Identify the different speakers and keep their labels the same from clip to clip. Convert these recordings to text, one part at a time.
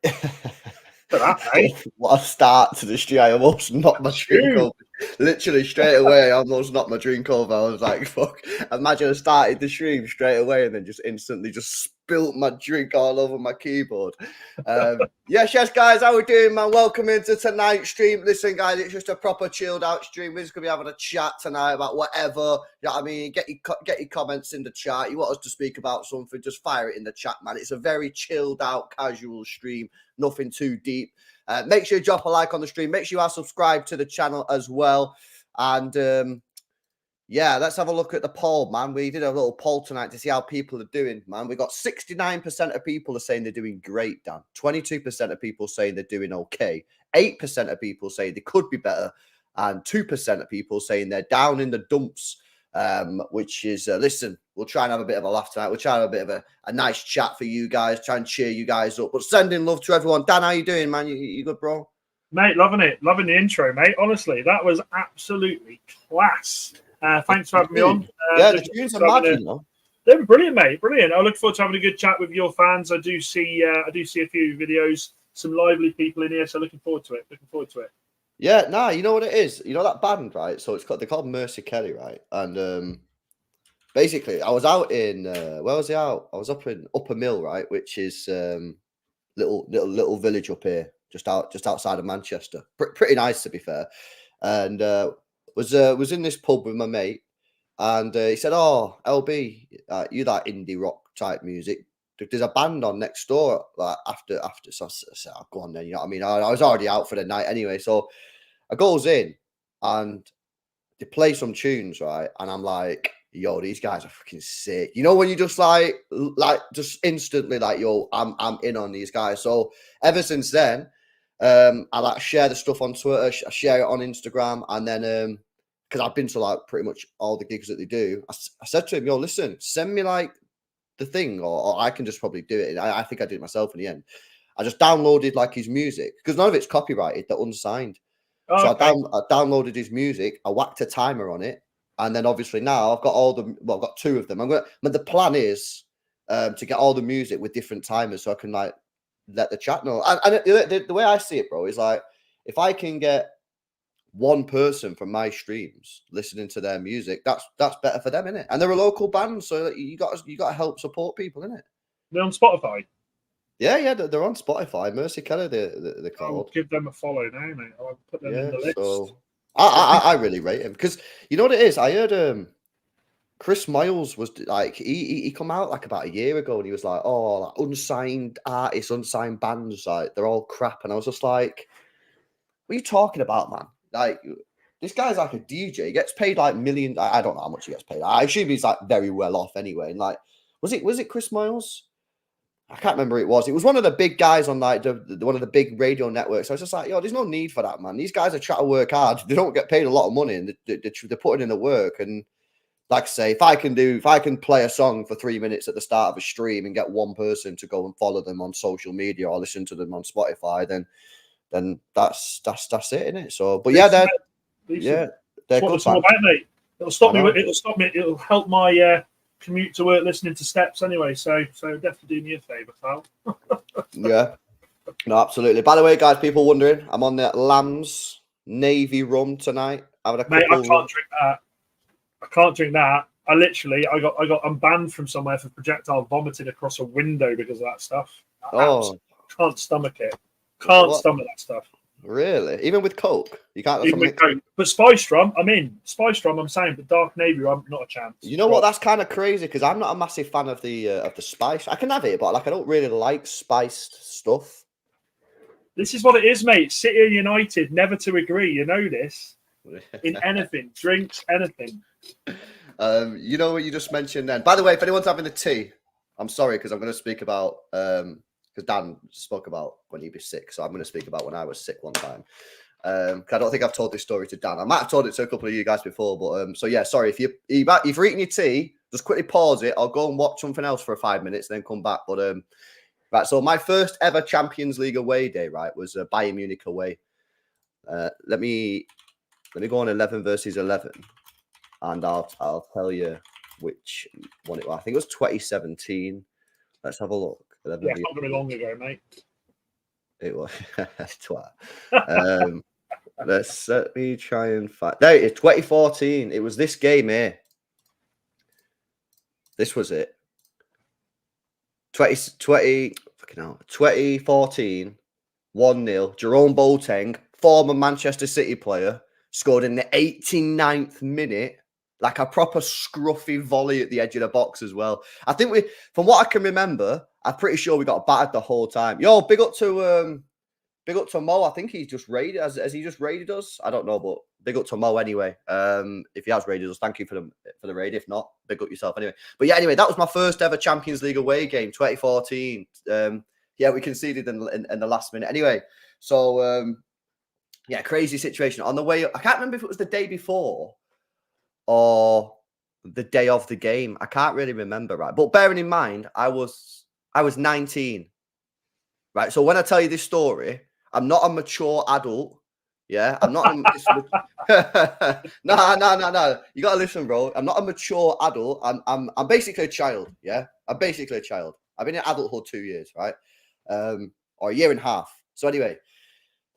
Speaker 1: For that, mate.
Speaker 2: What a start to the stream. I almost knocked my drink over. Literally straight away, I almost knocked my drink over. I was like, fuck. Imagine I started the stream straight away and then just instantly just spilt my drink all over my keyboard. Yes, guys, how we doing, man? Welcome into tonight's stream. Listen, guys, it's just a proper chilled out stream. We're just going to be having a chat tonight about whatever. You know what I mean? Get your comments in the chat. You want us to speak about something, just fire it in the chat, man. It's a very chilled out, casual stream. Nothing too deep. Make sure you drop a like on the stream. Make sure you are subscribed to the channel as well. And yeah, let's have a look at the poll, man. We did a little poll tonight to see how people are doing, man. We got 69% of people are saying they're doing great, Dan. 22% of people saying they're doing okay. 8% of people say they could be better. And 2% of people saying they're down in the dumps. Which is, listen, we'll try and have a bit of a laugh tonight. We'll try and have a bit of a nice chat for you guys, try and cheer you guys up. But sending love to everyone. Dan, how you doing, man? You good, bro?
Speaker 1: Mate, loving it. Loving the intro, mate. Honestly, that was absolutely class. Thanks for having me on.
Speaker 2: Yeah, the tunes are mad, you know.
Speaker 1: They were brilliant, mate. Brilliant. I look forward to having a good chat with your fans. I do see a few videos, some lively people in here, so looking forward to it.
Speaker 2: Yeah, nah, you know what it is? You know that band, right? So they're called Mercy Kelly, right? And basically, I was out in where was I out? I was up in Upper Mill, right, which is little village up here, just outside of Manchester. Pretty nice, to be fair. And was in this pub with my mate, and he said, "Oh, LB, you like indie rock type music? There's a band on next door, like after." So I said, "Oh, go on then." You know what I mean? I was already out for the night anyway, so I goes in and they play some tunes, right? And I'm like, "Yo, these guys are fucking sick." You know when you just like just instantly like, "Yo, I'm in on these guys." So ever since then, I like share the stuff on Twitter, I share it on Instagram, and then because I've been to like pretty much all the gigs that they do, I said to him, "Yo, listen, send me like the thing, or I can just probably do it." And I think I did it myself in the end. I just downloaded like his music because none of it's copyrighted, they're unsigned.
Speaker 1: Oh,
Speaker 2: So
Speaker 1: okay.
Speaker 2: I downloaded his music, I whacked a timer on it, and then obviously now I've got I've got two of them. But the plan is to get all the music with different timers so I can like let the chat know. And the way I see it, bro, is like if I can get one person from my streams listening to their music, that's better for them, innit? And they're a local band, so you got to help support people, innit?
Speaker 1: They're on Spotify.
Speaker 2: Yeah, they're on Spotify. Mercy Kelly, they're called.
Speaker 1: I'll give them a follow now, mate. I'll put them in the list.
Speaker 2: So I really rate him because you know what it is. I heard Chris Miles was like he come out like about a year ago and he was like, "Oh, like, unsigned artists, unsigned bands, like they're all crap." And I was just like, "What are you talking about, man? Like this guy's like a DJ. He gets paid like millions. I don't know how much he gets paid. I assume he's like very well off anyway." And like, was it Chris Miles? I can't remember who it was. It was one of the big guys on like one of the big radio networks. I was just like, "Yo, there's no need for that, man. These guys are trying to work hard. They don't get paid a lot of money, and they're putting in the work." And like I say, if I can play a song for 3 minutes at the start of a stream and get one person to go and follow them on social media or listen to them on Spotify, then that's it, isn't it? So, but yeah, they're
Speaker 1: what
Speaker 2: good,
Speaker 1: it's all about, mate. It'll stop me. It'll stop me. It'll help my commute to work listening to Steps anyway. So definitely do me a favour, pal.
Speaker 2: Yeah, no, absolutely. By the way, guys, people wondering, I'm on the Lambs Navy rum tonight.
Speaker 1: Mate, I can't drink that. I can't drink that. I'm banned from somewhere for projectile vomiting across a window because of that stuff. I can't stomach it. Stomach that stuff.
Speaker 2: Really? Even with Coke? You can't.
Speaker 1: Even with Coke. But Spice Rum, I'm in. Spice Rum, I'm saying, but Dark Navy, I'm not a chance.
Speaker 2: You know what? That's kind of crazy because I'm not a massive fan of the spice. I can have it, but like I don't really like spiced stuff.
Speaker 1: This is what it is, mate. City United, never to agree. You know this. In anything, drinks, anything.
Speaker 2: You know what you just mentioned then. By the way, if anyone's having a tea, I'm sorry because I'm going to speak about because Dan spoke about when he'd be sick, so I'm going to speak about when I was sick one time. I don't think I've told this story to Dan. I might have told it to a couple of you guys before, but so yeah, sorry if you're eating your tea, just quickly pause it. I'll go and watch something else for 5 minutes, then come back. But right, so my first ever Champions League away day, right, was Bayern Munich away. Let me go on 11 versus 11, and I'll tell you which one it was. I think it was 2017. Let's have a look.
Speaker 1: Yeah, it's not going to be long ago, mate.
Speaker 2: It was twat. Let me try and find. There it is, 2014. It was this game here. This was it. 2014, 1-0. Jerome Boateng, former Manchester City player, scored in the 89th minute, like a proper scruffy volley at the edge of the box as well. I think from what I can remember, I'm pretty sure we got battered the whole time. Yo, big up to Mo. I think he's just raided. Has he just raided us? I don't know, but big up to Mo anyway. If he has raided us, thank you for the raid. If not, big up yourself anyway. But yeah, anyway, that was my first ever Champions League away game, 2014. Yeah, we conceded in the last minute. Anyway, so yeah, crazy situation on the way. I can't remember if it was the day before or the day of the game. I can't really remember, right? But bearing in mind, I was 19, right? So when I tell you this story, I'm not a mature adult. Yeah, I'm not. No. You gotta listen, bro. I'm not a mature adult. I'm basically a child. Yeah, I'm basically a child. I've been in adulthood 2 years, right? Or a year and a half. So anyway,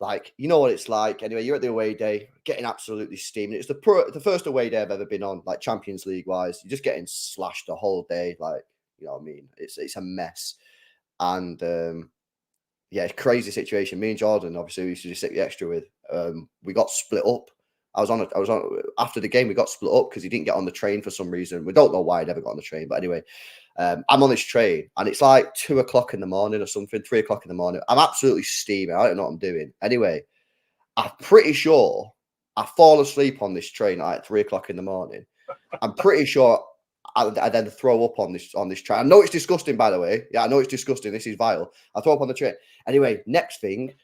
Speaker 2: like, you know what it's like. Anyway, you're at the away day, getting absolutely steaming. It's the first away day I've ever been on, like Champions League wise. You're just getting slashed the whole day, like, you know what I mean? It's a mess, and yeah, crazy situation. Me and Jordan, obviously, we used to just sit the extra with. We got split up. I was on after the game. We got split up because he didn't get on the train for some reason. We don't know why he never got on the train, but anyway, I'm on this train and it's like 2 o'clock in the morning or something, 3 o'clock in the morning. I'm absolutely steaming. I don't know what I'm doing. Anyway, I'm pretty sure I fall asleep on this train at like 3 o'clock in the morning. I'm pretty sure I then throw up on this train. I know it's disgusting, by the way. Yeah, I know it's disgusting. This is vile. I throw up on the train. Anyway, next thing,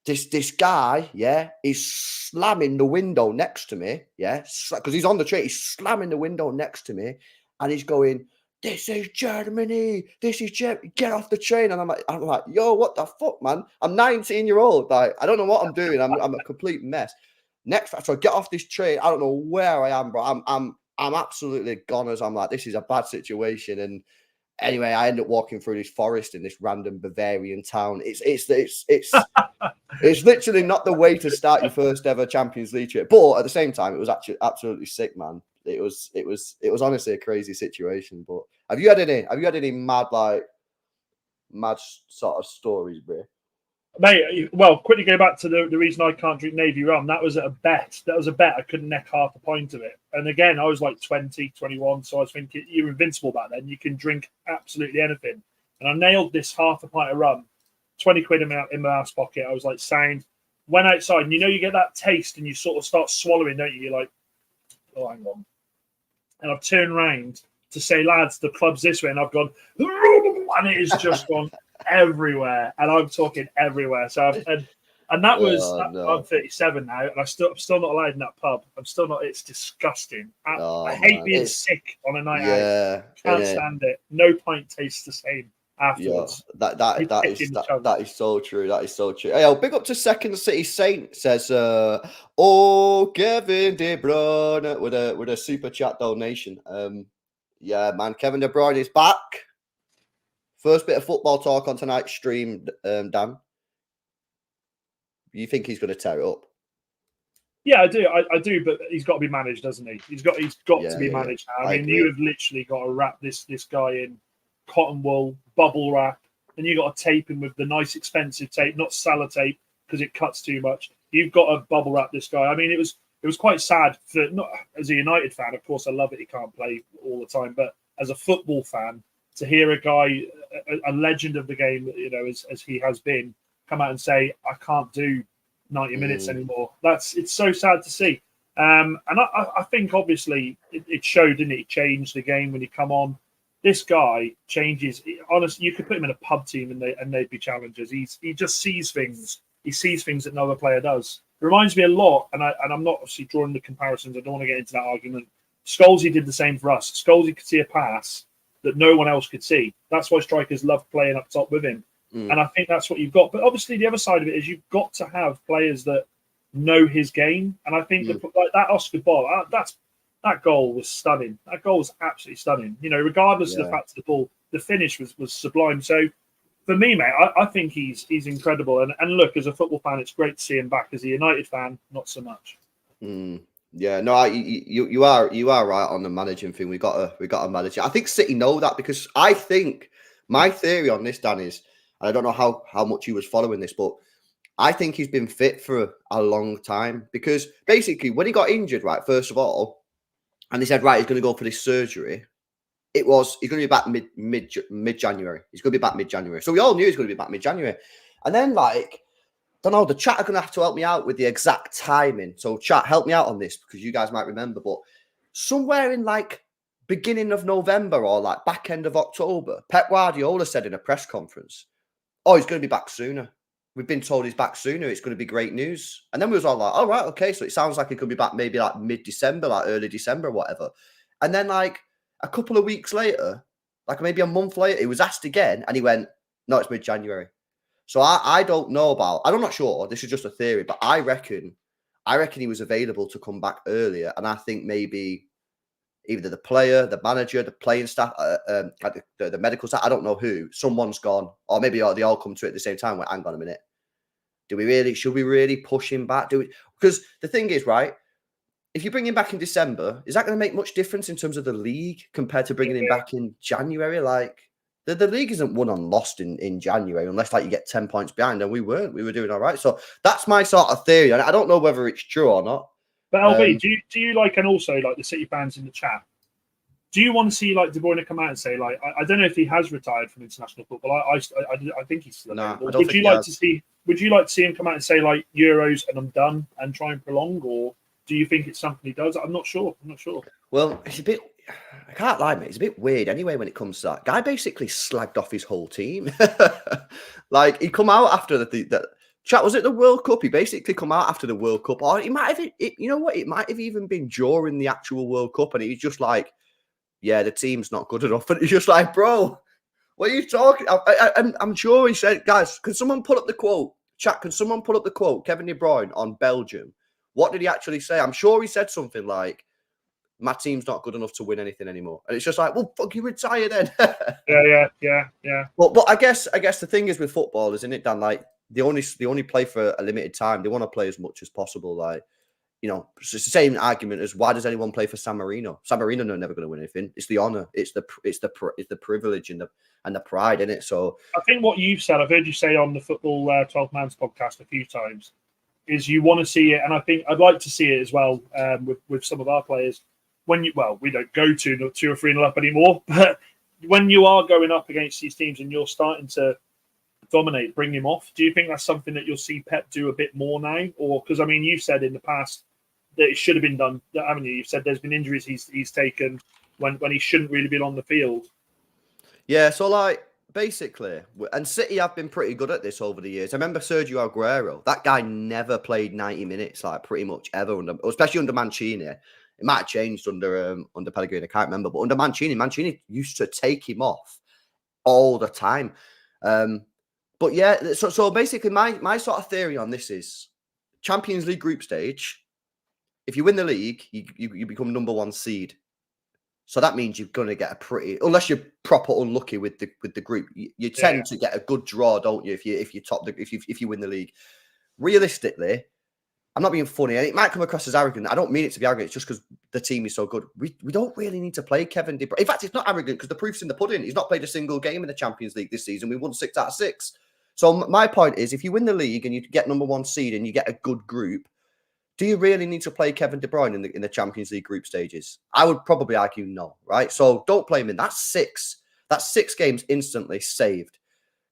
Speaker 2: this guy, yeah, is slamming the window next to me, yeah, because he's on the train. He's slamming the window next to me, and he's going, "This is Germany. This is Germany. Get off the train." And I'm like, "Yo, what the fuck, man? I'm 19-year-old. Like, I don't know what I'm doing. I'm a complete mess." Next, so I get off this train. I don't know where I am, bro. I'm absolutely gone as I'm like, this is a bad situation. And anyway, I end up walking through this forest in this random Bavarian town. It's literally not the way to start your first ever Champions League trip. But at the same time, it was actually absolutely sick, man. It was honestly a crazy situation. But have you had any mad sort of stories, bro?
Speaker 1: Mate, well, quickly go back to the reason I can't drink Navy rum. That was a bet. That was a bet. I couldn't neck half a pint of it. And again, I was like 20, 21. So I was thinking, you're invincible back then. You can drink absolutely anything. And I nailed this half a pint of rum, 20 quid in my ass pocket. I was like, sound. Went outside, and you know, you get that taste and you sort of start swallowing, don't you? You're like, oh, hang on. And I've turned around to say, lads, the club's this way. And I've gone, and it has just gone everywhere, and I'm talking everywhere. So and that was I'm 37 now, and I'm still not allowed in that pub. I'm still not. It's disgusting. I hate being sick on a night out. Can't stand it. No pint tastes the same afterwards.
Speaker 2: Yeah, that is so true. That is so true. Hey, big up to Second City Saint says, "Oh, Kevin De Bruyne with a super chat donation." Yeah, man, Kevin De Bruyne is back. First bit of football talk on tonight's stream, Dan. You think he's going to tear it up?
Speaker 1: Yeah, I do. I do, but he's got to be managed, doesn't he? He's got to be managed now. I mean, you have literally got to wrap this guy in cotton wool, bubble wrap, and you got to tape him with the nice expensive tape, not sellotape because it cuts too much. You've got to bubble wrap this guy. I mean, it was quite sad for not as a United fan. Of course, I love it. He can't play all the time, but as a football fan, to hear a guy, a legend of the game, you know, as he has been, come out and say, I can't do 90 minutes anymore. It's so sad to see. And I think, obviously, it showed, didn't it? It changed the game when you come on. This guy changes. Honestly, you could put him in a pub team and they'd be challengers. He just sees things. He sees things that no other player does. It reminds me a lot, and I'm not obviously drawing the comparisons. I don't want to get into that argument. Scholesy did the same for us. Scholesy could see a pass that no one else could see. That's why strikers love playing up top with him. And I think that's what you've got. But obviously the other side of it is you've got to have players that know his game. And I think like that Oscar ball, that goal was stunning. That goal was absolutely stunning. You know, regardless of the fact of the ball, the finish was sublime. So for me, mate, I think he's incredible. And look, as a football fan, it's great to see him back. As a United fan, not so much.
Speaker 2: Yeah, no, you are right on the managing thing. We got a manager. I think City know that, because I think my theory on this, Dan, is, and I don't know how much he was following this, but I think he's been fit for a long time, because basically when he got injured, right, first of all, and they said, right, he's going to go for this surgery. He's going to be back mid January. He's going to be back mid January. So we all knew he was going to be back mid January, and then don't know, the chat are going to have to help me out with the exact timing. So chat, help me out on this, because you guys might remember, but somewhere in beginning of November or back end of October, Pep Guardiola said in a press conference, oh, he's going to be back sooner. We've been told he's back sooner. It's going to be great news. And then we was all like, all right, okay. So it sounds like he could be back maybe mid-December, early December, whatever. And then a couple of weeks later, maybe a month later, he was asked again and he went, no, it's mid-January. So I don't know I'm not sure. This is just a theory, but I reckon he was available to come back earlier. And I think maybe either the player, the manager, the playing staff, the medical staff, I don't know who, someone's gone, or maybe they all come to it at the same time. Hang on a minute. Should we really push him back? Because the thing is, right, if you bring him back in December, is that going to make much difference in terms of the league compared to bringing him back in January? The league isn't won and lost in January unless you get 10 points behind, and we weren't. We were doing all right. So that's my sort of theory, and I don't know whether it's true or not.
Speaker 1: But LB, do you and also the City fans in the chat, do you want to see De Bruyne come out and say I don't know if he has retired from international football. I think he's still available. Would you like to see him come out and say Euros and I'm done and try and prolong, or do you think it's something he does? I'm not sure.
Speaker 2: Well, it's a bit. I can't lie, mate. It's a bit weird anyway when it comes to that. Guy basically slagged off his whole team. He come out after the chat. Was it the World Cup? He basically come out after the World Cup, or it might have. You know what? It might have even been during the actual World Cup, and he's just yeah, the team's not good enough. And he's just bro, what are you talking? I'm sure he said, guys, can someone pull up the quote? Chat, can someone pull up the quote? Kevin De Bruyne on Belgium. What did he actually say? I'm sure he said something my team's not good enough to win anything anymore. And it's just well, fuck, you retire then.
Speaker 1: Yeah.
Speaker 2: But I guess the thing is with football, isn't it, Dan? They only play for a limited time. They want to play as much as possible. It's the same argument as why does anyone play for San Marino? San Marino are never going to win anything. It's the honor. It's the privilege and the pride in it. So
Speaker 1: I think what you've said, I've heard you say on the Football 12 Mans podcast a few times, is you want to see it, and I think I'd like to see it as well with some of our players. We don't go 2 or 3-0 up anymore, but when you are going up against these teams and you're starting to dominate, bring him off. Do you think that's something that you'll see Pep do a bit more now? Or because you've said in the past that it should have been done, haven't you? You've said there's been injuries he's taken when he shouldn't really been on the field.
Speaker 2: Yeah, so basically, and City have been pretty good at this over the years. I remember Sergio Aguero. That guy never played 90 minutes, pretty much ever, especially under Mancini. It might have changed under Pellegrini, I can't remember. But under Mancini used to take him off all the time. But yeah, so basically my sort of theory on this is Champions League group stage. If you win the league, you become number 1 seed. So that means you're going to get unless you're proper unlucky with the group, you tend to get a good draw, don't you? If you win the league, realistically, I'm not being funny, and it might come across as arrogant. I don't mean it to be arrogant. It's just because the team is so good. We don't really need to play Kevin De Bruyne. In fact, it's not arrogant because the proof's in the pudding. He's not played a single game in the Champions League this season. We won 6 out of 6. So my point is, if you win the league and you get number 1 seed and you get a good group, do you really need to play Kevin De Bruyne in the Champions League group stages? I would probably argue no, right? So don't play him in. That's 6. That's 6 games instantly saved.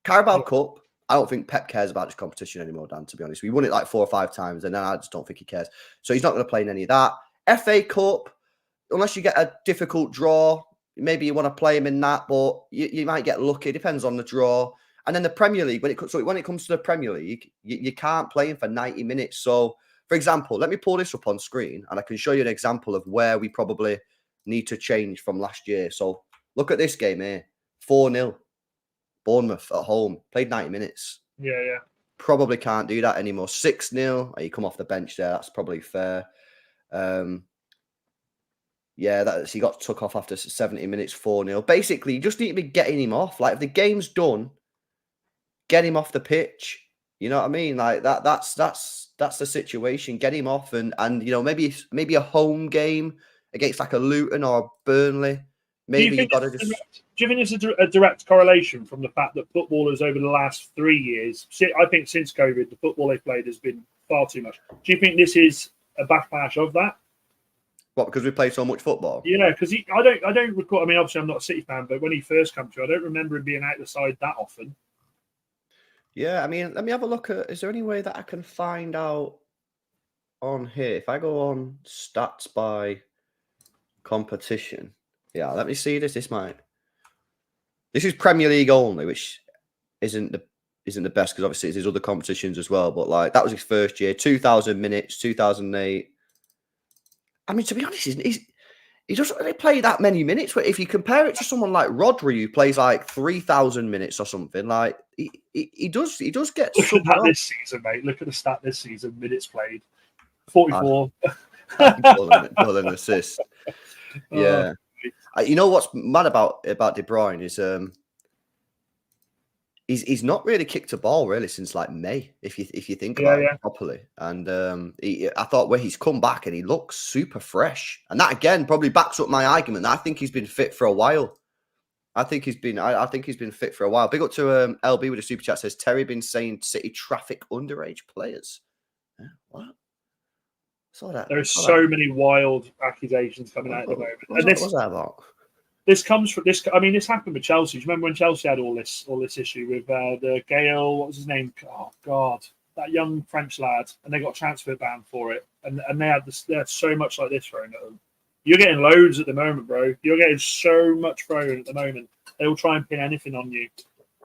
Speaker 2: Carabao Cup, I don't think Pep cares about this competition anymore, Dan, to be honest. We won it 4 or 5 times, and then I just don't think he cares. So he's not going to play in any of that. FA Cup, unless you get a difficult draw, maybe you want to play him in that, but you might get lucky. It depends on the draw. And then the Premier League, when it comes to the Premier League, you can't play him for 90 minutes. So, for example, let me pull this up on screen, and I can show you an example of where we probably need to change from last year. So look at this game here, 4-0. Bournemouth at home, played 90 minutes.
Speaker 1: Yeah.
Speaker 2: Probably can't do that anymore. 6-0. You come off the bench there. That's probably fair. He got took off after 70 minutes, 4-0. Basically, you just need to be getting him off. If the game's done, get him off the pitch. You know what I mean? Like that's the situation. Get him off and maybe a home game against like a Luton or Burnley. Maybe you've got to just.
Speaker 1: Do you think it's a direct correlation from the fact that footballers over the last 3 years, I think since COVID, the football they've played has been far too much. Do you think this is a backlash of that?
Speaker 2: What, because we play so much football?
Speaker 1: Yeah, because I don't recall. I mean, obviously I'm not a City fan, but when he first came through, I don't remember him being out the side that often.
Speaker 2: Yeah, I mean, let me have a look at. Is there any way that I can find out on here? If I go on stats by competition, yeah, let me see this. This is Premier League only, which isn't the best because obviously there's other competitions as well. But like that was his first year, 2,000 minutes, 2008. I mean, to be honest, he doesn't really play that many minutes. But if you compare it to someone like Rodri, who plays like 3,000 minutes or something, like he does get.
Speaker 1: Look at that this season, mate. Look at the stat this season: minutes played, 44.
Speaker 2: Goal and assist. Yeah. You know what's mad about De Bruyne is he's not really kicked a ball really since like May, if you think about it properly. And I thought where he's come back and he looks super fresh, and that again probably backs up my argument that I think he's been fit for a while. I think he's been fit for a while. Big up to LB with a super chat, says Terry been saying City traffic underage players. Yeah, what?
Speaker 1: There are so many wild accusations coming out at the moment.
Speaker 2: What's that about?
Speaker 1: This comes from this. I mean, this happened with Chelsea. Do you remember when Chelsea had all this issue with the Gale? What was his name? Oh God, that young French lad, and they got a transfer ban for it. And they had so much like this thrown at them. You're getting loads at the moment, bro. You're getting so much thrown at the moment. They'll try and pin anything on you.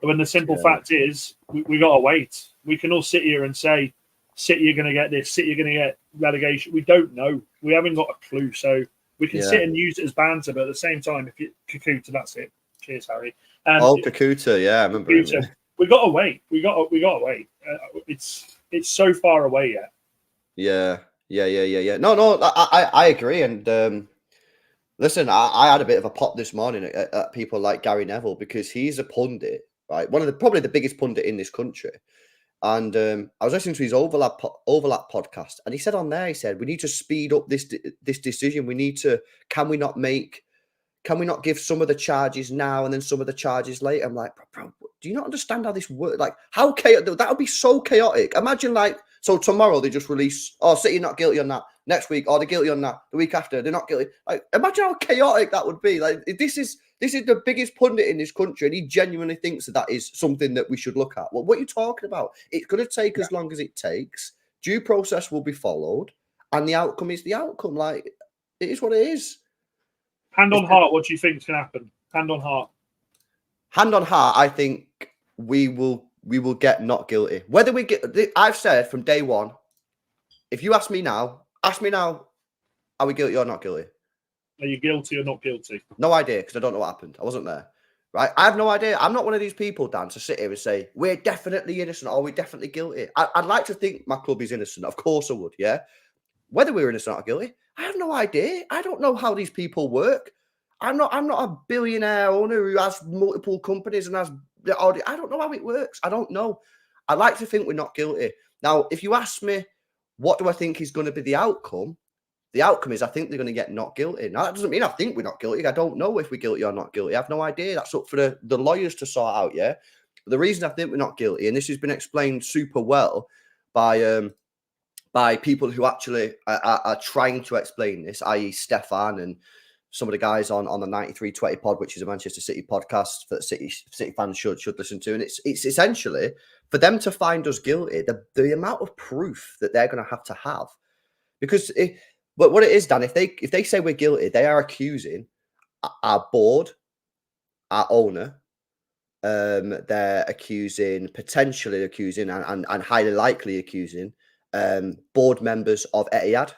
Speaker 1: But when the simple fact is, we got to wait. We can all sit here and say, City are going to get this, City are going to get relegation. We don't know. We haven't got a clue. So we can sit and use it as banter, but at the same time, if you Kakuta, that's it. Cheers, Harry.
Speaker 2: Kakuta, yeah, I remember.
Speaker 1: Kakuta, we got to wait. We got to wait. It's so far away yet.
Speaker 2: Yeah. No, I agree. And listen, I had a bit of a pop this morning at people like Gary Neville because he's a pundit, right? Probably the biggest pundit in this country. And I was listening to his overlap podcast, and he said on there, he said, we need to speed up this decision. Can we not give some of the charges now and then some of the charges later? I'm like, bro, do you not understand how this works? Like, how chaotic? That would be so chaotic. Imagine so tomorrow they just release, City not guilty on that. Next week, they're guilty on that. The week after, they're not guilty. Like, imagine how chaotic that would be. Like, this is the biggest pundit in this country, and he genuinely thinks that is something that we should look at. Well, what are you talking about? It's going to take as long as it takes. Due process will be followed, and the outcome is the outcome. Like, it is what it is.
Speaker 1: Hand on heart, what do you think is going to happen? Hand on heart.
Speaker 2: Hand on heart, I think we will get not guilty. Whether we get, I've said from day one, if you ask me now, are we guilty or not guilty?
Speaker 1: Are you guilty or not guilty?
Speaker 2: No idea, because I don't know what happened. I wasn't there. Right? I have no idea. I'm not one of these people, Dan, to sit here and say, we're definitely innocent or we're definitely guilty. I'd like to think my club is innocent. Of course I would, yeah? Whether we're innocent or guilty, I have no idea. I don't know how these people work. I'm not a billionaire owner who has multiple companies and has the audit. I don't know how it works. I don't know. I'd like to think we're not guilty. Now, if you ask me, what do I think is going to be the outcome? The outcome is I think they're going to get not guilty. Now, that doesn't mean I think we're not guilty. I don't know if we're guilty or not guilty. I have no idea. That's up for the lawyers to sort out, yeah? But the reason I think we're not guilty, and this has been explained super well by people who actually are trying to explain this, i.e. Stefan and some of the guys on the 9320 pod, which is a Manchester City podcast that City fans should listen to. And it's essentially for them to find us guilty, the amount of proof that they're going to have. Because but what it is, Dan, if they say we're guilty, they are accusing our board, our owner. They're potentially accusing, and highly likely accusing board members of Etihad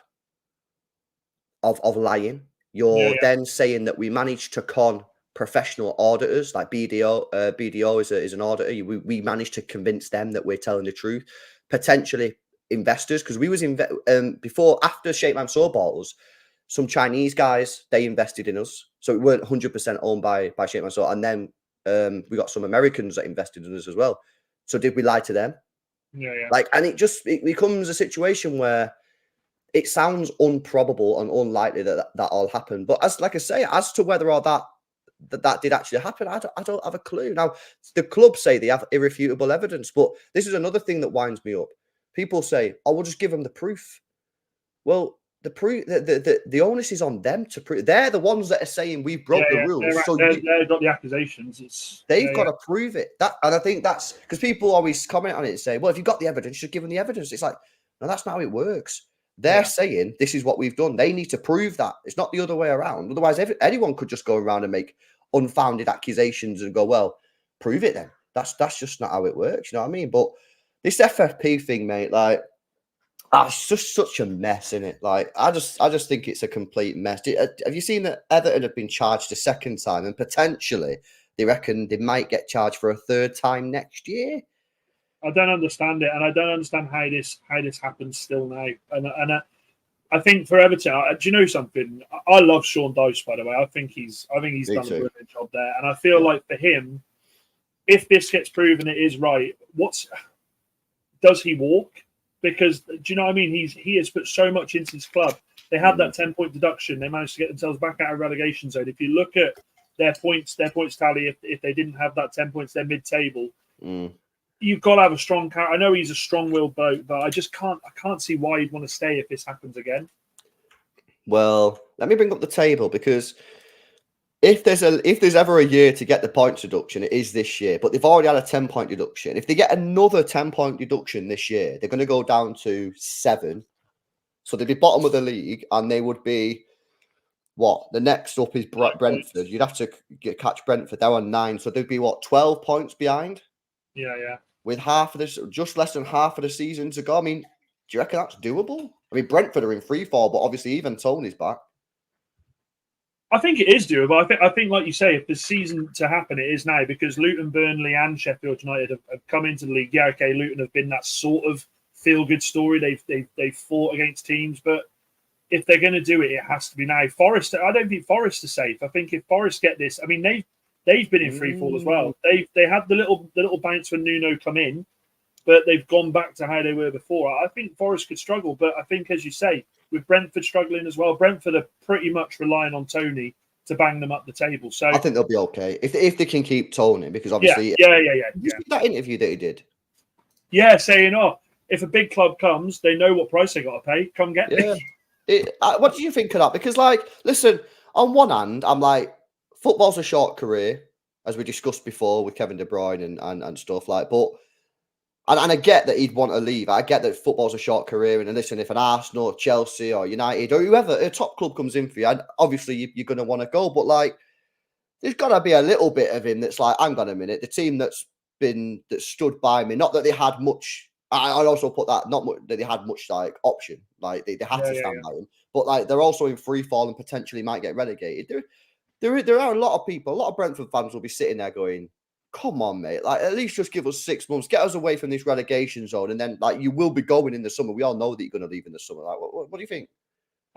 Speaker 2: of lying. You're then saying that we managed to con professional auditors like BDO. BDO is an auditor. We managed to convince them that we're telling the truth. Potentially investors, because we was after Sheikh Mansour bought us, some Chinese guys, they invested in us, so we weren't 100% owned by Sheikh Mansour. And then we got some Americans that invested in us as well. So did we lie to them?
Speaker 1: Yeah, yeah.
Speaker 2: Like, and it becomes a situation where it sounds improbable and unlikely that all happened. But like I say, as to whether or that did actually happen, I don't have a clue. Now, the club say they have irrefutable evidence, but this is another thing that winds me up. People say, "Oh, we'll just give them the proof." Well, the proof, the onus is on them to prove. They're the ones that are saying we broke the rules.
Speaker 1: They've got the accusations.
Speaker 2: They've got to prove it. And I think that's because people always comment on it and say, "Well, if you've got the evidence, just give them the evidence." It's like, no, that's not how it works. They're saying this is what we've done. They need to prove that. It's not the other way around. Otherwise, anyone could just go around and make unfounded accusations and go, "Well, prove it then." That's just not how it works. You know what I mean? But this FFP thing, mate, like. It's just such a mess, isn't it? Like, I just think it's a complete mess. Have you seen that Everton have been charged a second time, and potentially they reckon they might get charged for a third time next year?
Speaker 1: I don't understand it, and I don't understand how this happens still now. And I think for Everton, do you know something? I love Sean Dyche, by the way. I think he's done a brilliant job there, and I feel like for him, if this gets proven it is right, does he walk? Because do you know what I mean? He has put so much into his club. They had that 10-point deduction. They managed to get themselves back out of relegation zone. If you look at their points tally, if they didn't have that 10 points, they're mid-table. You've got to have a strong character. I know he's a strong-willed bloke, but I can't see why he'd want to stay if this happens again.
Speaker 2: Well, let me bring up the table because if there's ever a year to get the points deduction, it is this year. But they've already had a 10-point deduction. If they get another 10-point deduction this year, they're going to go down to 7. So they'd be bottom of the league, and they would be what? The next up is Brentford. You'd have to catch Brentford. They're on 9, so they'd be 12 points behind.
Speaker 1: Yeah, yeah.
Speaker 2: With just less than half of the season to go. I mean, do you reckon that's doable? I mean, Brentford are in free fall, but obviously even Tony's back.
Speaker 1: I think it is doable. I think, like you say, if the season to happen, it is now because Luton, Burnley, and Sheffield United have come into the league. Yeah, okay, Luton have been that sort of feel-good story. They've fought against teams, but if they're going to do it, it has to be now. Forest, I don't think Forest are safe. I think if Forest get this, I mean they've been in free fall as well. They had the little bounce when Nuno come in, but they've gone back to how they were before. I think Forest could struggle, but I think, as you say, with Brentford struggling as well, Brentford are pretty much relying on Tony to bang them up the table. So
Speaker 2: I think they'll be okay if they can keep Tony, because obviously,
Speaker 1: yeah.
Speaker 2: That interview that he did,
Speaker 1: saying, if a big club comes, they know what price they got to pay. Come get me.
Speaker 2: What do you think of that? Because, listen, on one hand, I'm like, football's a short career, as we discussed before with Kevin De Bruyne and stuff but. And I get that he'd want to leave. I get that football's a short career. And listen, if an Arsenal, Chelsea, or United, or whoever, a top club comes in for you, obviously you're going to want to go. But there's got to be a little bit of him that's like, hang on a minute, the team that stood by me. Not that they had much. I also put that not much that they had much option. They had to stand by him. But they're also in free fall and potentially might get relegated. There are a lot of people, a lot of Brentford fans will be sitting there going, come on, mate. At least just give us 6 months. Get us away from this relegation zone. And then, you will be going in the summer. We all know that you're going to leave in the summer. What do you think?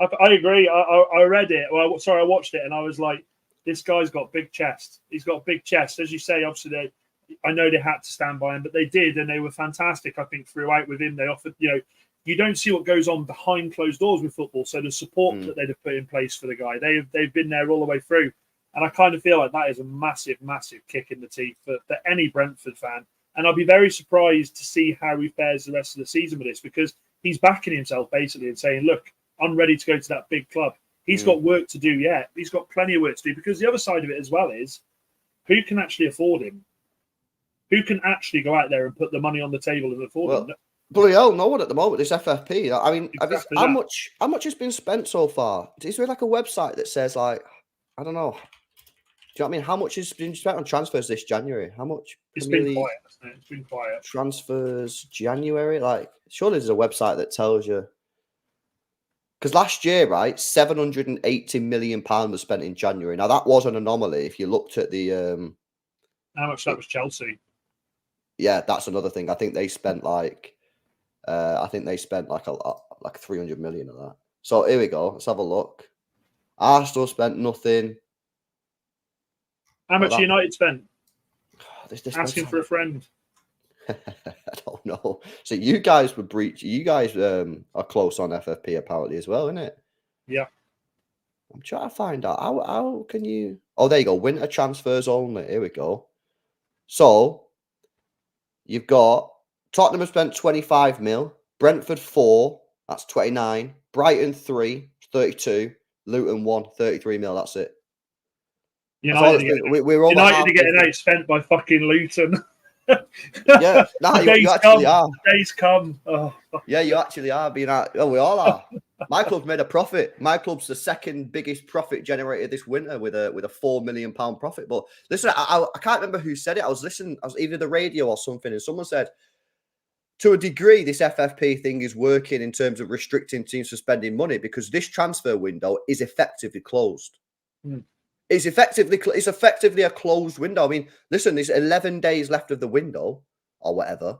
Speaker 1: I agree. I read it. Well, I watched it, and I was like, this guy's got big chest. He's got a big chest. As you say, obviously, I know they had to stand by him, but they did, and they were fantastic, I think, throughout with him. They offered, you don't see what goes on behind closed doors with football. So the support that they'd have put in place for the guy, they've been there all the way through. And I kind of feel like that is a massive, massive kick in the teeth for any Brentford fan. And I'll be very surprised to see how he fares the rest of the season with this, because he's backing himself basically and saying, look, I'm ready to go to that big club. He's got work to do yet. He's got plenty of work to do, because the other side of it as well is who can actually afford him? Who can actually go out there and put the money on the table and afford him?
Speaker 2: Bloody hell, no one at the moment. This FFP. I mean, how much has been spent so far? Is there a website that says I don't know? Do you know what I mean? How much has been spent on transfers this January? How much?
Speaker 1: It's been quiet, hasn't it? It's been quiet.
Speaker 2: Transfers January? Surely there's a website that tells you. Because last year, right, £780 million was spent in January. Now, that was an anomaly if you looked at the...
Speaker 1: how much that was Chelsea?
Speaker 2: Yeah, that's another thing. I think they spent like 300 million of that. So here we go. Let's have a look. Arsenal spent nothing.
Speaker 1: How much United spent? Asking for a friend.
Speaker 2: I don't know. So you guys were breaching. You guys are close on FFP apparently as well, isn't it?
Speaker 1: Yeah.
Speaker 2: I'm trying to find out how can you. Oh, there you go. Winter transfers only. Here we go. So you've got Tottenham have spent 25 mil, Brentford 4, that's 29, Brighton 3, 32, Luton 1, 33 mil. That's it.
Speaker 1: United
Speaker 2: we're over
Speaker 1: United
Speaker 2: half
Speaker 1: are getting outspent by fucking Luton.
Speaker 2: Yeah, no, you actually are.
Speaker 1: The days come. Oh,
Speaker 2: yeah, you actually are being out. Oh, we all are. My club's made a profit. My club's the second biggest profit generated this winter with a £4 million profit. But listen, I can't remember who said it. I was listening. I was either the radio or something, and someone said, to a degree, this FFP thing is working in terms of restricting teams from spending money because this transfer window is effectively closed.
Speaker 1: Mm.
Speaker 2: It's effectively a closed window. I mean, listen, there's 11 days left of the window or whatever,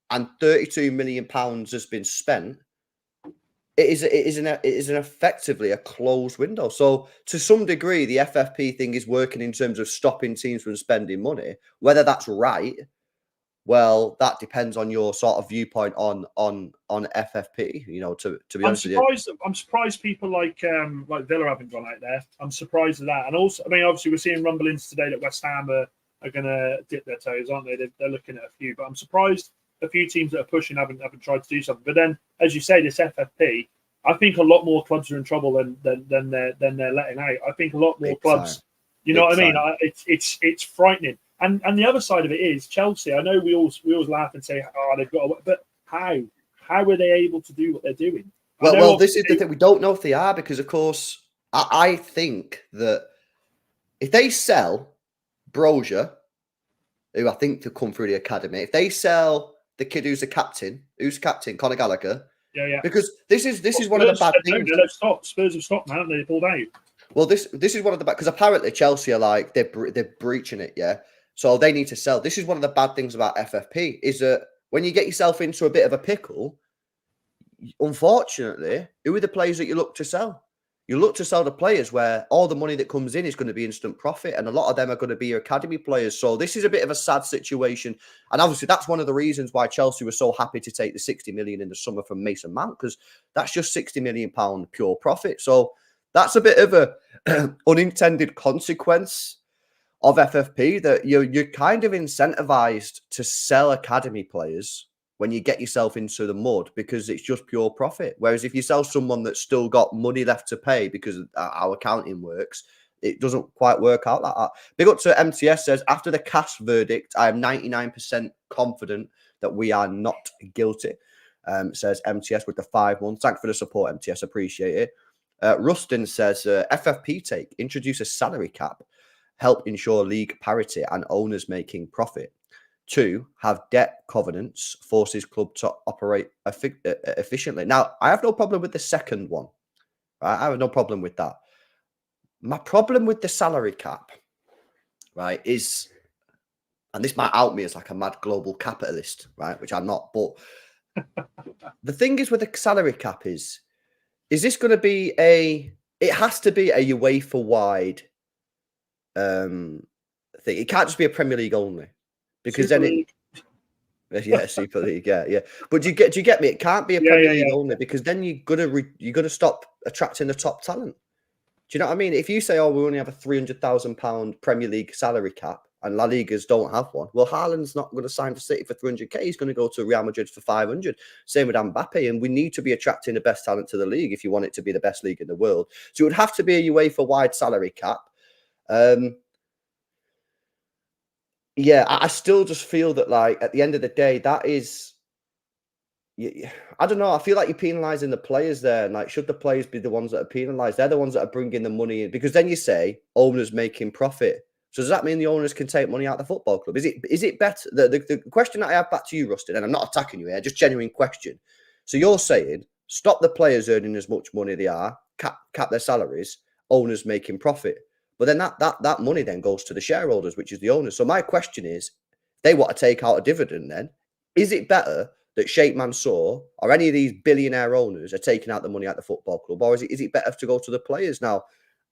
Speaker 2: and £32 million has been spent. It is effectively a closed window. So to some degree, the FFP thing is working in terms of stopping teams from spending money. Whether that's right, well, that depends on your sort of viewpoint on FFP. You know, to be honest with you,
Speaker 1: I'm surprised people like Villa haven't gone out there. I'm surprised at that. And also, I mean, obviously, we're seeing rumblings today that West Ham are going to dip their toes, aren't they? They're looking at a few, but I'm surprised a few teams that are pushing haven't tried to do something. But then, as you say, this FFP, I think a lot more clubs are in trouble than they're letting out. I think a lot more clubs. You know what I mean? It's frightening. And the other side of it is Chelsea. I know we always laugh and say, "Oh, they've got," but how are they able to do what they're doing?
Speaker 2: Well, this is the thing. We don't know if they are because, of course, I think that if they sell Brozier, who I think to come through the academy, if they sell the kid who's captain, Conor Gallagher,
Speaker 1: yeah,
Speaker 2: because this is one of the bad things.
Speaker 1: Spurs have stopped now, haven't they? They pulled out.
Speaker 2: Well, this is one of the bad because apparently Chelsea are like they're breaching it, yeah. So they need to sell. This is one of the bad things about FFP is that when you get yourself into a bit of a pickle, unfortunately, who are the players that you look to sell? You look to sell the players where all the money that comes in is going to be instant profit, and a lot of them are going to be your academy players. So this is a bit of a sad situation, and obviously that's one of the reasons why Chelsea was so happy to take the 60 million in the summer from Mason Mount, because that's just £60 million pure profit. So that's a bit of a unintended consequence of FFP that you're kind of incentivized to sell academy players when you get yourself into the mud because it's just pure profit. Whereas if you sell someone that's still got money left to pay because our accounting works, it doesn't quite work out like that. Big up to MTS says, after the CAS verdict, I am 99% confident that we are not guilty. Says MTS with the 5-1. Thanks for the support, MTS. Appreciate it. Rustin says, FFP take, introduce a salary cap, help ensure league parity and owners making profit. 2, have debt covenants, forces club to operate efficiently. Now, I have no problem with the second one. Right? I have no problem with that. My problem with the salary cap, right, is, and this might out me as like a mad global capitalist, right, which I'm not, but the thing is with the salary cap is this going to be it has to be a UEFA-wide thing. It can't just be a Premier League only. Because
Speaker 1: Super League.
Speaker 2: Super League, yeah. But do you get me? It can't be a Premier League only because then you're gonna stop attracting the top talent. Do you know what I mean? If you say, "Oh, we only have a £300,000 Premier League salary cap," and La Ligas don't have one, well, Haaland's not going to sign for City for 300k. He's going to go to Real Madrid for 500. Same with Mbappe, and we need to be attracting the best talent to the league if you want it to be the best league in the world. So it would have to be a UEFA-wide salary cap. Yeah, I still just feel that, like, at the end of the day, that is, I don't know. I feel like you're penalising the players there. And, like, should the players be the ones that are penalised? They're the ones that are bringing the money in. Because then you say owners making profit. So does that mean the owners can take money out of the football club? Is it better? The question that I have back to you, Rustin, and I'm not attacking you here, just genuine question. So you're saying stop the players earning as much money they are, cap their salaries, owners making profit. But then that money then goes to the shareholders, which is the owners. So my question is, if they want to take out a dividend then, is it better that Sheikh Mansour or any of these billionaire owners are taking out the money at the football club? Or is it better to go to the players? Now,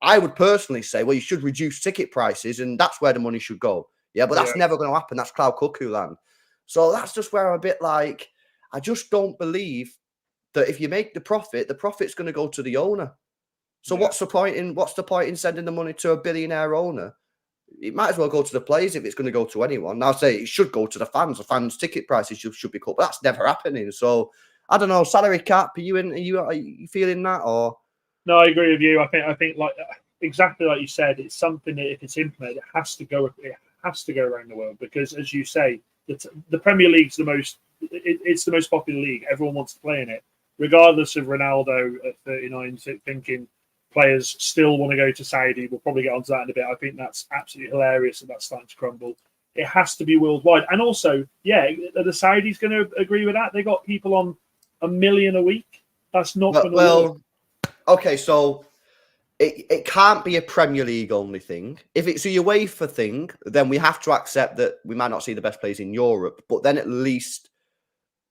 Speaker 2: I would personally say, well, you should reduce ticket prices and that's where the money should go. Yeah, but that's never going to happen. That's cloud cuckoo land. So that's just where I'm a bit like, I just don't believe that if you make the profit's going to go to the owner. So what's the point in sending the money to a billionaire owner? It might as well go to the players if it's going to go to anyone. I'll say it should go to the fans. The fans' ticket prices should be cut, but that's never happening. So I don't know. Salary cap. Are you feeling that or?
Speaker 1: No, I agree with you. I think like exactly like you said, it's something that if it's implemented, it has to go. It has to go around the world because, as you say, the Premier League's it's the most popular league. Everyone wants to play in it, regardless of Ronaldo at 39 thinking players still want to go to Saudi. We'll probably get onto that in a bit. I think that's absolutely hilarious that that's starting to crumble. It has to be worldwide, and also, are the Saudis going to agree with that? They got people on $1 million a week. That's not going to work.
Speaker 2: Okay, so it can't be a Premier League only thing. If it's a UEFA thing, then we have to accept that we might not see the best players in Europe, but then at least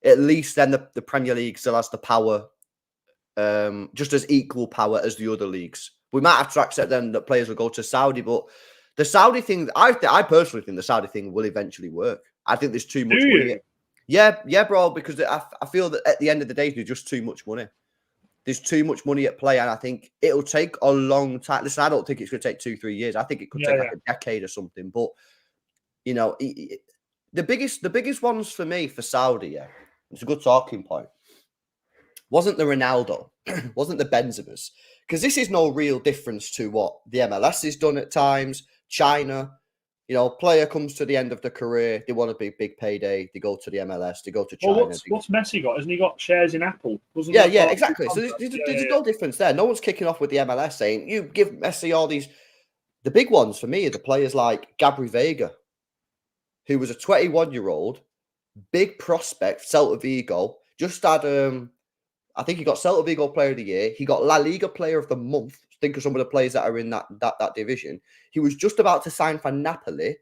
Speaker 2: then the Premier League still has the power, just as equal power as the other leagues. We might have to accept then that players will go to Saudi, but the Saudi thing, I personally think the Saudi thing will eventually work. I think there's too much money. Yeah, bro, because I feel that at the end of the day, there's just too much money. There's too much money at play, and I think it'll take a long time. Listen, I don't think it's going to take 2-3 years. I think it could take like a decade or something. But the biggest ones for me for Saudi, it's a good talking point. Wasn't the Ronaldo, wasn't the Benzemas, because this is no real difference to what the MLS has done at times. China, player comes to the end of the career, they want a big payday, they go to the MLS, they go to China.
Speaker 1: Well, what's Messi got? Hasn't he got shares in Apple?
Speaker 2: Yeah, exactly. So there's no difference there. No one's kicking off with the MLS saying, you give Messi all these. The big ones for me are the players like Gabri Vega, who was a 21-year-old, big prospect, Celta Vigo, just had, I think he got Celta Vigo Player of the Year. He got La Liga Player of the Month. Think of some of the players that are in that division. He was just about to sign for Napoli,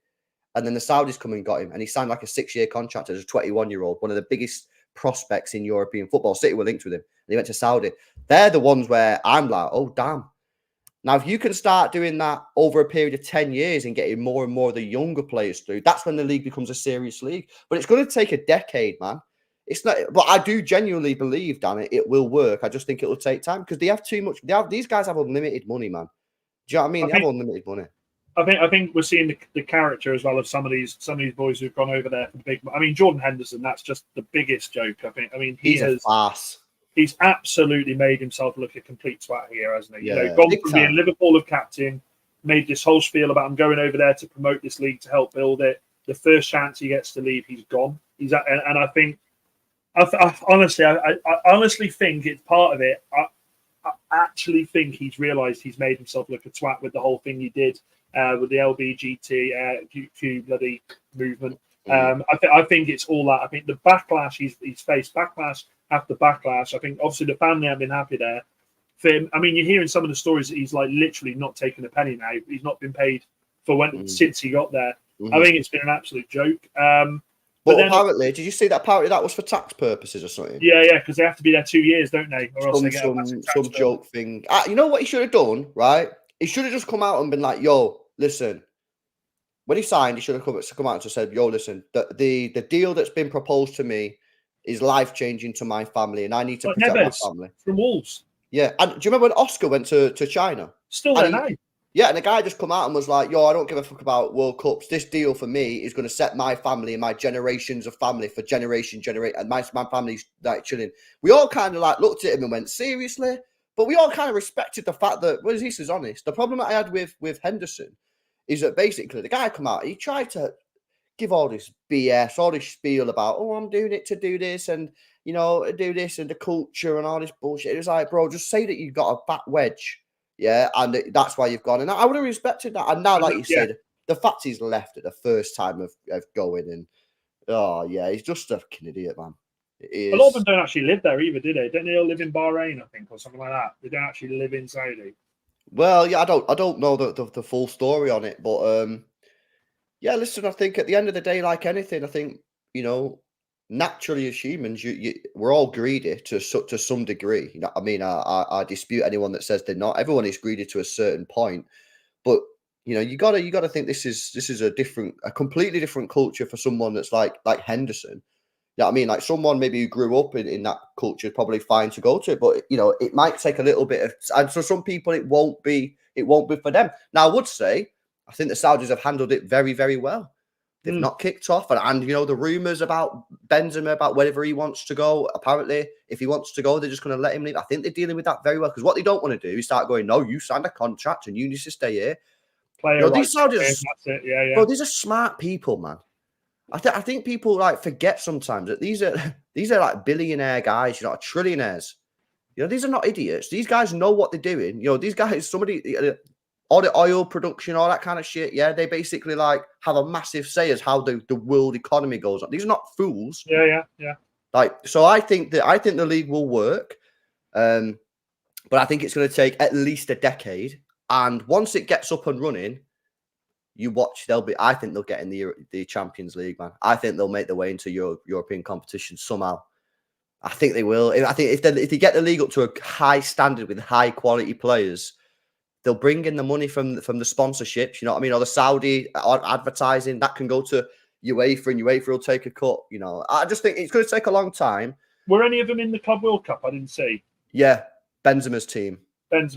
Speaker 2: and then the Saudis come and got him, and he signed like a 6-year contract as a 21-year-old, one of the biggest prospects in European football. City were linked with him, and he went to Saudi. They're the ones where I'm like, oh, damn. Now, if you can start doing that over a period of 10 years and getting more and more of the younger players through, that's when the league becomes a serious league. But it's going to take a decade, man. It's not, but I do genuinely believe, Dan, it will work. I just think it will take time because they have too much. These guys have unlimited money, man. Do you know what I mean? They have unlimited money.
Speaker 1: I think we're seeing the character as well of some of these boys who've gone over there for the big. I mean, Jordan Henderson. That's just the biggest joke. I mean,
Speaker 2: he's a farce.
Speaker 1: He's absolutely made himself look a complete twat here, hasn't he? Gone from being Liverpool of captain, made this whole spiel about him going over there to promote this league to help build it. The first chance he gets to leave, he's gone. And I think. I honestly think it's part of it. I actually think he's realised he's made himself look a twat with the whole thing he did with the LBGT bloody movement. I think it's all that. I think the backlash he's faced, backlash after backlash. I think obviously the family haven't been happy there. For him, I mean, you're hearing some of the stories that he's like literally not taking a penny now. He's not been paid for since he got there. I think it's been an absolute joke.
Speaker 2: But apparently, did you see that apparently that was for tax purposes or something?
Speaker 1: Yeah, because they have to be there 2 years, don't they? Or else they get
Speaker 2: some joke thing. You know what he should have done, right? He should have just come out and been like, yo, listen. When he signed, he should have come out and just said, yo, listen, the deal that's been proposed to me is life-changing to my family, and I need to protect my family.
Speaker 1: From Wolves.
Speaker 2: Yeah. And do you remember when Oscar went to China?
Speaker 1: Still there now.
Speaker 2: Yeah, and the guy just come out and was like, yo, I don't give a fuck about World Cups. This deal for me is going to set my family and my generations of family for generation, and my family's like chilling. We all kind of like looked at him and went, seriously? But we all kind of respected the fact that, well, this is honest. The problem that I had with Henderson is that basically the guy come out, he tried to give all this BS, all this spiel about, oh, I'm doing it to do this and, do this and the culture and all this bullshit. It was like, bro, just say that you've got a fat wedge. Yeah, and that's why you've gone. And I would have respected that. And now, like you said, the fact he's left at the first time of going and, he's just a fucking idiot, man.
Speaker 1: A lot of them don't actually live there either, do they? Don't they all live in Bahrain, I think, or something like that? They don't actually live in Saudi.
Speaker 2: Well, yeah, I don't know the full story on it, but listen, I think at the end of the day, like anything, I think, naturally as humans, we're all greedy to some degree. I mean, I dispute anyone that says they're not. Everyone is greedy to a certain point, but you gotta think this is a completely different culture for someone that's like Henderson. Yeah, I mean, like someone maybe who grew up in that culture is probably fine to go to it, but it might take a little bit of, and for some people it won't be for them. Now, I would say I think the Saudis have handled it very, very well. They've not kicked off, and the rumours about Benzema, about wherever he wants to go. Apparently, if he wants to go, they're just going to let him leave. I think they're dealing with that very well, because what they don't want to do is start going, no, you signed a contract and you need to stay here. These Saudis,
Speaker 1: that's it. Yeah.
Speaker 2: Bro, these are smart people, man. I think people like forget sometimes that these are like billionaire guys, trillionaires. These are not idiots. These guys know what they're doing. These guys, all the oil production, all that kind of shit. Yeah, they basically like have a massive say as how the world economy goes on. These are not fools.
Speaker 1: Yeah.
Speaker 2: So I think the league will work, but I think it's going to take at least a decade. And once it gets up and running, you watch. I think they'll get in the Champions League, man. I think they'll make their way into European competition somehow. I think they will. I think if they get the league up to a high standard with high quality players, they'll bring in the money from the sponsorships. You know what I mean? Or the Saudi advertising that can go to UEFA, and UEFA will take a cut. I just think it's going to take a long time.
Speaker 1: Were any of them in the Club World Cup? I didn't see.
Speaker 2: Yeah, Benzema's team.
Speaker 1: Okay.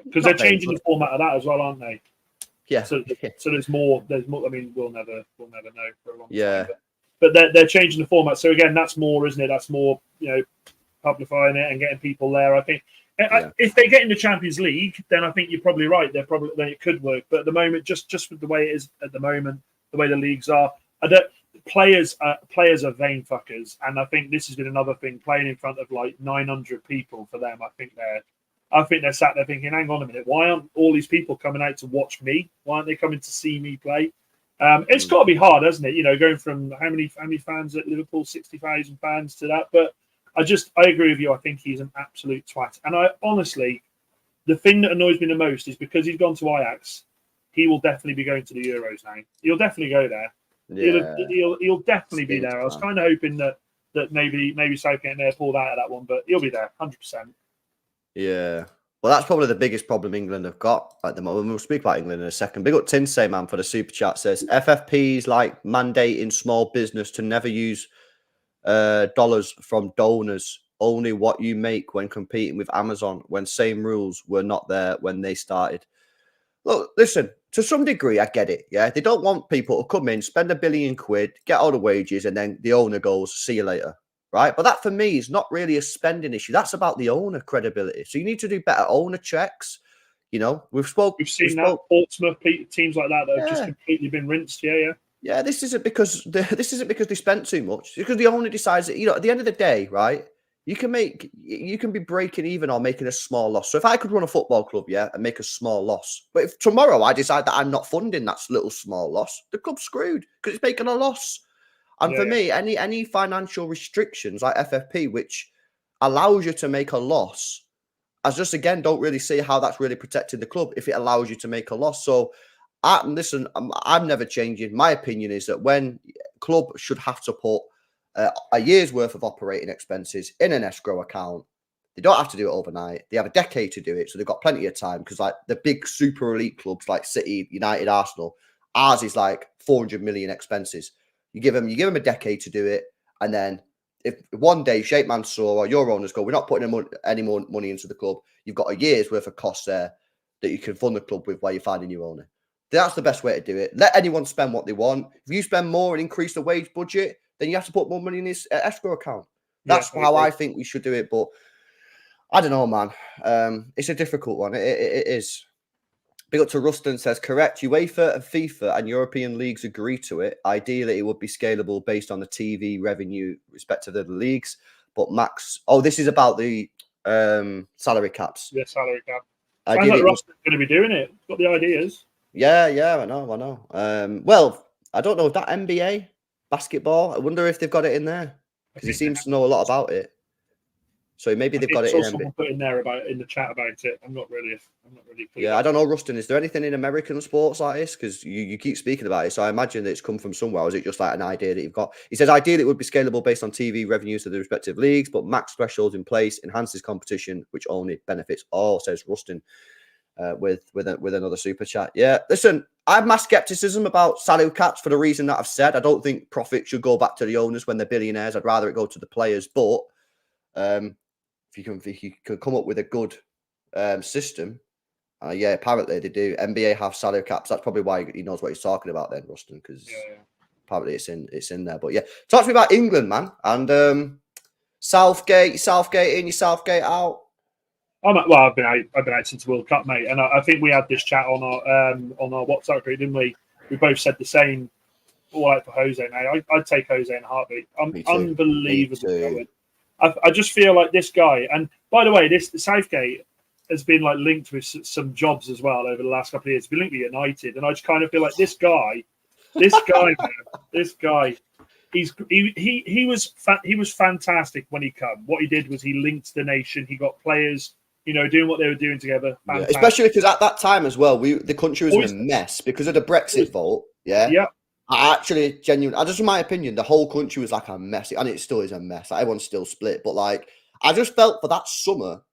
Speaker 1: Because they're changing the format of that as well, aren't they?
Speaker 2: Yeah.
Speaker 1: So there's more. I mean, we'll never know for a long
Speaker 2: time.
Speaker 1: But they're changing the format. So again, that's more, isn't it? That's more, publicifying it and getting people there. I think if they get in the Champions League, then I think you're probably right. Then it could work. But at the moment, just with the way it is at the moment, the way the leagues are, players are vain fuckers, and I think this has been another thing. Playing in front of like 900 people for them, I think they're sat there thinking, hang on a minute, why aren't all these people coming out to watch me? Why aren't they coming to see me play? It's got to be hard, hasn't it? Going from how many fans at Liverpool, 60,000 fans to that. But I agree with you. I think he's an absolute twat. And I honestly, the thing that annoys me the most is because he's gone to Ajax, he will definitely be going to the Euros now. He'll definitely go there. Yeah. He'll definitely be there. I was kind of hoping that maybe Southgate and they pulled out of that one, but he'll be there 100%.
Speaker 2: Yeah. Well, that's probably the biggest problem England have got at the moment. We'll speak about England in a second. Big up Tinsay, man, for the super chat. Says FFP's like mandating small business to never use dollars from donors. Only what you make when competing with Amazon, when same rules were not there when they started. Look, listen, to some degree, I get it. Yeah, they don't want people to come in, spend £1 billion, get all the wages, and then the owner goes, see you later. Right. But that for me is not really a spending issue. That's about the owner credibility. So you need to do better owner checks. We've seen
Speaker 1: that Portsmouth teams like that have just completely been rinsed.
Speaker 2: Yeah. This isn't because they spent too much. It's because the owner decides that, at the end of the day, right, you can be breaking even or making a small loss. So if I could run a football club, and make a small loss, but if tomorrow I decide that I'm not funding that little small loss, the club's screwed because it's making a loss. And for me, any financial restrictions like FFP, which allows you to make a loss, I just, again, don't really see how that's really protecting the club if it allows you to make a loss. So, I'm never changing. My opinion is that when club should have to put a year's worth of operating expenses in an escrow account, they don't have to do it overnight. They have a decade to do it. So they've got plenty of time because like the big super elite clubs like City, United, Arsenal, ours is like 400 million expenses. You give them a decade to do it, and then if one day Sheikh Mansour or your owners go, we're not putting any more money into the club, you've got a year's worth of costs there that you can fund the club with while you find a new owner. That's the best way to do it. Let anyone spend what they want. If you spend more and increase the wage budget, then you have to put more money in this escrow account. That's how I think we should do it. But I don't know, man. It's a difficult one. It is. Big up to Rustin says, correct. UEFA and FIFA and European leagues agree to it. Ideally, it would be scalable based on the TV revenue respective of the leagues. But max, this is about the salary caps.
Speaker 1: Yeah, salary cap. Sounds like Rustin's going to be doing it. Got the ideas.
Speaker 2: Yeah, I know. Well, I don't know if that NBA basketball. I wonder if they've got it in there because he seems to know a lot about it. So maybe they've got it in.
Speaker 1: Someone put in the chat about it. I'm not really clear.
Speaker 2: Yeah, I don't know, Rustin. Is there anything in American sports like this? Because you keep speaking about it, so I imagine that it's come from somewhere. Or is it just like an idea that you've got? He says ideally it would be scalable based on TV revenues of the respective leagues, but max thresholds in place enhances competition, which only benefits all. Says Rustin. with another super chat. Yeah, listen, I have my skepticism about salary caps for the reason that I've said. I don't think profit should go back to the owners when they're billionaires. I'd rather it go to the players. But if you can come up with a good system, yeah, apparently they do. NBA have salary caps. That's probably why he knows what he's talking about then, Ruston, because apparently it's in there. But yeah, talk to me about England, man, and Southgate in, Southgate out.
Speaker 1: I've been out since the World Cup, mate, and I think we had this chat on our WhatsApp group, didn't we? We both said the same. All out for Jose, mate. I'd take Jose in a heartbeat. Unbelievable. I just feel like this guy, and by the way, this Southgate has been like linked with some jobs as well over the last couple of years. He's been linked with United, and I just kind of feel like this guy, he was fantastic when he came. What he did was he linked the nation. He got players, doing what they were doing together.
Speaker 2: Yeah, especially because at that time as well, the country was in a mess because of the Brexit vote. Yeah.
Speaker 1: Yeah.
Speaker 2: Just in my opinion, the whole country was like a mess, and it still is a mess. Like, everyone's still split, but like I just felt for that summer,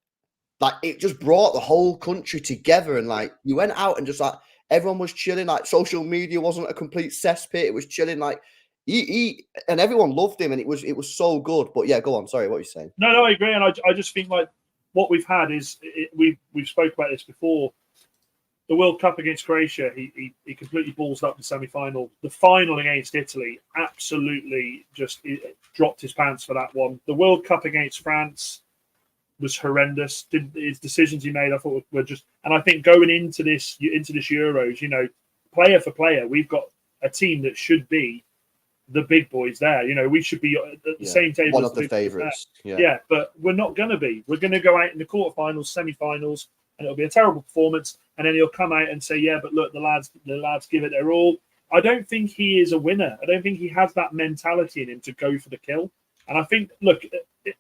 Speaker 2: like it just brought the whole country together, and like you went out and just like everyone was chilling. Like social media wasn't a complete cesspit; it was chilling. Like he and everyone loved him, and it was so good. But yeah, go on. Sorry, what were you saying?
Speaker 1: No, I agree, and I just think like what we've had is we've spoke about this before. The World Cup against Croatia, he completely balls up the semi-final. The final against Italy, absolutely just dropped his pants for that one. The World Cup against France was horrendous. His decisions he made, I thought, were just. And I think going into this Euros, player for player, we've got a team that should be the big boys there. We should be at the same table.
Speaker 2: One of the favourites.
Speaker 1: Yeah, but we're not going to be. We're going to go out in the quarterfinals, semi-finals, and it'll be a terrible performance. And then he'll come out and say, "Yeah, but look, the lads give it their all." I don't think he is a winner. I don't think he has that mentality in him to go for the kill. And I think, look,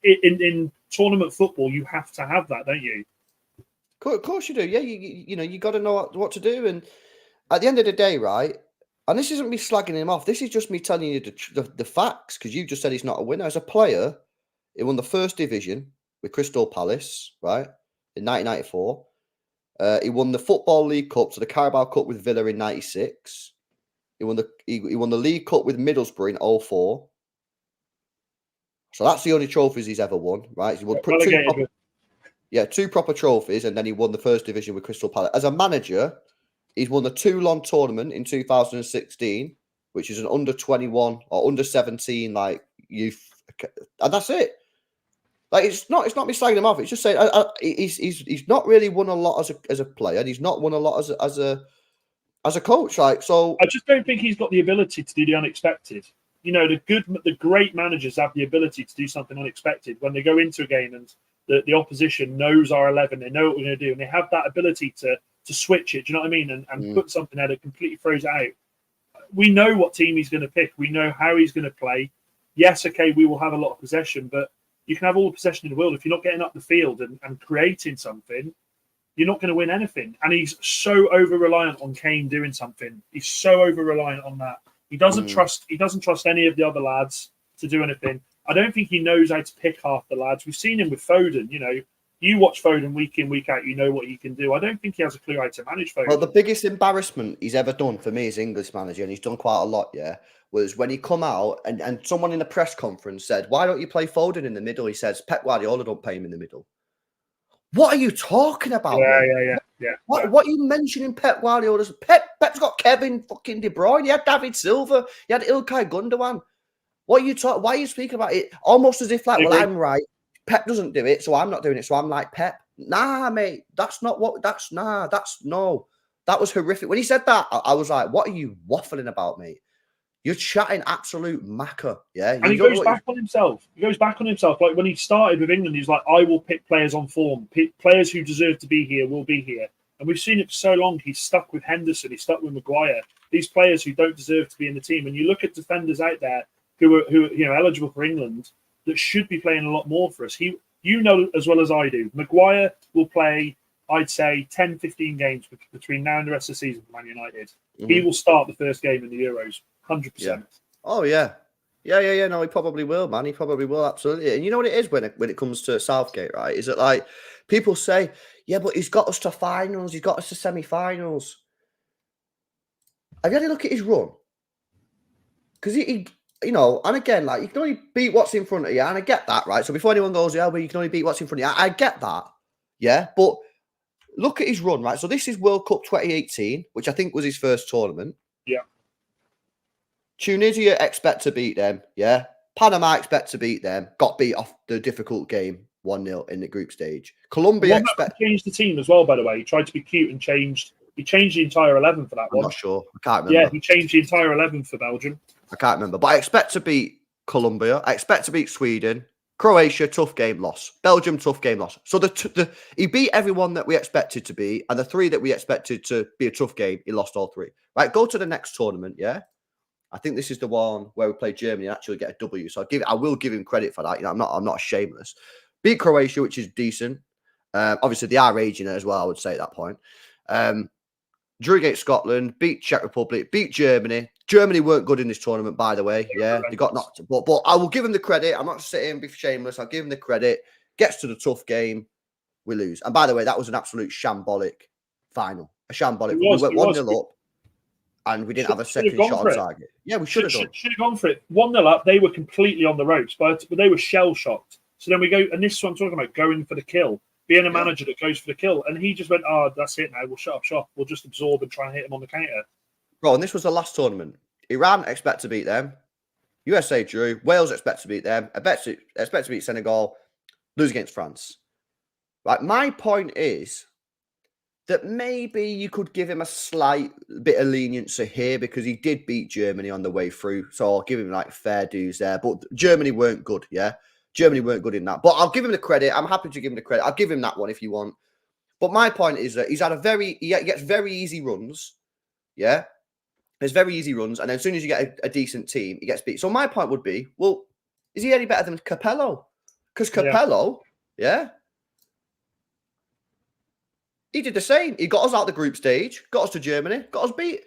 Speaker 1: in tournament football, you have to have that, don't you?
Speaker 2: Of course you do. Yeah, you got to know what to do. And at the end of the day, right? And this isn't me slagging him off. This is just me telling you the facts, because you just said he's not a winner. As a player, he won the first division with Crystal Palace, right, in 1994. He won the Football League Cup, so the Carabao Cup with Villa in 96. He won the League Cup with Middlesbrough in 04. So that's the only trophies he's ever won, right? He won two proper trophies, and then he won the first division with Crystal Palace. As a manager, he's won the Toulon tournament in 2016, which is an under 21 or under 17 like youth, and that's it. Like it's not me slagging him off. It's just saying he's not really won a lot as a player, and he's not won a lot as a coach. Like, so
Speaker 1: I just don't think he's got the ability to do the unexpected. The great managers have the ability to do something unexpected when they go into a game and the opposition knows our 11. They know what we're going to do, and they have that ability to switch it. Do you know what I mean? And put something there that completely throws it out. We know what team he's going to pick. We know how he's going to play. Yes, okay, we will have a lot of possession, but you can have all the possession in the world. If you're not getting up the field and creating something, you're not going to win anything. And he's so over-reliant on Kane doing something. He's so over-reliant on that. He doesn't trust any of the other lads to do anything. I don't think he knows how to pick half the lads. We've seen him with Foden. You watch Foden week in, week out, you know what he can do. I don't think he has a clue how to manage Foden.
Speaker 2: Well, the biggest embarrassment he's ever done for me as English manager, and he's done quite a lot, was when he come out and someone in a press conference said, "Why don't you play Foden in the middle?" He says, "Pep Guardiola don't play him in the middle." What are you talking about?
Speaker 1: Yeah.
Speaker 2: What are you mentioning Pep Guardiola's? Pep's got Kevin fucking De Bruyne. He had David Silva. He had Ilkay Gundogan. What are you talking? Why are you speaking about it almost as if like, well, I'm right. Pep doesn't do it, so I'm not doing it. So I'm like Pep. Nah, mate, that's not what. That was horrific. When he said that, I was like, "What are you waffling about, mate? You're chatting absolute macker." Yeah,
Speaker 1: and he goes back on himself. He goes back on himself. Like when he started with England, he's like, "I will pick players on form. Players who deserve to be here will be here." And we've seen it for so long. He's stuck with Henderson. He's stuck with Maguire. These players who don't deserve to be in the team. And you look at defenders out there who are eligible for England that should be playing a lot more for us. You know as well as I do, Maguire will play, I'd say, 10, 15 games between now and the rest of the season for Man United. Mm-hmm. He will start the first game in the Euros, 100%.
Speaker 2: Yeah. Oh, yeah. Yeah. No, he probably will, man. He probably will, absolutely. And you know what it is when it comes to Southgate, right? Is that like people say, Yeah, but he's got us to finals. He's got us to semi-finals. Have you had a look at his run? Because he, you know, and again, like, you can only beat what's in front of you, and I get that, right? So before anyone goes, yeah, well, you can only beat what's in front of you, I get that, yeah? But look at his run, right? So this is World Cup 2018, which I think was his first tournament.
Speaker 1: Yeah.
Speaker 2: Tunisia expect to beat them, yeah? Panama expect to beat them, got beat off the difficult game 1-0 in the group stage. Colombia expect...
Speaker 1: changed the team as well, by the way. He tried to be cute and changed... He changed the entire 11 for that one.
Speaker 2: I'm not sure. I can't remember.
Speaker 1: Yeah, he changed the entire 11 for Belgium.
Speaker 2: I can't remember. But I expect to beat Colombia. I expect to beat Sweden. Croatia, tough game, loss. Belgium, tough game, loss. So he beat everyone that we expected to beat, and the 3 that we expected to be a tough game, he lost all 3. Right, go to the next tournament, yeah? I think this is the one where we play Germany and actually get a W. So I will give him credit for that. You know, I'm not shameless. Beat Croatia, which is decent. Obviously, they are raging as well, I would say at that point. Drew against Scotland, beat Czech Republic, beat Germany. Germany weren't good in this tournament, by the way. Yeah, they got knocked. But I will give them the credit. I'm not sitting and be shameless. I'll give them the credit. Gets to the tough game, we lose. And by the way, that was an absolute shambolic final. A shambolic. We went 1-0 up, and we didn't have a second shot on target. Yeah, we should have done.
Speaker 1: Should have gone for it. 1-0 up, they were completely on the ropes, but they were shell shocked. So then we go, and this is what I'm talking about, going for the kill. Being a manager that goes for the kill. And he just went, oh, that's it now. We'll shut up shop. We'll just absorb and try and hit him on the counter.
Speaker 2: Bro, and this was the last tournament. Iran expect to beat them. USA drew. Wales expect to beat them. Expect to beat Senegal. Lose against France. Right. My point is that maybe you could give him a slight bit of leniency here because he did beat Germany on the way through. So I'll give him like fair dues there. But Germany weren't good, yeah? Germany weren't good in that. But I'll give him the credit. I'm happy to give him the credit. I'll give him that one if you want. But my point is that he gets very easy runs. Yeah. There's very easy runs. And then as soon as you get a decent team, he gets beat. So my point would be, well, is he any better than Capello? Because Capello, yeah, he did the same. He got us out the group stage, got us to Germany, got us beat.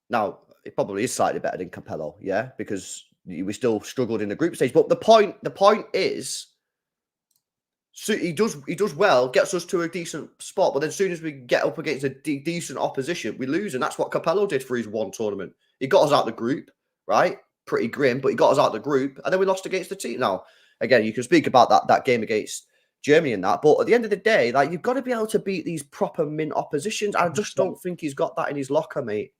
Speaker 2: Now, it probably is slightly better than Capello, yeah, because we still struggled in the group stage. But the point is, so he does well, gets us to a decent spot. But then as soon as we get up against a decent opposition, we lose. And that's what Capello did for his one tournament. He got us out the group, right? Pretty grim, but he got us out the group. And then we lost against the team. Now, again, you can speak about that game against Germany and that. But at the end of the day, like, you've got to be able to beat these proper mint oppositions. I just don't think he's got that in his locker, mate.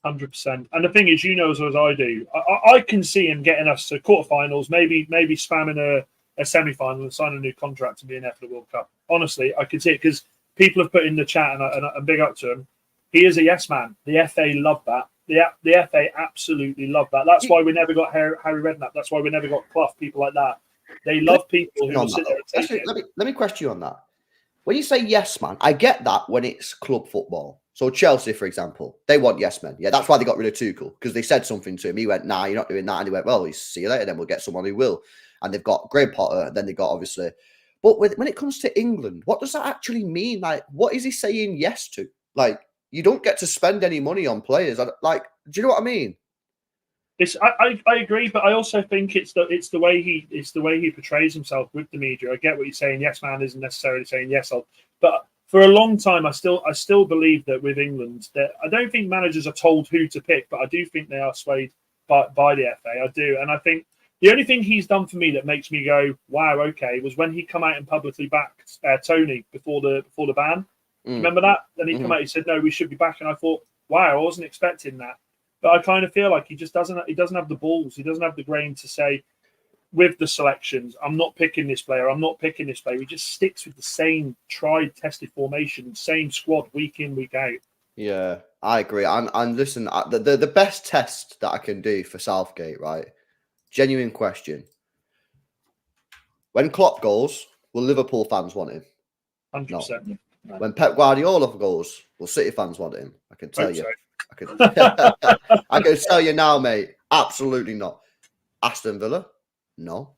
Speaker 1: 100%. And the thing is, you know as well as I do, I can see him getting us to quarterfinals, maybe spamming a semi-final and signing a new contract and being there for the World Cup. Honestly, I can see it because people have put in the chat, and big up to him. He is a yes man. The FA love that. The FA absolutely love that. That's why we never got Harry Redknapp. That's why we never got Clough, people like that. They love people who will sit there and take it.
Speaker 2: Let me question you on that. When you say yes man, I get that when it's club football. So Chelsea, for example, they want yes men. Yeah, that's why they got rid of Tuchel, because they said something to him. He went, nah, you're not doing that. And he went, well, see you later, then we'll get someone who will. And they've got Graham Potter, and then they've got, obviously. But when it comes to England, what does that actually mean? Like, what is he saying yes to? Like, you don't get to spend any money on players. Like, do you know what I mean?
Speaker 1: I agree, but I also think it's the way he portrays himself with the media. I get what you're saying. Yes, man isn't necessarily saying yes, but for a long time, I still believe that with England, that I don't think managers are told who to pick, but I do think they are swayed by the FA. I do, and I think the only thing he's done for me that makes me go, wow, okay, was when he come out and publicly backed Tony before the ban. Remember that? Then he come out, he said, no, we should be back, and I thought, wow, I wasn't expecting that. But I kind of feel like he doesn't have the balls. He doesn't have the grain to say with the selections, I'm not picking this player. I'm not picking this player. He just sticks with the same tried, tested formation, same squad week in, week out.
Speaker 2: Yeah, I agree. And listen, the best test that I can do for Southgate, right? Genuine question. When Klopp goes, will Liverpool fans want him?
Speaker 1: 100%.
Speaker 2: No. When Pep Guardiola goes, will City fans want him? I can tell you.
Speaker 1: So.
Speaker 2: I can tell you now, mate. Absolutely not. Aston Villa, no.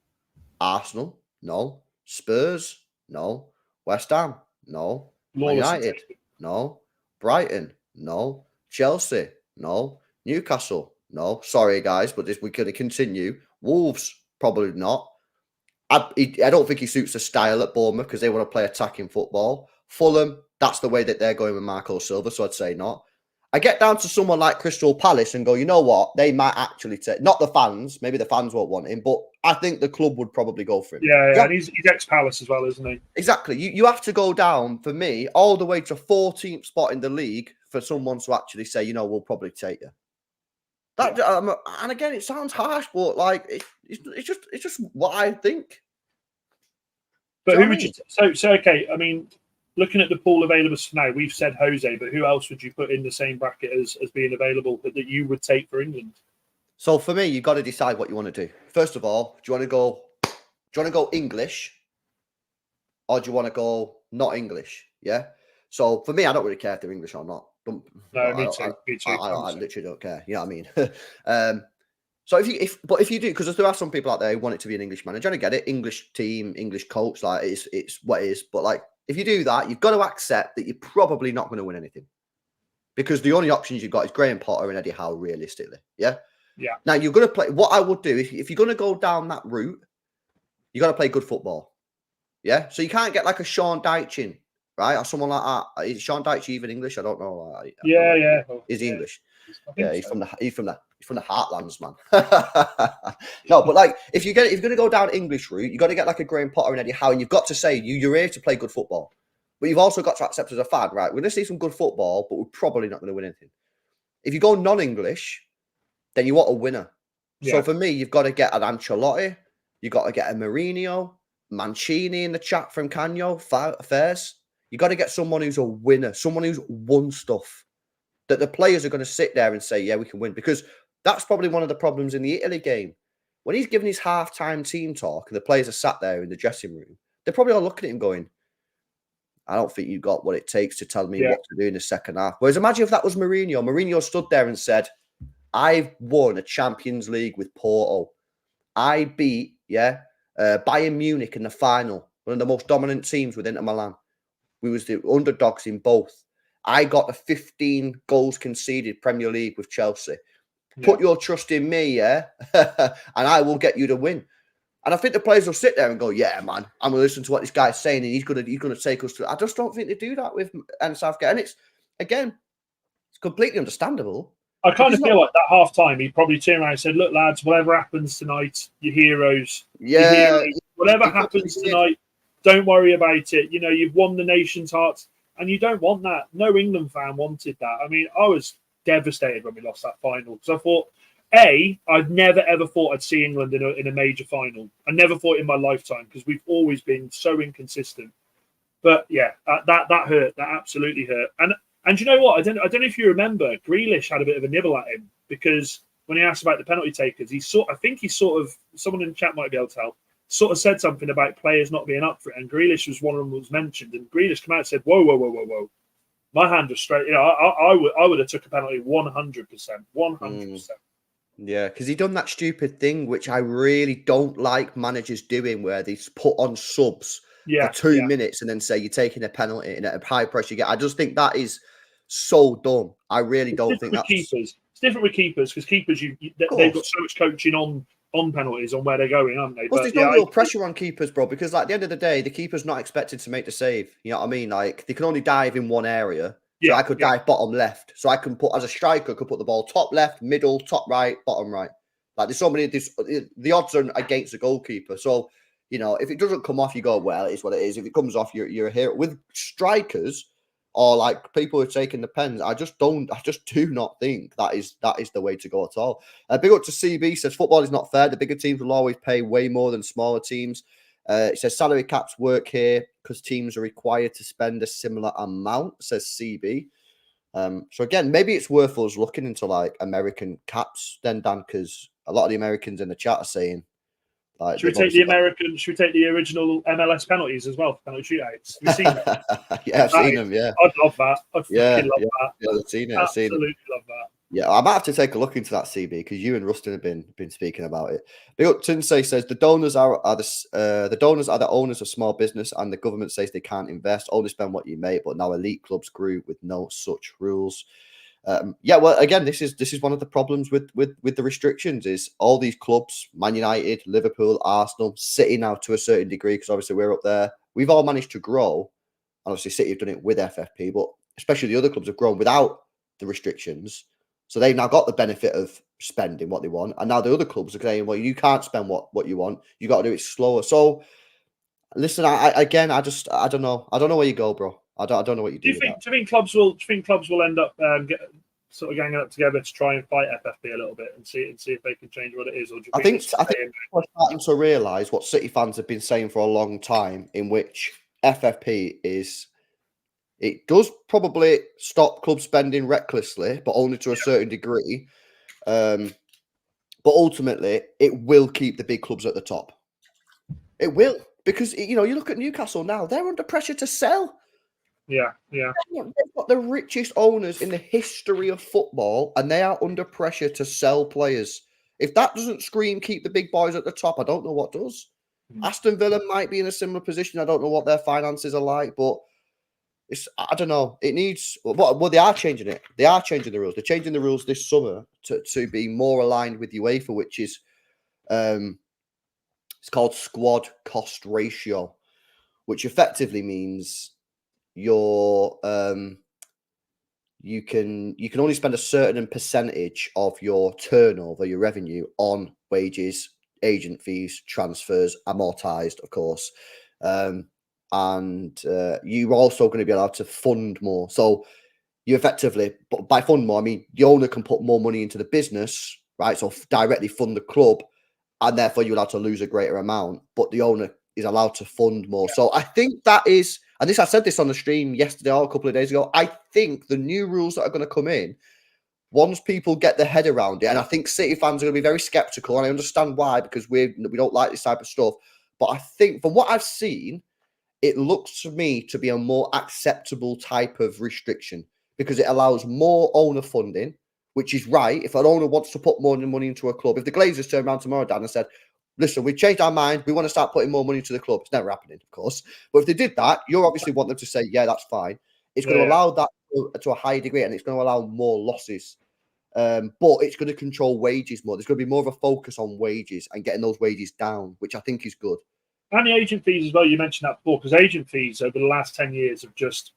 Speaker 2: Arsenal, no. Spurs, no. West Ham, no. United, no. Brighton, no. Chelsea, no. Newcastle, no. Sorry, guys, but we're going to continue. Wolves, probably not. I don't think he suits the style at Bournemouth because they want to play attacking football. Fulham, that's the way that they're going with Marco Silva, so I'd say not. I get down to someone like Crystal Palace and go, you know what? They might actually take, not the fans, maybe the fans won't want him, but I think the club would probably go for him.
Speaker 1: Yeah, and he's ex-Palace as well, isn't he?
Speaker 2: Exactly. You have to go down, for me, all the way to 14th spot in the league for someone to actually say, we'll probably take you. That and again, it sounds harsh, but like it's just what I think.
Speaker 1: But who would you? So okay. I mean, looking at the pool available now, we've said Jose, but who else would you put in the same bracket as being available that you would take for England?
Speaker 2: So for me, you've got to decide what you want to do. First of all, do you want to go English, or do you want to go not English? Yeah. So for me, I don't really care if they're English or not.
Speaker 1: Me too.
Speaker 2: I literally don't care. You know what I mean? So if you do, because there are some people out there who want it to be an English manager, and I get it, English team, English coach, like it's what it is. But like, if you do that, you've got to accept that you're probably not going to win anything, because the only options you've got is Graham Potter and Eddie Howe, realistically. Yeah.
Speaker 1: Yeah.
Speaker 2: Now you're going to play. What I would do if you're going to go down that route, you got to play good football. Yeah. So you can't get like a Sean Dyche in, right, or someone like that. Is Sean Dyche even English? I don't know.
Speaker 1: Yeah.
Speaker 2: Is he English? Yeah, he's
Speaker 1: so.
Speaker 2: He's from the heartlands, man. No, but like if you're going to go down English route, you got to get like a Graham Potter and Eddie Howe, and you've got to say you're here to play good football, but you've also got to accept as a fan, right? We're going to see some good football, but we're probably not going to win anything. If you go non-English, then you want a winner. Yeah. So for me, you've got to get an Ancelotti, you've got to get a Mourinho, Mancini in the chat from Canyo, Fairs. You got to get someone who's a winner, someone who's won stuff, that the players are going to sit there and say, yeah, we can win. Because that's probably one of the problems in the Italy game. When he's giving his half-time team talk and the players are sat there in the dressing room, they're probably all looking at him going, I don't think you've got what it takes to tell me what to do in the second half. Whereas imagine if that was Mourinho. Mourinho stood there and said, I've won a Champions League with Porto. I beat, Bayern Munich in the final, one of the most dominant teams with Inter Milan. We was the underdogs in both. I got the 15 goals conceded Premier League with Chelsea. Put your trust in me, and I will get you to win. And I think the players will sit there and go, yeah, man, I'm going to listen to what this guy's saying, and he's going to take us to. I just don't think they do that with Southgate. And it's completely understandable.
Speaker 1: I kind of feel like that half time, he probably turned around and said, look, lads, whatever happens tonight, you're heroes.
Speaker 2: Yeah.
Speaker 1: You're heroes. Whatever happens tonight, don't worry about it. You've won the nation's hearts, and you don't want that. No England fan wanted that. I mean, I was devastated when we lost that final, because I thought, I'd never, ever thought I'd see England in a major final. I never thought in my lifetime, because we've always been so inconsistent. But yeah, that hurt. That absolutely hurt. And you know what? I don't know if you remember, Grealish had a bit of a nibble at him, because when he asked about the penalty takers, someone in the chat might be able to tell, sort of said something about players not being up for it, and Grealish was one of them was mentioned, and Grealish came out and said, whoa. My hand was straight. I would have took a penalty 100%. 100%.
Speaker 2: Yeah, because he done that stupid thing, which I really don't like managers doing, where they put on subs for 2 minutes and then say you're taking a penalty in a high pressure game. I just think that is so dumb. I really don't think that's...
Speaker 1: Keepers. It's different with keepers, because keepers, they've got so much coaching on penalties, on where they're going, aren't they?
Speaker 2: Well, there's no real pressure on keepers, bro, because like, at the end of the day, the keeper's not expected to make the save. You know what I mean? Like, they can only dive in one area. So I could dive bottom left. So I can put, as a striker, I could put the ball top left, middle, top right, bottom right. Like, there's so many, the odds are against the goalkeeper. So, if it doesn't come off, you go, well, it's what it is. If it comes off, you're a hero. With strikers, or like people who are taking the pens, I just do not think that is the way to go at all. Big up to CB, says football is not fair. The bigger teams will always pay way more than smaller teams. It says salary caps work here because teams are required to spend a similar amount, says CB. So again, maybe it's worth us looking into like American caps then, Dan, because a lot of the Americans in the chat are saying, like,
Speaker 1: should we take the original MLS penalties as well? Penalty shootouts. Have you seen them?
Speaker 2: Yeah, I've seen them. Yeah,
Speaker 1: I'd love that. I'd fucking love that.
Speaker 2: Yeah, I've seen it.
Speaker 1: Absolutely love that.
Speaker 2: Yeah, I might have to take a look into that, CB, because you and Rustin have been speaking about it. Big up Tinsay says the donors are the owners of small business, and the government says they can't invest, only spend what you make. But now elite clubs grew with no such rules. Yeah, well, again, this is one of the problems with the restrictions is all these clubs, Man United, Liverpool, Arsenal, City now to a certain degree, because obviously we're up there. We've all managed to grow. And obviously City have done it with FFP, but especially the other clubs have grown without the restrictions. So they've now got the benefit of spending what they want. And now the other clubs are saying, well, you can't spend what you want. You got to do it slower. So listen, I don't know. I don't know where you go, bro. I don't know what you do.
Speaker 1: Do you think clubs will end up sort of ganging up together to try and fight FFP a little bit and see if they can change what it is? Or do you think
Speaker 2: we're starting to realise what City fans have been saying for a long time, in which FFP is, it does probably stop club spending recklessly, but only to a certain degree. But ultimately, it will keep the big clubs at the top. It will, because you look at Newcastle now; they're under pressure to sell.
Speaker 1: Yeah.
Speaker 2: They've got the richest owners in the history of football, and they are under pressure to sell players. If that doesn't scream keep the big boys at the top, I don't know what does. Aston Villa might be in a similar position. I don't know what their finances are like, but I don't know. It needs. Well, they are changing it. They are changing the rules. They're changing the rules this summer to be more aligned with UEFA, which is it's called squad cost ratio, which effectively means you can only spend a certain percentage of your turnover, your revenue, on wages, agent fees, transfers, amortized, of course. And you're also going to be allowed to fund more. So you effectively, by fund more, I mean the owner can put more money into the business, right? So directly fund the club, and therefore you're allowed to lose a greater amount, but the owner is allowed to fund more. So I think that is, and I said this on the stream yesterday or a couple of days ago, I think the new rules that are going to come in, once people get their head around it, and I think City fans are going to be very skeptical, and I understand why, because we don't like this type of stuff. But I think from what I've seen, it looks to me to be a more acceptable type of restriction, because it allows more owner funding, which is right. If an owner wants to put more money into a club, if the Glazers turn around tomorrow, Dan, and said, listen, we've changed our mind, we want to start putting more money into the club. It's never happening, of course. But if they did that, you obviously want them to say, yeah, that's fine. It's going to allow that to a higher degree, and it's going to allow more losses. But it's going to control wages more. There's going to be more of a focus on wages and getting those wages down, which I think is good.
Speaker 1: And the agent fees as well. You mentioned that before, because agent fees over the last 10 years have just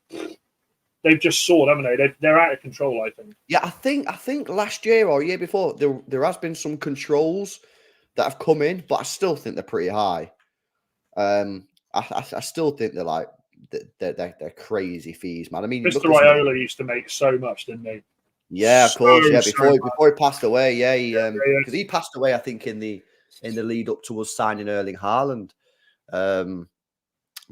Speaker 1: soared, haven't they? They're out of control, I think.
Speaker 2: Yeah, I think last year or year before there has been some controls that have come in, but I still think they're pretty high. I still think they're like they're crazy fees, man. I mean,
Speaker 1: Mr. Iola used to make so much, didn't he?
Speaker 2: Yeah, of course. Yeah, before he passed away. Yeah, because he passed away, I think, in the lead up to us signing Erling Haaland. I'm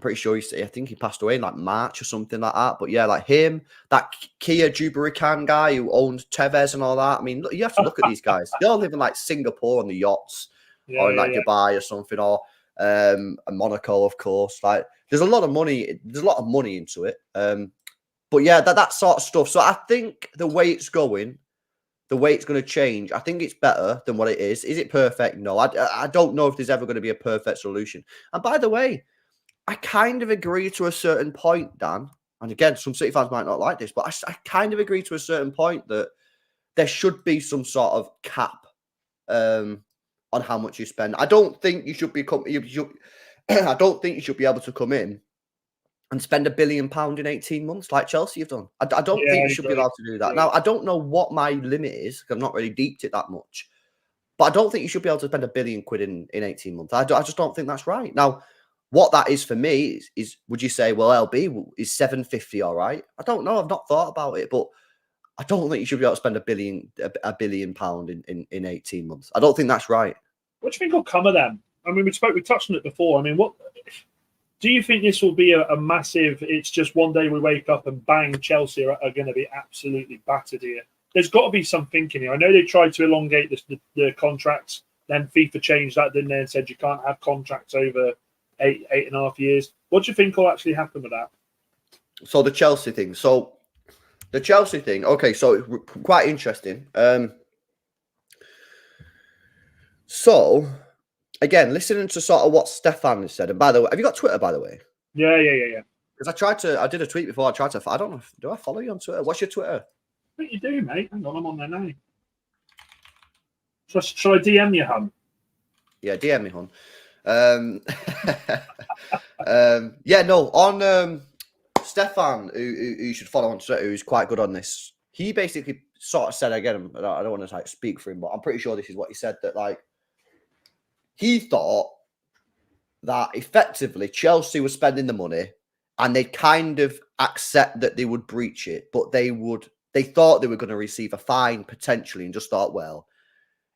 Speaker 2: pretty sure I think he passed away in like March or something like that. But yeah, like him, that Kia Jubarican guy who owned Tevez and all that. I mean, you have to look at these guys. They all live in like Singapore on the yachts, or in like Dubai or something, or and Monaco, of course. Like, there's a lot of money. There's a lot of money into it. But yeah, that sort of stuff. So I think the way it's going to change, I think it's better than what it is. Is it perfect? No, I don't know if there's ever going to be a perfect solution. And by the way, I kind of agree to a certain point, Dan. And again, some City fans might not like this, but I kind of agree to a certain point that there should be some sort of cap on how much you spend. I don't think you should be I don't think you should be able to come in and spend £1 billion in 18 months like Chelsea have done. I don't think you should be allowed to do that. Now, I don't know what my limit is, because I've not really deeped it that much. But I don't think you should be able to spend £1 billion in 18 months. I just don't think that's right. Now, what that is for me is would you say, well, LB, is 750 all right? I don't know. I've not thought about it, but I don't think you should be able to spend £1 billion in 18 months. I don't think that's right.
Speaker 1: What do you think will come of them? I mean, we touched on it before. I mean, what do you think this will be a massive? It's just one day we wake up and bang, Chelsea are going to be absolutely battered here. There's got to be some thinking here. I know they tried to elongate the contracts. Then FIFA changed that, didn't they, and said you can't have contracts over 8.5 years. What do you think will actually happen with that?
Speaker 2: So the Chelsea thing. Okay, so quite interesting. So again, listening to sort of what Stefan has said. And by the way, have you got Twitter, by the way?
Speaker 1: Yeah.
Speaker 2: Because I did a tweet before. I don't know. Do I follow you on Twitter? What's your Twitter?
Speaker 1: think you do, mate. Hang on, I'm on there now. Shall I DM you, Hun?
Speaker 2: Yeah, DM me, Hun. Yeah, no, on Stefan, who you should follow on Twitter, who's quite good on this. He basically sort of said, again, I don't want to like speak for him, but I'm pretty sure this is what he said, that like he thought that effectively Chelsea was spending the money and they'd kind of accept that they would breach it, but they thought they were going to receive a fine potentially, and just thought, well,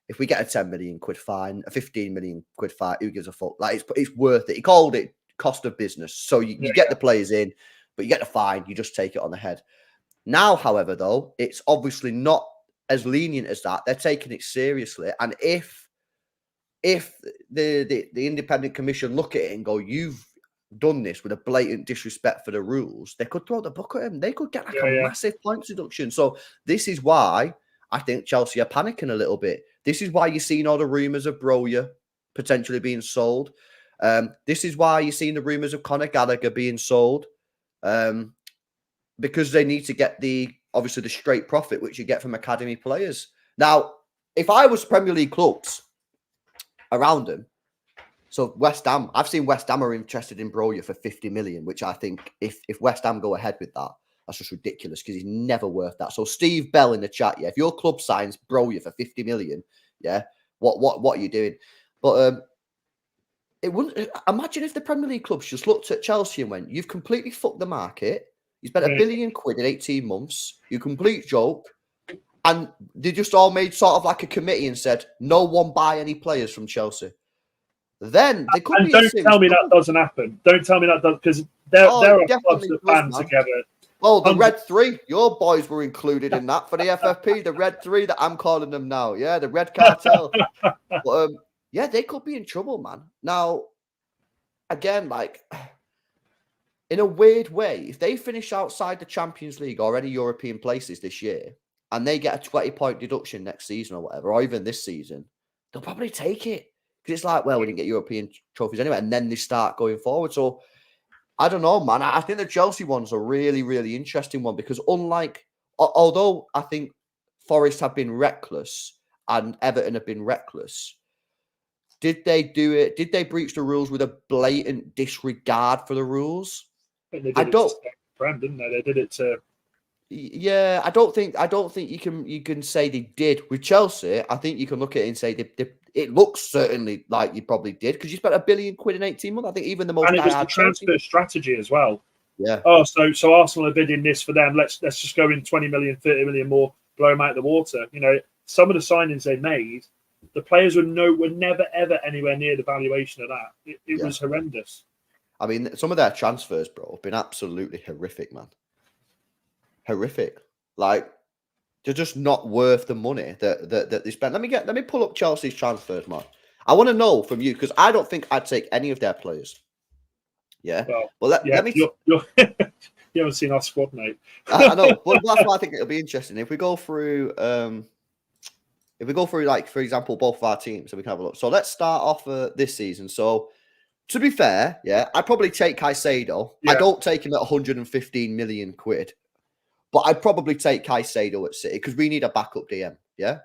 Speaker 2: if we get a 10 million quid fine, a 15 million quid fine, who gives a fuck? Like it's worth it. He called it cost of business. So you get the players in, but you get the fine, you just take it on the head. Now, however, though, it's obviously not as lenient as that. They're taking it seriously. And if the independent commission look at it and go, you've done this with a blatant disrespect for the rules, they could throw the book at him. They could get like a massive points deduction. So this is why I think Chelsea are panicking a little bit. This is why you're seeing all the rumours of Bruyne potentially being sold. This is why you're seeing the rumours of Conor Gallagher being sold. Because they need to get obviously the straight profit, which you get from academy players. Now, if I was Premier League clubs around them, so West Ham, I've seen West Ham are interested in Bruyne for 50 million, which I think if West Ham go ahead with that, that's just ridiculous because he's never worth that. So Steve Bell in the chat, yeah, if your club signs Bruyne for 50 million, yeah, what are you doing? But it wouldn't imagine if the Premier League clubs just looked at Chelsea and went, you've completely fucked the market. You spent £1 billion in 18 months. You complete joke. And they just all made sort of like a committee and said, no one buy any players from Chelsea. Then they could be.
Speaker 1: Don't tell me that doesn't happen. Don't tell me that does, because there are clubs that band together.
Speaker 2: Oh, the Red Three. Your boys were included in that for the FFP. The Red Three that I'm calling them now. Yeah, the Red Cartel. But, yeah, they could be in trouble, man. Now, again, like, in a weird way, if they finish outside the Champions League or any European places this year, and they get a 20-point deduction next season or whatever, or even this season, they'll probably take it. Because it's like, well, we didn't get European trophies anyway, and then they start going forward. So, I don't know, man. I think the Chelsea one's a really, really interesting one because although I think Forest have been reckless and Everton have been reckless, did they do it? Did they breach the rules with a blatant disregard for the rules?
Speaker 1: I don't. Brand, didn't they? They did it to.
Speaker 2: Yeah, I don't think you can say they did with Chelsea. I think you can look at it and say it looks certainly like you probably did because you spent £1 billion in 18 months. I think even the most.
Speaker 1: And it was the transfer strategy as well.
Speaker 2: Yeah.
Speaker 1: Oh, so Arsenal are bidding this for them. Let's just go in 20 million, 30 million more, blow them out of the water. You know, some of the signings they made, the players were never ever anywhere near the valuation of that. It was horrendous. I
Speaker 2: mean, some of their transfers, bro, have been absolutely horrific, man. Horrific. Like, they're just not worth the money that they spent. Let me pull up Chelsea's transfers, man. I want to know from you because I don't think I'd take any of their players. Yeah. Well, let me.
Speaker 1: You haven't seen our squad, mate.
Speaker 2: I know, but that's why I think it'll be interesting if we go through. Like, for example, both of our teams, so we can have a look. So let's start off this season. So, to be fair, yeah, I'd probably take Caicedo. Yeah. I don't take him at 115 million quid. But I'd probably take Caicedo at City because we need a backup DM. Yeah,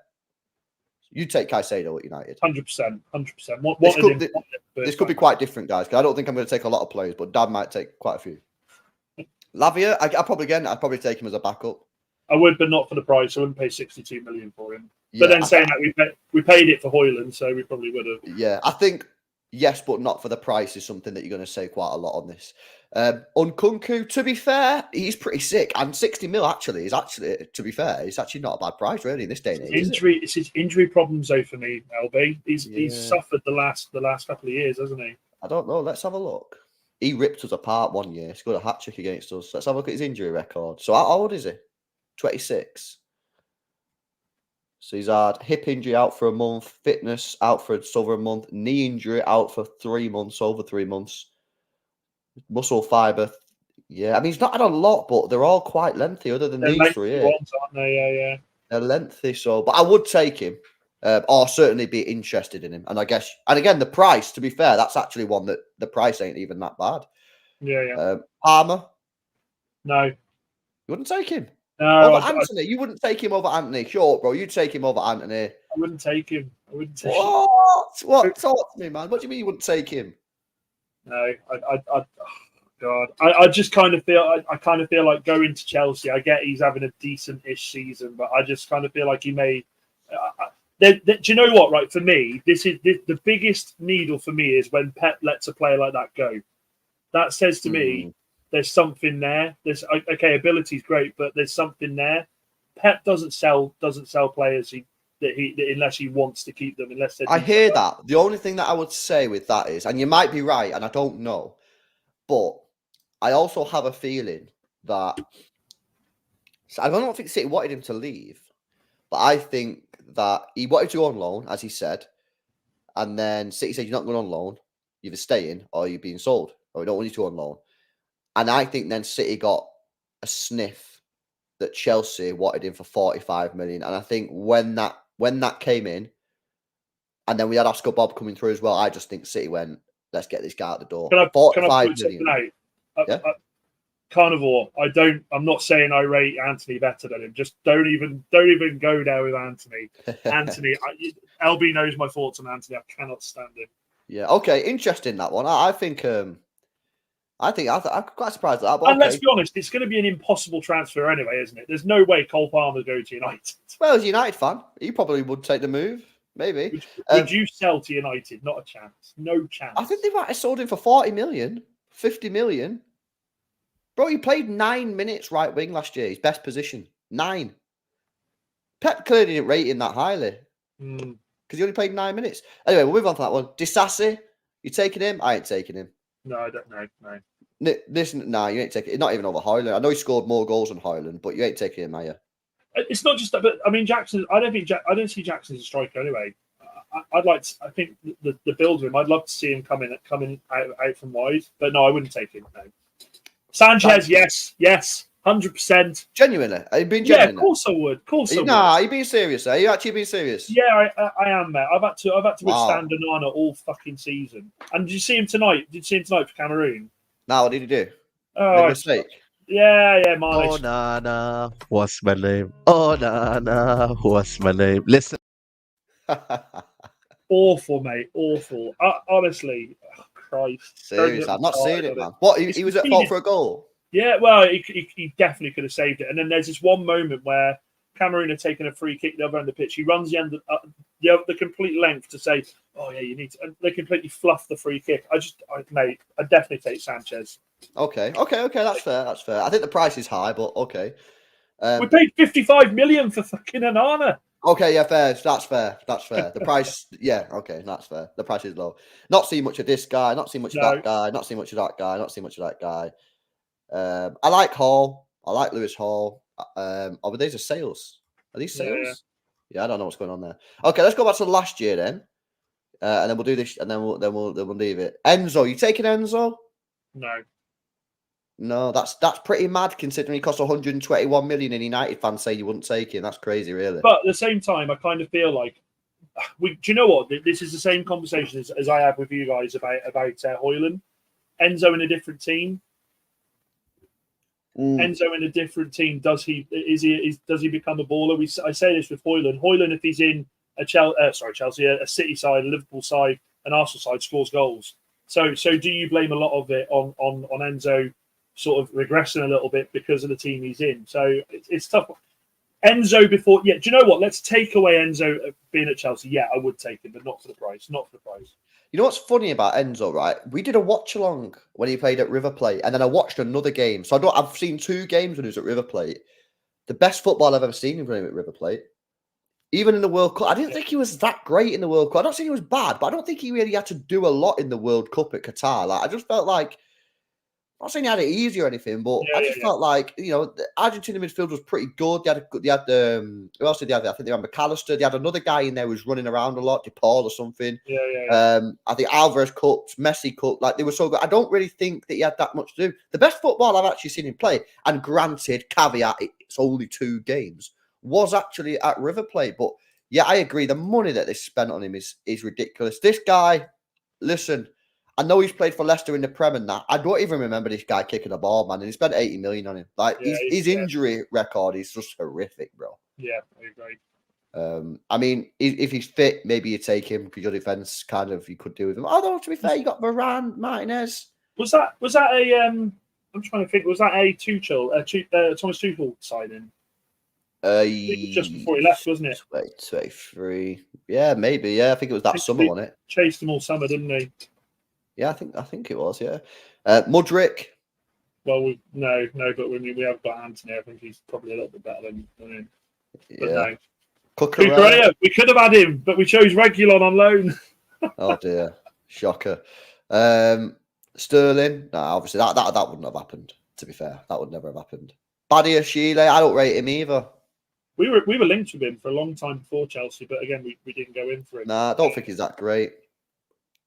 Speaker 2: you take Caicedo at United.
Speaker 1: 100%, 100%.
Speaker 2: This could be quite different, guys. Because I don't think I'm going to take a lot of players, but Dad might take quite a few. Lavia, I'd probably take him as a backup.
Speaker 1: I would, but not for the price. I wouldn't pay 62 million for him. But then saying that we paid it for Højlund, so we probably would have.
Speaker 2: Yeah, I think yes, but not for the price is something that you're going to say quite a lot on this. Nkunku, to be fair, he's pretty sick. And 60 mil is actually, to be fair, it's actually not a bad price, really, in this day and age.
Speaker 1: It's his injury problems, though, for me, LB. He's suffered the last couple of years, hasn't he?
Speaker 2: I don't know. Let's have a look. He ripped us apart one year. He scored a hat-trick against us. Let's have a look at his injury record. So how old is he? 26. So he's had hip injury out for a month, fitness out for over a month, knee injury out for 3 months, over 3 months. Muscle fibre, yeah. I mean, he's not had a lot, but they're all quite lengthy. Other than these three,
Speaker 1: aren't they? Yeah.
Speaker 2: They're lengthy. So, but I would take him, or certainly be interested in him. And I guess, and again, the price. To be fair, that's actually one that the price ain't even that bad.
Speaker 1: Yeah.
Speaker 2: Palmer,
Speaker 1: no,
Speaker 2: you wouldn't take him.
Speaker 1: No,
Speaker 2: Over Anthony? You wouldn't take him over Anthony. Sure, bro. You'd take him over Anthony.
Speaker 1: I wouldn't take him.
Speaker 2: What? Talk to me, man. What do you mean you wouldn't take him?
Speaker 1: No, oh God, I just kind of feel I kind of feel like going to Chelsea. I get he's having a decent-ish season, but I just kind of feel like he may. Do you know what? Right, for me, the biggest needle for me is when Pep lets a player like that go. That says to me there's something there. There's ability's great, but there's something there. Pep doesn't sell players unless he wants to keep them. Unless
Speaker 2: I hear that. The only thing that I would say with that is, and you might be right, and I don't know, but I also have a feeling that I don't think City wanted him to leave, but I think that he wanted to go on loan, as he said, and then City said, "You're not going on loan. You're either staying or you're being sold, or we don't want you to on loan." And I think then City got a sniff that Chelsea wanted him for 45 million, and I think when that came in, and then we had Oscar Bob coming through as well, I just think City went, "Let's get this guy out the door."
Speaker 1: Can I
Speaker 2: 45
Speaker 1: put
Speaker 2: million.
Speaker 1: something out?
Speaker 2: Yeah.
Speaker 1: Carnivore. I'm not saying I rate Anthony better than him. Just don't even go there with Anthony. LB knows my thoughts on Anthony. I cannot stand him.
Speaker 2: Yeah. Okay. Interesting, that one. I think. I'm quite surprised at that. But
Speaker 1: and let's be honest, it's going to be an impossible transfer anyway, isn't it? There's no way Cole Palmer go to United.
Speaker 2: Well, as a United fan, he probably would take the move. Maybe.
Speaker 1: Would you sell to United? Not a chance. No chance.
Speaker 2: I think they might have sold him for 40 million, 50 million. Bro, he played 9 minutes right wing last year. His best position. 9. Pep clearly didn't rate him that highly. Because he only played 9 minutes. Anyway, we'll move on to that one. Disassi, you taking him? I ain't taking him.
Speaker 1: No, I don't know. No.
Speaker 2: You ain't taking him. Not even over Højlund. I know he scored more goals than Højlund, but you ain't taking him, are you?
Speaker 1: It's not just that, but I mean, Jackson. I don't see Jackson as a striker anyway. I think the build of him. I'd love to see him coming out from wide, but no, I wouldn't take him. No. Sanchez, yes, 100%.
Speaker 2: Genuinely, are you being genuine?
Speaker 1: Yeah, of course I would.
Speaker 2: Are you being serious? Are you actually being serious?
Speaker 1: Yeah, I am, mate. I've had to withstand Onana all fucking season. And did you see him tonight? Did you see him tonight for Cameroon?
Speaker 2: No, what did he do?
Speaker 1: Oh,
Speaker 2: mistake. Yeah,
Speaker 1: Marley.
Speaker 3: Oh, Nana, what's my name? Oh, Nana, what's my name? Listen.
Speaker 1: Awful, mate. Awful. Honestly, oh, Christ.
Speaker 2: Serious. I've not seen it, man. What? He was at fault for a goal?
Speaker 1: Yeah, well, he definitely could have saved it. And then there's this one moment where Cameroon are taking a free kick the other end of the pitch. He runs the complete length to say, "Oh yeah, you need to." And they completely fluff the free kick. I'd definitely take Sanchez.
Speaker 2: Okay, that's fair. I think the price is high, but okay.
Speaker 1: We paid 55 million for fucking Onana.
Speaker 2: Okay, yeah, fair. That's fair. The price, yeah, okay, that's fair. The price is low. Not seen much of this guy. Not seen much of that guy. Not seen much of that guy. Not seen much of that guy. I like Hall. I like Lewis Hall. Are these sales? Are these sales? Yeah, I don't know what's going on there. Okay, let's go back to last year then, and then we'll do this, and then we'll leave it. Enzo, you taking Enzo? No, that's pretty mad considering he cost 121 million and United fans say you wouldn't take him. That's crazy, really.
Speaker 1: But at the same time, I kind of feel like do you know what? This is the same conversation as I had with you guys about Højlund. Enzo in a different team. Enzo in a different team. Does he become a baller? I say this with Højlund. Højlund, if he's in a Chelsea, a City side, a Liverpool side, an Arsenal side, scores goals. So do you blame a lot of it on Enzo sort of regressing a little bit because of the team he's in? So it's tough. Enzo before, do you know what? Let's take away Enzo being at Chelsea. Yeah, I would take him, but not for the price. Not for the price.
Speaker 2: You know what's funny about Enzo, right? We did a watch along when he played at River Plate, and then I watched another game. So I've seen 2 games when he was at River Plate. The best football I've ever seen him at River Plate. Even in the World Cup, I didn't think he was that great in the World Cup. I don't think he was bad, but I don't think he really had to do a lot in the World Cup at Qatar. Like, I just felt like, I'm not saying he had it easy or anything, but I just felt like, the Argentina midfield was pretty good. They had who else did they have? I think they had McAllister. They had another guy in there who was running around a lot, DePaul or something. I think Alvarez cooked, Messi cooked. Like, they were so good. I don't really think that he had that much to do. The best football I've actually seen him play, and granted, caveat, it's only 2 games, was actually at River Plate. But yeah, I agree. The money that they spent on him is ridiculous. This guy, listen, I know he's played for Leicester in the Prem and that. I don't even remember this guy kicking a ball, man. And he spent 80 million on him. Like his injury record is just horrific, bro.
Speaker 1: Yeah, I agree.
Speaker 2: I mean, if he's fit, maybe you take him because your defense kind of you could do with him. Although to be fair, you got Varane, Martinez.
Speaker 1: Was that a I'm trying to think. Was that a Thomas Tuchel signing? Just before he left, wasn't it?
Speaker 2: 23. Yeah, maybe. Yeah, I think it was that summer, wasn't it?
Speaker 1: Chased him all summer, didn't he?
Speaker 2: Yeah, I think it was. Yeah, Mudryk.
Speaker 1: Well, no, but we have got Anthony. I think he's probably a little bit better than him. But
Speaker 2: Yeah.
Speaker 1: no.
Speaker 2: Cucurella.
Speaker 1: We could have had him, but we chose Reguilon on loan.
Speaker 2: Oh dear, shocker. Sterling. No, obviously that wouldn't have happened. To be fair, that would never have happened. Badia Sheila. I don't rate him either.
Speaker 1: We were linked with him for a long time before Chelsea, but again, we didn't go in for him.
Speaker 2: Nah, I don't think he's that great.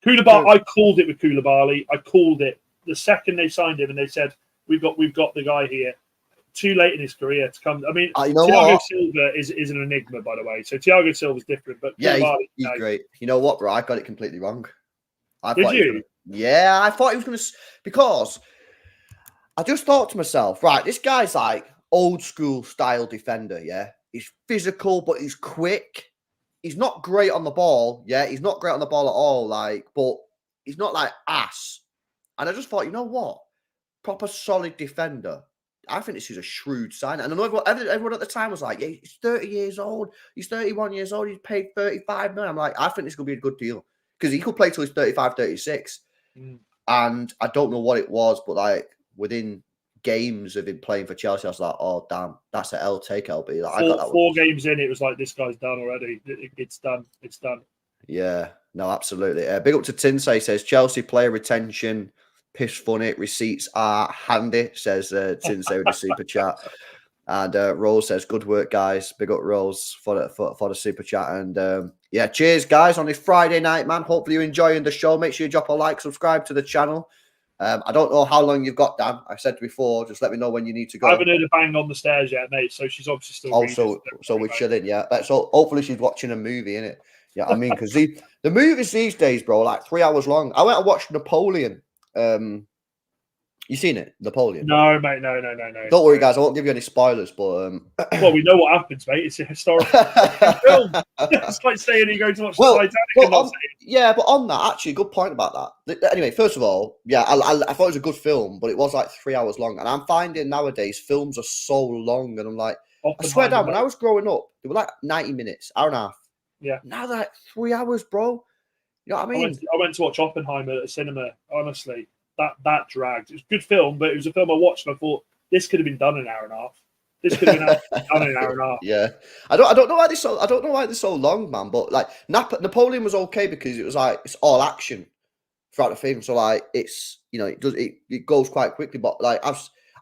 Speaker 1: Koulibaly, I called it with Koulibaly. I called it the second they signed him, and they said we've got the guy here. Too late in his career to come. I mean,
Speaker 2: you know
Speaker 1: Thiago
Speaker 2: what?
Speaker 1: Silva is an enigma, by the way. So Thiago Silva's different, but
Speaker 2: Yeah, he's great. You know what, bro? I got it completely wrong.
Speaker 1: Did you?
Speaker 2: Yeah, I thought he was going to because I just thought to myself, right, this guy's like old school style defender. Yeah, he's physical, but he's quick. He's not great on the ball. Yeah, he's not great on the ball at all. Like, but he's not like ass. And I just thought, you know what? Proper solid defender. I think this is a shrewd sign. And I know everyone at the time was like, yeah, he's 30 years old. He's 31 years old. He's paid 35 million. I'm like, I think this is going to be a good deal. Because he could play till he's 35, 36. And I don't know what it was, but like within games of him playing for Chelsea, I was like, oh, damn, that's an L, take LB. Like, I got that
Speaker 1: 4 games in, it was like, this guy's done already. It's done. It's done.
Speaker 2: Yeah, no, absolutely. Big up to Tinsay, says Chelsea player retention. Piss funny. Receipts are handy, says Tinsay with the super chat. And Rose says, good work, guys. Big up Rose for the super chat. And yeah, cheers, guys, on this Friday night, man. Hopefully you're enjoying the show. Make sure you drop a like, subscribe to the channel. I don't know how long you've got, Dan. I said before, just let me know when you need to go.
Speaker 1: I haven't heard a bang on the stairs yet, mate. So she's obviously still.
Speaker 2: So we're chilling, yeah. So hopefully she's watching a movie, innit? Yeah, I mean, because the movies these days, bro, are like 3 hours long. I went and watched Napoleon. You seen it, Napoleon?
Speaker 1: No, mate, no.
Speaker 2: Don't worry, guys. I won't give you any spoilers, but
Speaker 1: well, we know what happens, mate. It's a historical film. It's like saying you go to watch Titanic and not
Speaker 2: yeah, but on that, actually, good point about that. Anyway, first of all, yeah, I thought it was a good film, but it was like 3 hours long, and I'm finding nowadays films are so long, and I'm like, I swear down, when I was growing up, they were like 90 minutes, hour and a half.
Speaker 1: Yeah.
Speaker 2: Now they're like 3 hours, bro. You know what I mean?
Speaker 1: I went to watch Oppenheimer at the cinema. Honestly, that dragged. It was a good film, but it was a film I watched and I thought this could have been done in an hour and a half. This could have been done in an hour and a half.
Speaker 2: Yeah, I don't know why this so long, man. But like Napoleon was okay because it was like it's all action throughout the film, so like it's it goes quite quickly. But like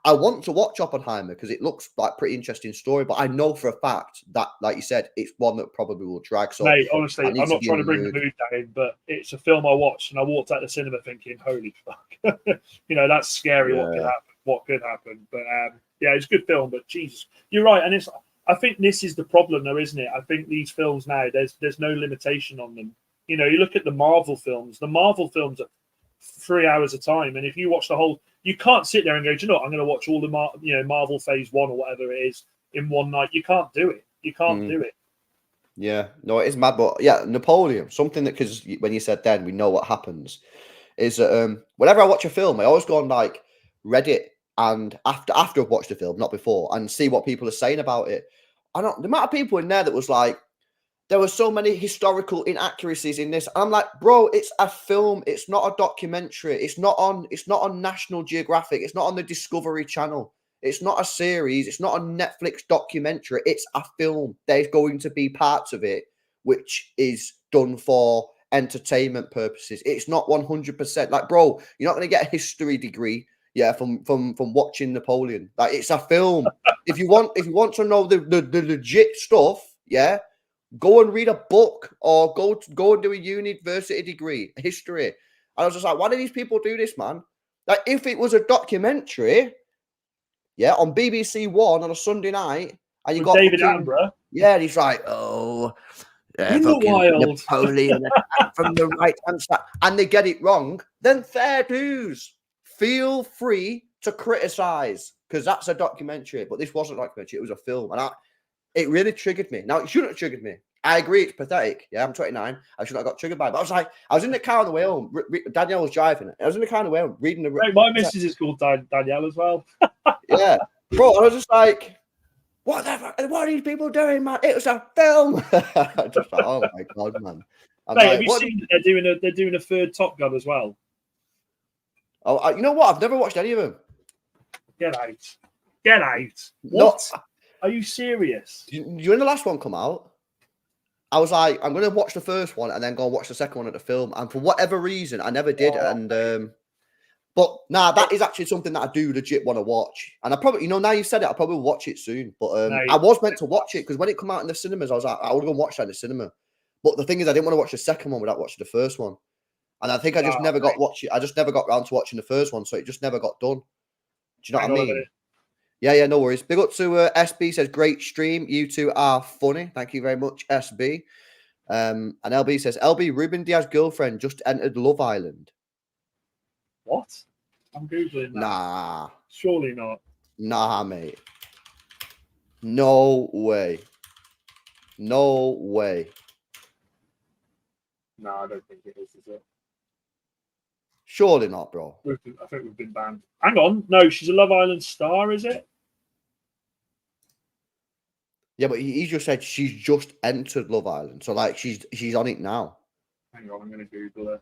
Speaker 2: I want to watch Oppenheimer because it looks like pretty interesting story. But I know for a fact that, like you said, it's one that probably will drag. So,
Speaker 1: mate, honestly, I'm not trying to bring the mood down, but it's a film I watched and I walked out the cinema thinking, "Holy fuck!" That's scary.
Speaker 2: Yeah.
Speaker 1: What could happen? But yeah, it's a good film. But Jesus, you're right, and I think this is the problem, though, isn't it? I think these films now, there's no limitation on them. You look at the Marvel films. The Marvel films are 3 hours a time, and if you watch the whole, you can't sit there and go, do you know what, I'm going to watch all the Marvel Phase 1 or whatever it is in one night. You can't do it. You can't do it.
Speaker 2: Yeah, no, it is mad, but yeah, Napoleon. Something that, because when you said then we know what happens, is that whenever I watch a film, I always go on like Reddit and after I've watched the film, not before, and see what people are saying about it. The amount of people in there that was like, there were so many historical inaccuracies in this. And I'm like, bro, it's a film. It's not a documentary. It's not on National Geographic. It's not on the Discovery Channel. It's not a series. It's not a Netflix documentary. It's a film. There's going to be parts of it which is done for entertainment purposes. It's not 100%. Like, bro, you're not going to get a history degree, from watching Napoleon. Like, it's a film. if you want to know the legit stuff, go and read a book or go and do a university degree, history. And I was just like, why do these people do this, man? Like, if it was a documentary, on BBC One on a Sunday night, and you got
Speaker 1: David Attenborough.
Speaker 2: Yeah, and he's like, oh,
Speaker 1: In the wild.
Speaker 2: Napoleon attacked from the right hand side, and they get it wrong, then fair dues. Feel free to criticize because that's a documentary, but this wasn't a documentary, it was a film, and it really triggered me. Now, it shouldn't have triggered me. I agree, it's pathetic. Yeah, I'm 29. I should not have got triggered by it. But I was in the car on the way home. Danielle was driving it. I was in the car on the way home reading the.
Speaker 1: Mate, my missus is called Danielle as well.
Speaker 2: Yeah, bro. I was just like, what are these people doing, man? It was a film. Just like, oh my god, man.
Speaker 1: Mate, have you seen that they're doing a third Top Gun as well?
Speaker 2: Oh, you know what? I've never watched any of them.
Speaker 1: Get out! Get out!
Speaker 2: What?
Speaker 1: Are you serious?
Speaker 2: When the last one come out, I was like, I'm going to watch the first one and then go and watch the second one at the film. And for whatever reason, I never did. But that is actually something that I do legit want to watch. And I probably, now you've said it, I'll probably watch it soon. But I was meant to watch it because when it come out in the cinemas, I was like, I would go and watch that in the cinema. But the thing is, I didn't want to watch the second one without watching the first one. And I think I just never got I just never got around to watching the first one. So it just never got done. Do you know what I mean? Yeah, no worries. Big up to SB says, great stream. You two are funny. Thank you very much, SB. And LB says, LB, Ruben Diaz's girlfriend just entered Love Island.
Speaker 1: What? I'm Googling that.
Speaker 2: Nah.
Speaker 1: Surely not.
Speaker 2: Nah, mate. No way. No way.
Speaker 1: No, I don't think it is it?
Speaker 2: Surely not, bro.
Speaker 1: I think we've been banned. Hang on. No, she's a Love Island star, is it?
Speaker 2: Yeah, but he just said she's just entered Love Island. So, like, she's on it now.
Speaker 1: Hang on, I'm going to Google her.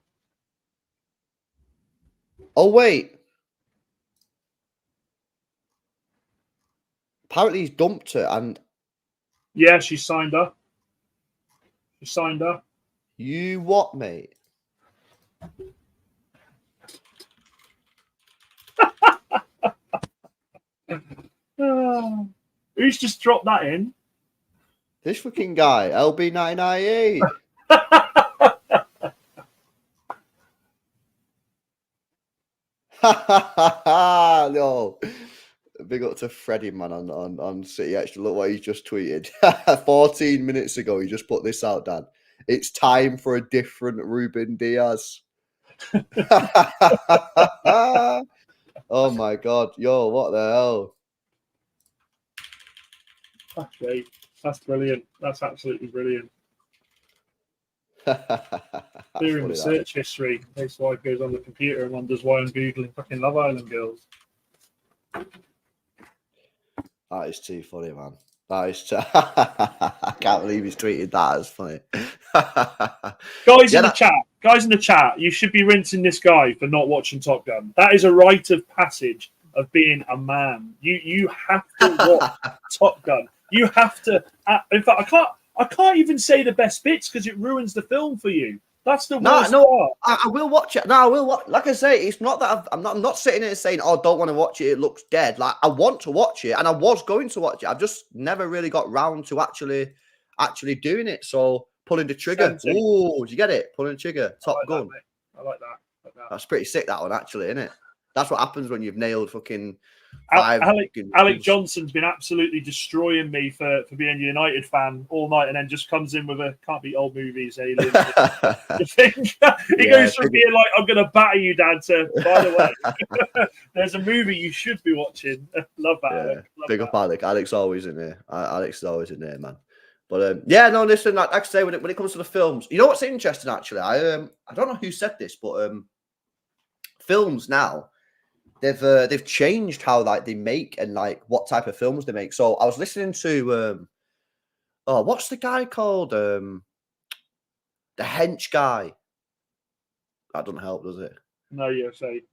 Speaker 2: Oh, wait. Apparently he's dumped her and...
Speaker 1: Yeah, she signed up. She signed up.
Speaker 2: You what, mate?
Speaker 1: Who's just dropped that in?
Speaker 2: This fucking guy, LB1998. No. Big up to Freddie, man, on City Extra. Look what he just tweeted. 14 minutes ago, he just put this out, Dan. It's time for a different Ruben Diaz. Oh my god. Yo, what the hell?
Speaker 1: That's great. That's brilliant. That's absolutely brilliant. Clearing the search history. His wife goes on the computer and wonders why I'm Googling fucking Love Island girls.
Speaker 2: That is too funny, man. That is too... I can't believe he's tweeted that as funny.
Speaker 1: Guys in the chat, you should be rinsing this guy for not watching Top Gun. That is a rite of passage of being a man. You have to watch Top Gun. You have to. In fact, I can't even say the best bits because it ruins the film for you. That's the worst part.
Speaker 2: I will watch it. No, I will watch. Like I say, it's not that I'm not sitting here saying, "Oh, don't want to watch it. It looks dead." Like I want to watch it, and I was going to watch it. I've just never really got round to actually doing it. So pulling the trigger. Oh, did you get it? Pulling the trigger. Top Gun.
Speaker 1: I like that.
Speaker 2: That's pretty sick. That one actually, isn't it? That's what happens when you've nailed fucking.
Speaker 1: Alec Johnson's been absolutely destroying me for being a United fan all night, and then just comes in with a can't beat old movies, Alien. He goes from being like, "I'm going to batter you, Dad," to, by the way, there's a movie you should be watching. Love that.
Speaker 2: Yeah.
Speaker 1: Alec.
Speaker 2: Big up Alec. Alec's always in there. Alex is always in there, man. But yeah, no, listen. Like I say, when it comes to the films, you know what's interesting? Actually, I don't know who said this, but films now. They've changed how like they make and like what type of films they make. So I was listening to what's the guy called? The hench guy. That doesn't help, does it?
Speaker 1: No, you say.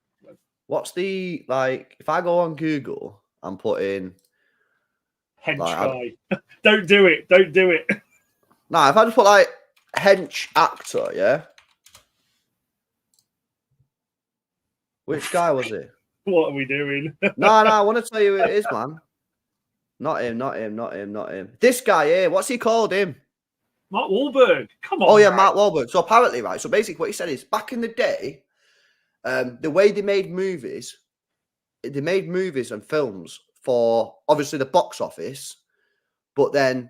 Speaker 2: What's the like? If I go on Google and put in
Speaker 1: hench guy, don't do it. Don't do it.
Speaker 2: Nah, if I just put like hench actor, yeah. Which guy was it?
Speaker 1: What are we doing?
Speaker 2: No, I want to tell you who it is, man. Not him. This guy here, what's he called him?
Speaker 1: Mark Wahlberg. Come on.
Speaker 2: Oh, yeah, Mark Wahlberg. So apparently, right, so basically what he said is, back in the day, the way they made movies and films for, obviously, the box office, but then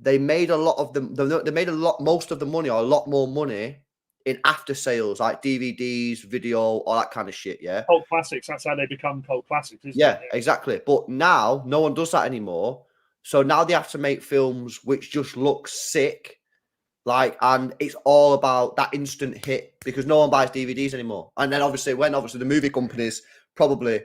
Speaker 2: they made a lot of them. They made most of the money, or a lot more money, in after sales, like DVDs, video, all that kind of shit. Yeah,
Speaker 1: cult classics. That's how they become cult classics, isn't
Speaker 2: yeah,
Speaker 1: it?
Speaker 2: exactly. But now no one does that anymore. So now they have to make films which just look sick, like, and it's all about that instant hit because no one buys DVDs anymore. And then obviously the movie companies probably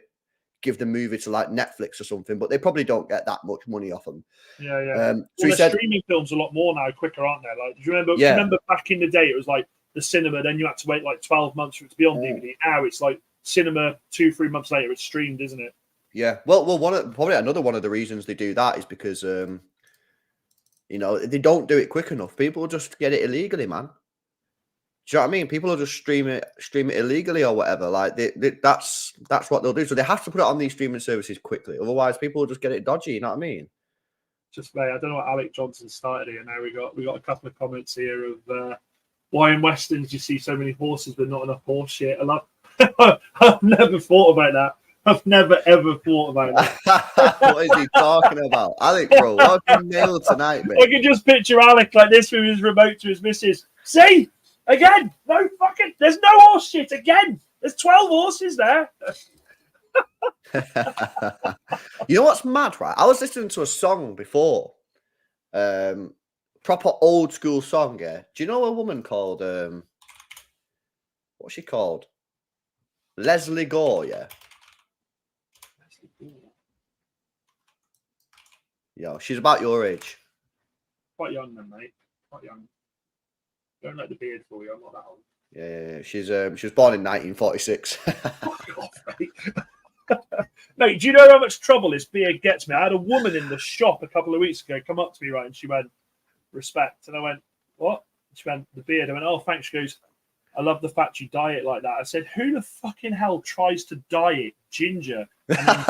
Speaker 2: give the movie to like Netflix or something, but they probably don't get that much money off them.
Speaker 1: Yeah, yeah.
Speaker 2: So
Speaker 1: Well,
Speaker 2: he
Speaker 1: the
Speaker 2: said,
Speaker 1: streaming films a lot more now, quicker, aren't they? Like, do you remember?
Speaker 2: Yeah.
Speaker 1: Remember back in the day, it was like the cinema. Then you had to wait like 12 months for it to be on DVD. Now it's like cinema 2-3 months later, it's streamed, isn't it?
Speaker 2: yeah. Well, probably another one of the reasons they do that is because you know, they don't do it quick enough. People just get it illegally, man. Do you know what I mean? People will just stream it illegally or whatever. Like that's what they'll do. So they have to put it on these streaming services quickly. Otherwise, people will just get it dodgy. You know what I mean?
Speaker 1: Just mate, I don't know what Alec Johnson started here. Now we got a couple of comments here of why in westerns you see so many horses but not enough horse shit. I love. I've never thought about that. I've never ever thought about that.
Speaker 2: What is he talking about, Alec? Bro, what have you nailed tonight, mate?
Speaker 1: I can just picture Alec like this with his remote to his missus. See again? No fucking. There's no horse shit again. There's 12 horses there.
Speaker 2: You know what's mad, right? I was listening to a song before, proper old school song. Yeah, do you know a woman called what's she called? Leslie Gore. Yeah. Yeah, she's about your age.
Speaker 1: Quite young then, mate. Quite young. Don't let the beard fool you. I'm not that old.
Speaker 2: Yeah. She was born in 1946.
Speaker 1: Oh, God, mate. Mate, do you know how much trouble this beard gets me? I had a woman in the shop a couple of weeks ago come up to me, right, and she went, "Respect," and I went, "What?" She went, "The beard." I went, "Oh, thanks." She goes, "I love the fact you dye it like that." I said, "Who the fucking hell tries to dye it ginger?" And then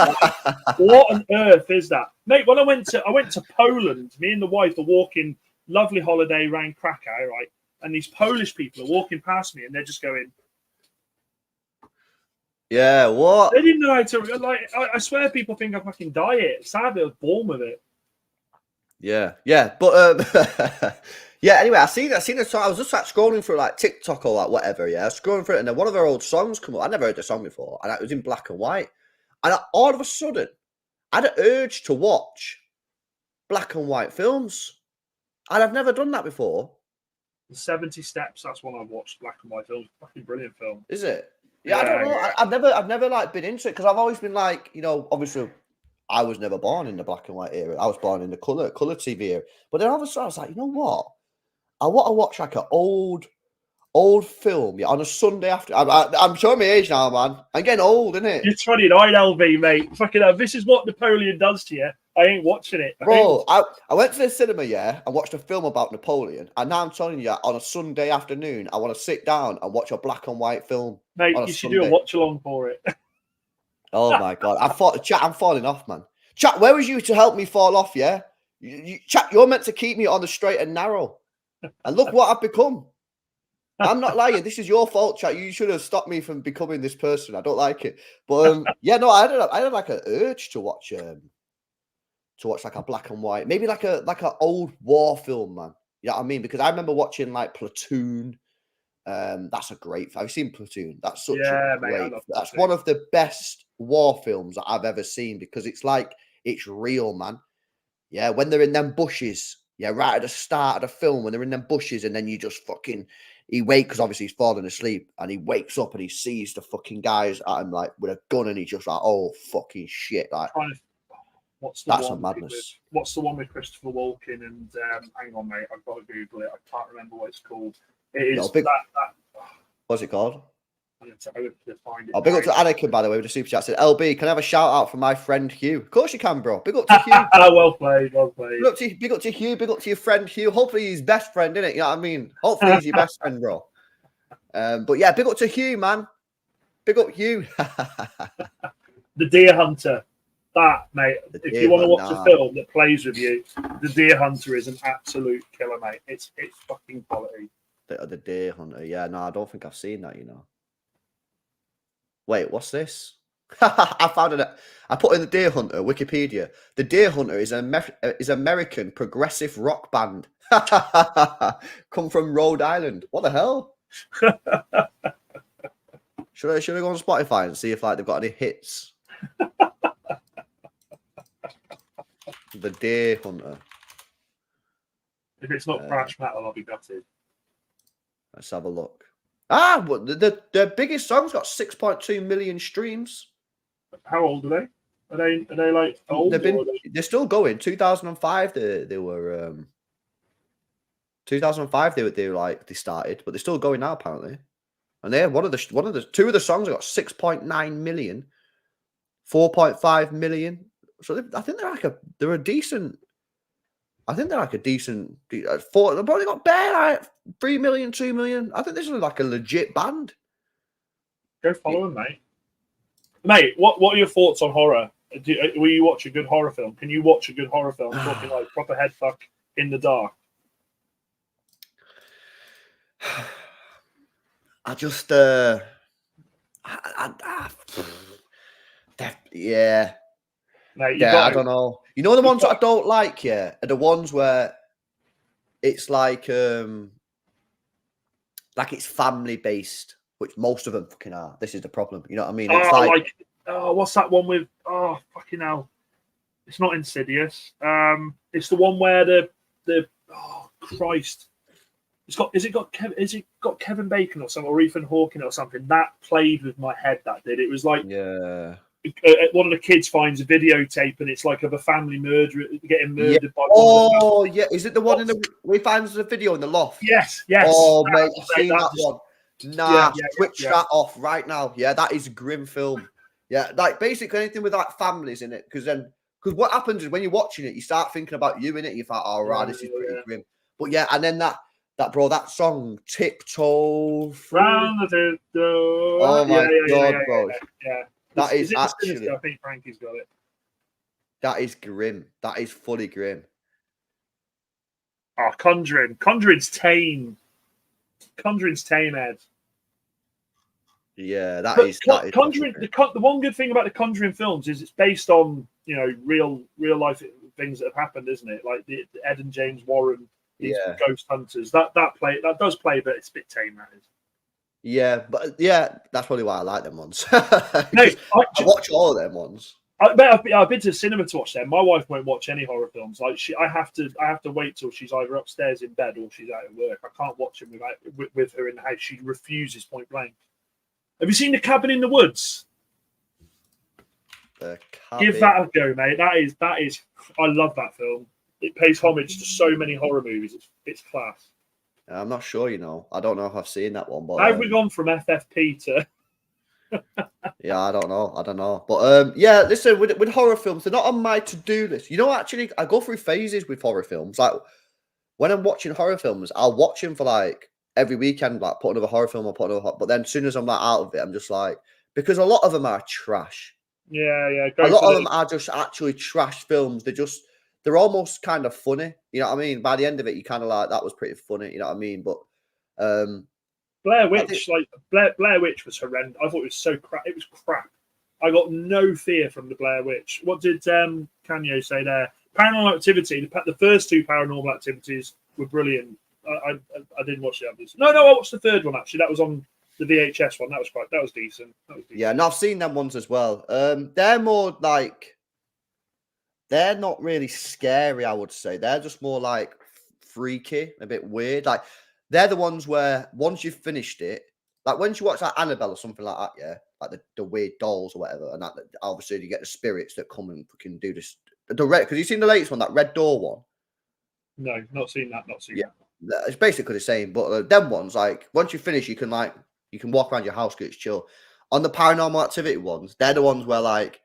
Speaker 1: what on earth is that, mate? When I went to Poland, me and the wife are walking, lovely holiday around Krakow, right? And these Polish people are walking past me, and they're just going,
Speaker 2: Yeah, what?
Speaker 1: they didn't know how to. Like, I swear, people think I fucking dye it. Sadly, I was born with it.
Speaker 2: Yeah, but yeah. Anyway, I seen a song. I was just like scrolling through like TikTok or like whatever. Yeah, scrolling through it, and then one of her old songs come up. I never heard the song before, and it was in black and white. And all of a sudden, I had an urge to watch black and white films, and I've never done that before.
Speaker 1: The 70 Steps. That's one I've watched. Black and white film. Fucking brilliant film.
Speaker 2: Is it? Yeah, I don't know. Yeah. I've never like been into it because I've always been like, you know, obviously I was never born in the black and white era. I was born in the color TV era. But then all of a sudden I was like, you know what? I want to watch like an old film, yeah, on a Sunday after. I'm showing my age now, man. I'm getting old, isn't it?
Speaker 1: You're 29, LV, mate. Fucking hell. This is what Napoleon does to you. I ain't watching it.
Speaker 2: Bro, I went to the cinema, yeah, and watched a film about Napoleon. And now I'm telling you, on a Sunday afternoon, I want to sit down and watch a black and white film.
Speaker 1: Mate, you should do a watch along for it.
Speaker 2: Oh my God. I'm falling off, man. Chat, where was you to help me fall off, yeah? Chat, you're meant to keep me on the straight and narrow. And look what I've become. I'm not lying. This is your fault, chat. You should have stopped me from becoming this person. I don't like it. But yeah, no, I had like an urge to watch like a black and white, maybe like an old war film, man. You know what I mean? Because I remember watching like Platoon. That's a great. Have you seen Platoon? That's such a great. That's one of the best war films that I've ever seen because it's like it's real, man. Yeah, when they're in them bushes. Yeah, right at the start of the film when they're in them bushes, and then you just fucking he wakes because obviously he's falling asleep, and he wakes up and he sees the fucking guys at him like with a gun, and he's just like, oh fucking shit, like. That's a madness.
Speaker 1: What's the one with Christopher Walken and hang on, mate, I've got to Google it. I can't remember what it's called. It is
Speaker 2: what's it called?
Speaker 1: I have to find it.
Speaker 2: Oh, big up to Anakin, by the way, with the super chat. Said, LB, can I have a shout out for my friend Hugh? Of course you can, bro. Big up to Hugh.
Speaker 1: Well played, well played.
Speaker 2: Big up to Hugh. Big up to your friend Hugh. Hopefully he's best friend, innit? You know what I mean? Hopefully he's your best friend, bro. But yeah, big up to Hugh, man. Big up Hugh.
Speaker 1: The Deer Hunter. That, mate, if you want to watch a film that plays with you, The Deer Hunter is an absolute killer, mate. It's fucking quality.
Speaker 2: The Deer Hunter. Yeah, no, I don't think I've seen that, you know. Wait, what's this? I found it. I put in the Deer Hunter Wikipedia. The Deer Hunter is is American progressive rock band. Come from Rhode Island. What the hell? Should I go on Spotify and see if like they've got any hits? The Deer Hunter.
Speaker 1: If it's not thrash metal, I'll be gutted.
Speaker 2: Let's have a look. Ah, well, the biggest song's got 6.2 million streams.
Speaker 1: How old are they? Are they like old?
Speaker 2: They're still going. 2005 they were 2005 they started, but they're still going now apparently. And they're two of the songs have got 6.9 million, 4.5 million. So I think they're a decent. I think they're like a decent. They've probably got bare like 3 million, 2 million. I think this is like a legit band.
Speaker 1: Go follow them, mate. Mate, what are your thoughts on horror? Will you watch a good horror film? Can you watch a good horror film? Talking like proper head fuck in the dark.
Speaker 2: I just yeah.
Speaker 1: Mate,
Speaker 2: I don't know. You know the ones that I don't like, yeah, are the ones where it's like it's family based, which most of them fucking are. This is the problem. You know what I mean? It's
Speaker 1: what's that one with? Oh, fucking hell! It's not Insidious. It's the one where the oh Christ. Has it got Kevin Bacon or something, or Ethan Hawke or something? That played with my head. That did. It was like one of the kids finds a videotape and it's like of a family murder getting murdered by.
Speaker 2: Oh yeah, is it the one we finds the video in the loft?
Speaker 1: Yes.
Speaker 2: Oh mate, I've seen that one. Nah, switch that off right now. Yeah, that is a grim film. Yeah, like basically anything with like families in it, because what happens is when you're watching it, you start thinking about you in it. And you think, oh right, this is pretty grim. But yeah, and then that song Tiptoe
Speaker 1: Round the door.
Speaker 2: Oh my god, bro.
Speaker 1: Yeah.
Speaker 2: That is actually.
Speaker 1: Sinister? I think Frankie's got it.
Speaker 2: That is grim. That is fully grim.
Speaker 1: Oh, Conjuring. Conjuring's tame. Ed.
Speaker 2: Yeah, that is
Speaker 1: Conjuring. The one good thing about the Conjuring films is it's based on real life things that have happened, isn't it? Like the Ed and James Warren, these ghost hunters. That does play, but it's a bit tame. That is.
Speaker 2: Yeah, but that's probably why I like them ones. I watch all of them ones.
Speaker 1: I've been to the cinema to watch them. My wife won't watch any horror films. Like I have to wait till she's either upstairs in bed or she's out at work. I can't watch them with her in the house. She refuses point blank. Have you seen The Cabin in the Woods? Give that a go, mate. That is. I love that film. It pays homage to so many horror movies. It's class.
Speaker 2: I'm not sure, I don't know if I've seen that one, but
Speaker 1: how have we gone from FFP to?
Speaker 2: Yeah, I don't know, but listen, with horror films, they're not on my to-do list. Actually, I go through phases with horror films. Like when I'm watching horror films, I'll watch them for like every weekend, like put another horror film or put another. But then as soon as I'm like out of it, I'm just like, because a lot of them are trash.
Speaker 1: Yeah.
Speaker 2: A lot of them are just actually trash films. They're almost kind of funny. You know what I mean? By the end of it, you kind of like, that was pretty funny. You know what I mean? But
Speaker 1: Blair Witch, Blair Witch was horrendous. I thought it was so crap. It was crap. I got no fear from the Blair Witch. What did Kanye say there? Paranormal Activity. The first two Paranormal Activities were brilliant. I didn't watch the others. No, I watched the third one actually. That was on the VHS one. That was decent.
Speaker 2: Yeah, and I've seen them ones as well. They're more like. They're not really scary, I would say. They're just more like freaky, a bit weird. Like they're the ones where once you've finished it, like once you watch like Annabelle or something like that, yeah, like the weird dolls or whatever, and that obviously you get the spirits that come and fucking do this. The red, because you've seen the latest one, that Red Door one.
Speaker 1: No, not seen that.
Speaker 2: It's basically the same, but them ones, like once you finish, you can walk around your house because it's chill. On the Paranormal Activity ones, they're the ones where like.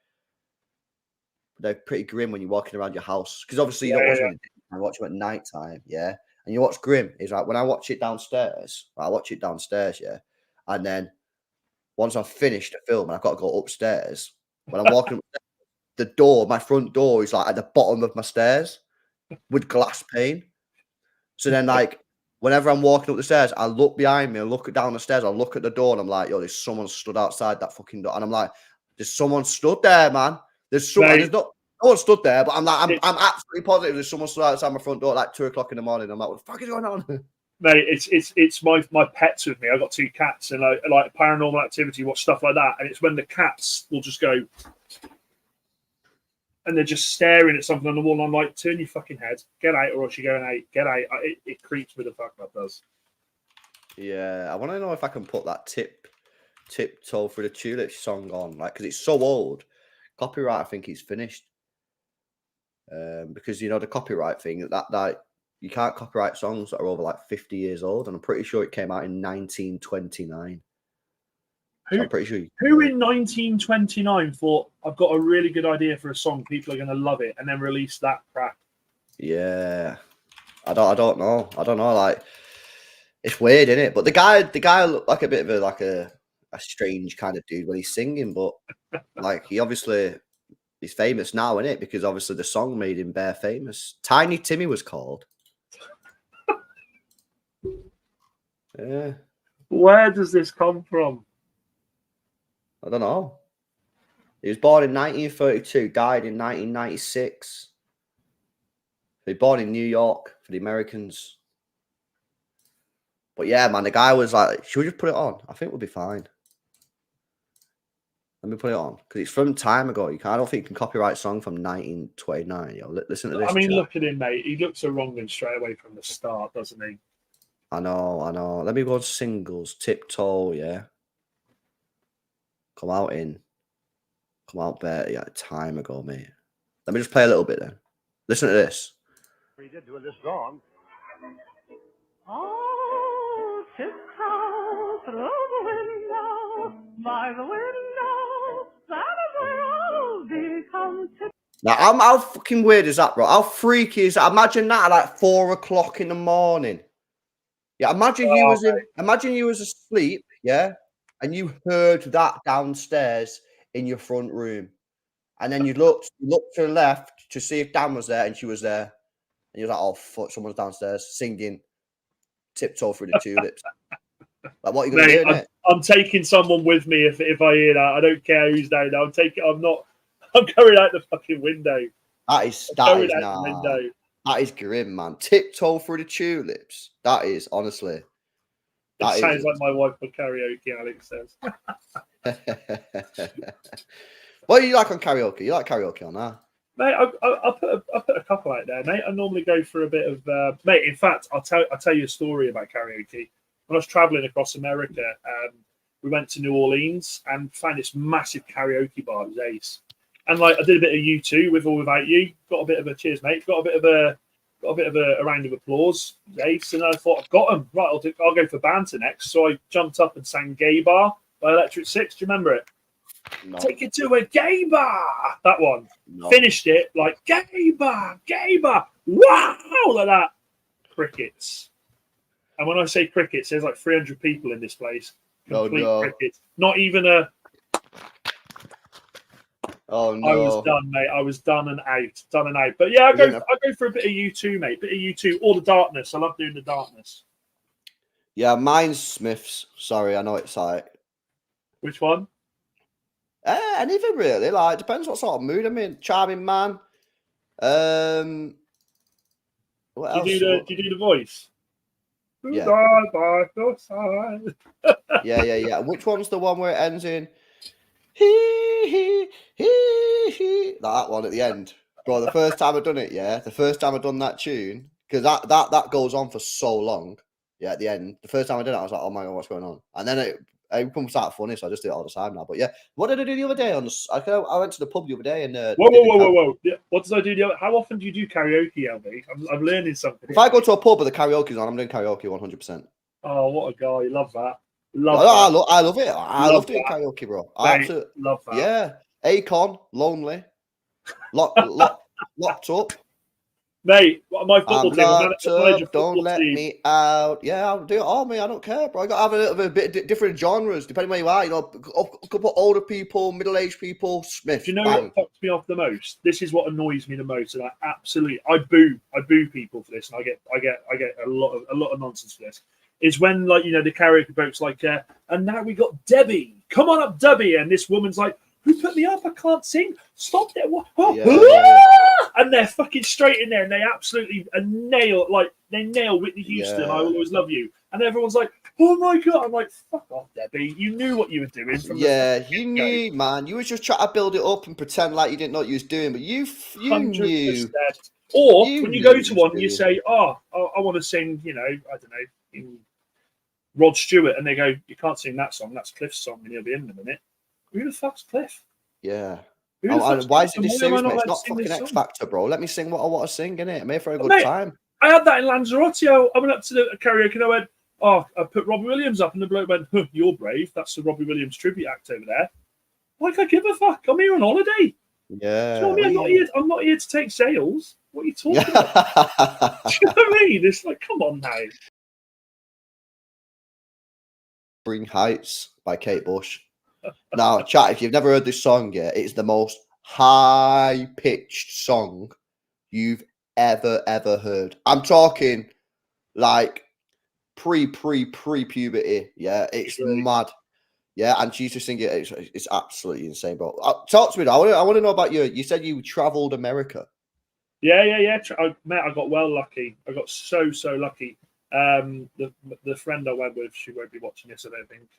Speaker 2: They're pretty grim when you're walking around your house because obviously you don't watch them. I watch them at night time, yeah. And you watch grim is like when I watch it downstairs. Yeah. And then once I've finished the film and I've got to go upstairs, when I'm walking, my front door is like at the bottom of my stairs with glass pane. So then, like whenever I'm walking up the stairs, I look behind me, I look down the stairs, I look at the door, and I'm like, yo, there's someone stood outside that fucking door, and I'm like. There's someone stood there, man. There's someone. There's not. No one stood there, but I'm absolutely positive there's someone stood outside my front door at like 2:00 in the morning. I'm like, what the fuck is going on?
Speaker 1: Mate, it's my pets with me. I've got 2 cats, and like Paranormal Activity, watch stuff like that, and it's when the cats will just go, and they're just staring at something on the wall. And I'm like, turn your fucking head, get out, or else you're going out. Get out. It creeps me the fuck up, does.
Speaker 2: Yeah, I want to know if I can put that tiptoe through the tulips song on, like, because it's so old. Copyright, I think he's finished. Because the copyright thing that you can't copyright songs that are over like 50 years old, and I'm pretty sure it came out in 1929. I'm pretty sure.
Speaker 1: Who in 1929 thought I've got a really good idea for a song, people are going to love it, and then release that crap?
Speaker 2: Yeah, I don't know. Like, it's weird, isn't it? But the guy looked like a bit of a strange kind of dude when he's singing, but like he's famous now, isn't it? Because obviously the song made him bare famous. Tiny Timmy was called. Yeah.
Speaker 1: Where does this come from?
Speaker 2: I don't know. He was born in 1932, died in 1996. He was born in New York for the Americans. But yeah, man, the guy was like, should we just put it on? I think we'll be fine. Let me put it on because it's from time ago. I don't think you can copyright a song from 1929. Listen to this.
Speaker 1: I mean, look at him, mate. He looks a wrong one straight away from the start, doesn't he?
Speaker 2: I know. Let me go on singles. Tiptoe, yeah. Come out there, yeah, time ago, mate. Let me just play a little bit then. Listen to this.
Speaker 4: He did do this song. Oh, tiptoe through the window, by the window, that is where I'll become tiptoe.
Speaker 2: Now, how fucking weird is that, bro? How freaky is that? Imagine that at like 4:00 in the morning. Yeah, imagine you was asleep, yeah, and you heard that downstairs in your front room, and then you looked to the left to see if Dan was there, and she was there, and you're like, oh fuck, someone's downstairs singing "Tiptoe Through the Tulips." Like, what are you gonna do? Mate,
Speaker 1: I'm taking someone with me if I hear that. I don't care who's down there. I'm going out the fucking window.
Speaker 2: That is grim, man. Tiptoe Through the Tulips. That is, honestly.
Speaker 1: It sounds like my wife for karaoke, Alex says.
Speaker 2: What do you like on karaoke? You like karaoke on that?
Speaker 1: Mate, I'll put a couple out there, mate. I normally go for a bit of mate. In fact, I'll tell you a story about karaoke. When I was traveling across America, we went to New Orleans and found this massive karaoke bar. It was ace. And like I did a bit of U2 with or without you. Got a bit of a cheers, mate. Got a bit of a round of applause. Ace, and I thought I've got them. Right, I'll go for banter next. So I jumped up and sang "Gay Bar" by Electric Six. Do you remember it? No. Take it to a gay bar. That one. No. Finished it like gay bar. Wow, like that. Crickets. And when I say crickets, there's like 300 people in this place. Complete crickets. Not even a.
Speaker 2: Oh no!
Speaker 1: I was done, mate. I was done and out. But yeah, I go for a bit of U2, mate. Bit of U2 or the Darkness. I love doing the Darkness.
Speaker 2: Yeah, mine's Smiths. Sorry, I know it's like.
Speaker 1: Which one?
Speaker 2: Anything really. Like, depends what sort of mood I'm in. Charming Man. What else?
Speaker 1: Do you do the voice?
Speaker 2: Yeah. Yeah. Which one's the one where it ends in? He. That one at the end. Bro, the first time I've done it, that tune, because that goes on for so long. Yeah, at the end. The first time I did it, I was like, oh my God, what's going on? And then it becomes that funny, so I just do it all the time now. But yeah, what did I do the other day? I went to the pub the other day and
Speaker 1: whoa. Yeah, what did I do the other? How often do you do karaoke, LB? I'm learning something.
Speaker 2: If I go to a pub with the karaoke's on, I'm doing karaoke 100%.
Speaker 1: Oh, what a guy! Love that.
Speaker 2: I love it. I love doing karaoke, bro. I absolutely
Speaker 1: love that.
Speaker 2: Yeah, Akon, Lonely, locked up.
Speaker 1: Mate, my football team.
Speaker 2: Don't let me out. Yeah, I'll do it all, mate. I don't care, bro. I got to have a little bit different genres depending where you are. You know, a couple older people, middle-aged people. Smith.
Speaker 1: Do you know what fucks me off the most? This is what annoys me the most, and I boo people for this, and I get a lot of nonsense for this. Is when, like, you know, the karaoke folks like, and now we got Debbie. Come on up, Debbie. And this woman's like, who put me up? I can't sing. Stop that. And they're fucking straight in there, and they absolutely nail Whitney Houston. I will always love you. And everyone's like, oh my God. I'm like, fuck off, Debbie. You knew what you were doing. From
Speaker 2: you knew, man. You was just trying to build it up and pretend like you didn't know what you was doing, but you 100%. Knew.
Speaker 1: Or when you go to one, you say, I want to sing, I don't know, in Rod Stewart, and they go, you can't sing that song. That's Cliff's song, and he'll be in a minute. Who the fuck's Cliff?
Speaker 2: Yeah. Why is it this serious, mate? It's not fucking X Factor, bro. Let me sing what I want to sing, innit? I'm here for a good time.
Speaker 1: I had that in Lanzarote. I went up to the karaoke and I went, I put Robbie Williams up, and the bloke went, you're brave. That's the Robbie Williams tribute act over there. Like, I give a fuck. I'm here on holiday.
Speaker 2: Yeah.
Speaker 1: Do you know what I mean? I'm not here to take sales. What are you talking about? Do you know what I mean? It's like, come on now.
Speaker 2: Bring Heights by Kate Bush. Now, chat, if you've never heard this song yet, it's the most high-pitched song you've ever heard. I'm talking like pre-puberty. Yeah, it's really mad. Yeah, and she used to sing it. It's absolutely insane, bro. Talk to me. I want to know about you. You said you travelled America.
Speaker 1: Yeah. I got well lucky. I got so lucky. The friend I went with, she won't be watching this, I don't think.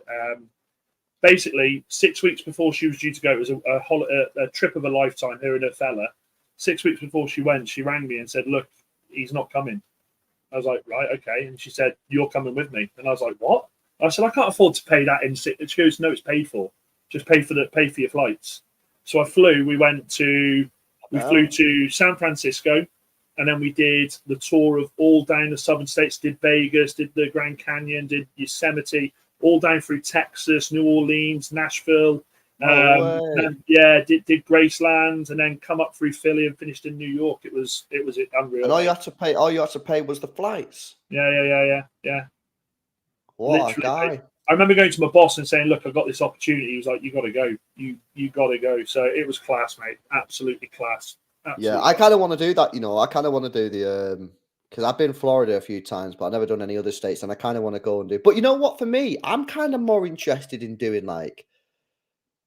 Speaker 1: Basically, 6 weeks before she was due to go, it was a trip of a lifetime, her and her fella. 6 weeks before she went, she rang me and said, look, he's not coming. I was like, right, okay. And she said, you're coming with me. And I was like, what? I said, I can't afford to pay that in. She goes, no, it's paid for. Just pay for your flights. So I flew. We flew to San Francisco, and then we did the tour of all down the southern states. Did Vegas, did the Grand Canyon, did Yosemite, all down through Texas, New Orleans, Nashville. Did Graceland, and then come up through Philly and finished in New York. It was unreal.
Speaker 2: And all you had to pay was the flights.
Speaker 1: Yeah.
Speaker 2: What a guy.
Speaker 1: I remember going to my boss and saying, look, I've got this opportunity. He was like, you got to go. You got to go. So it was class, mate. Absolutely class.
Speaker 2: Yeah, I kind of want to do that, I kind of want to do the because I've been in Florida a few times, but I've never done any other states, and I kind of want to go and do. But you know what? For me, I'm kind of more interested in doing like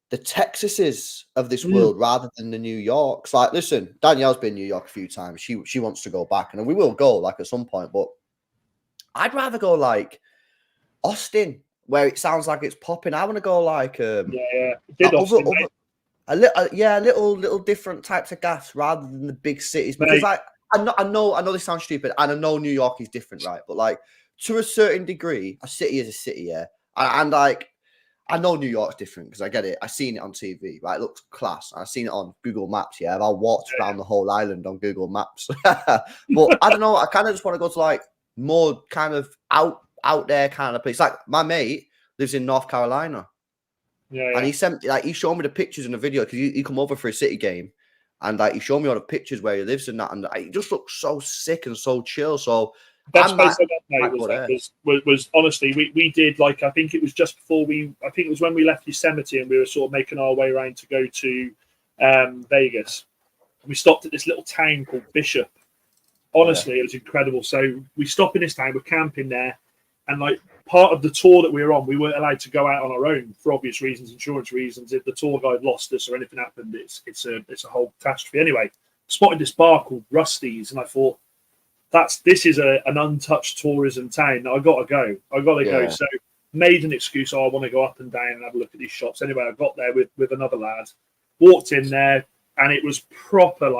Speaker 2: the Texases of this world rather than the New Yorks. Like, listen, Danielle's been in New York a few times. She wants to go back, and we will go like at some point. But I'd rather go like Austin, where it sounds like it's popping. I want to go like a little different types of gas rather than the big cities, because I know this sounds stupid, and I know New York is different, right? But like to a certain degree, a city is a city, yeah. And like I know New York's different because I get it. I've seen it on TV, right? It looks class. I've seen it on Google Maps, yeah. I walked around the whole island on Google Maps. But I don't know. I kind of just want to go to like more kind of out there kind of place. Like my mate lives in North Carolina. Yeah. And he showed me the pictures in the video because he come over for a City game, and like he showed me all the pictures where he lives and that, and it just looks so sick and so chill. So
Speaker 1: best place I got, mate, was honestly we did like I think it was just before I think it was when we left Yosemite and we were sort of making our way around to go to Vegas. And we stopped at this little town called Bishop. Honestly, it was incredible. So we stopped in this town, we're camping there, and like part of the tour that we were on, we weren't allowed to go out on our own for obvious reasons, insurance reasons. If the tour guide lost us or anything happened, it's a whole catastrophe. Anyway, spotted this bar called Rusty's, and I thought this is an untouched tourism town. I gotta go. Go. So made an excuse. I want to go up and down and have a look at these shops. Anyway, I got there with another lad, walked in there, and it was proper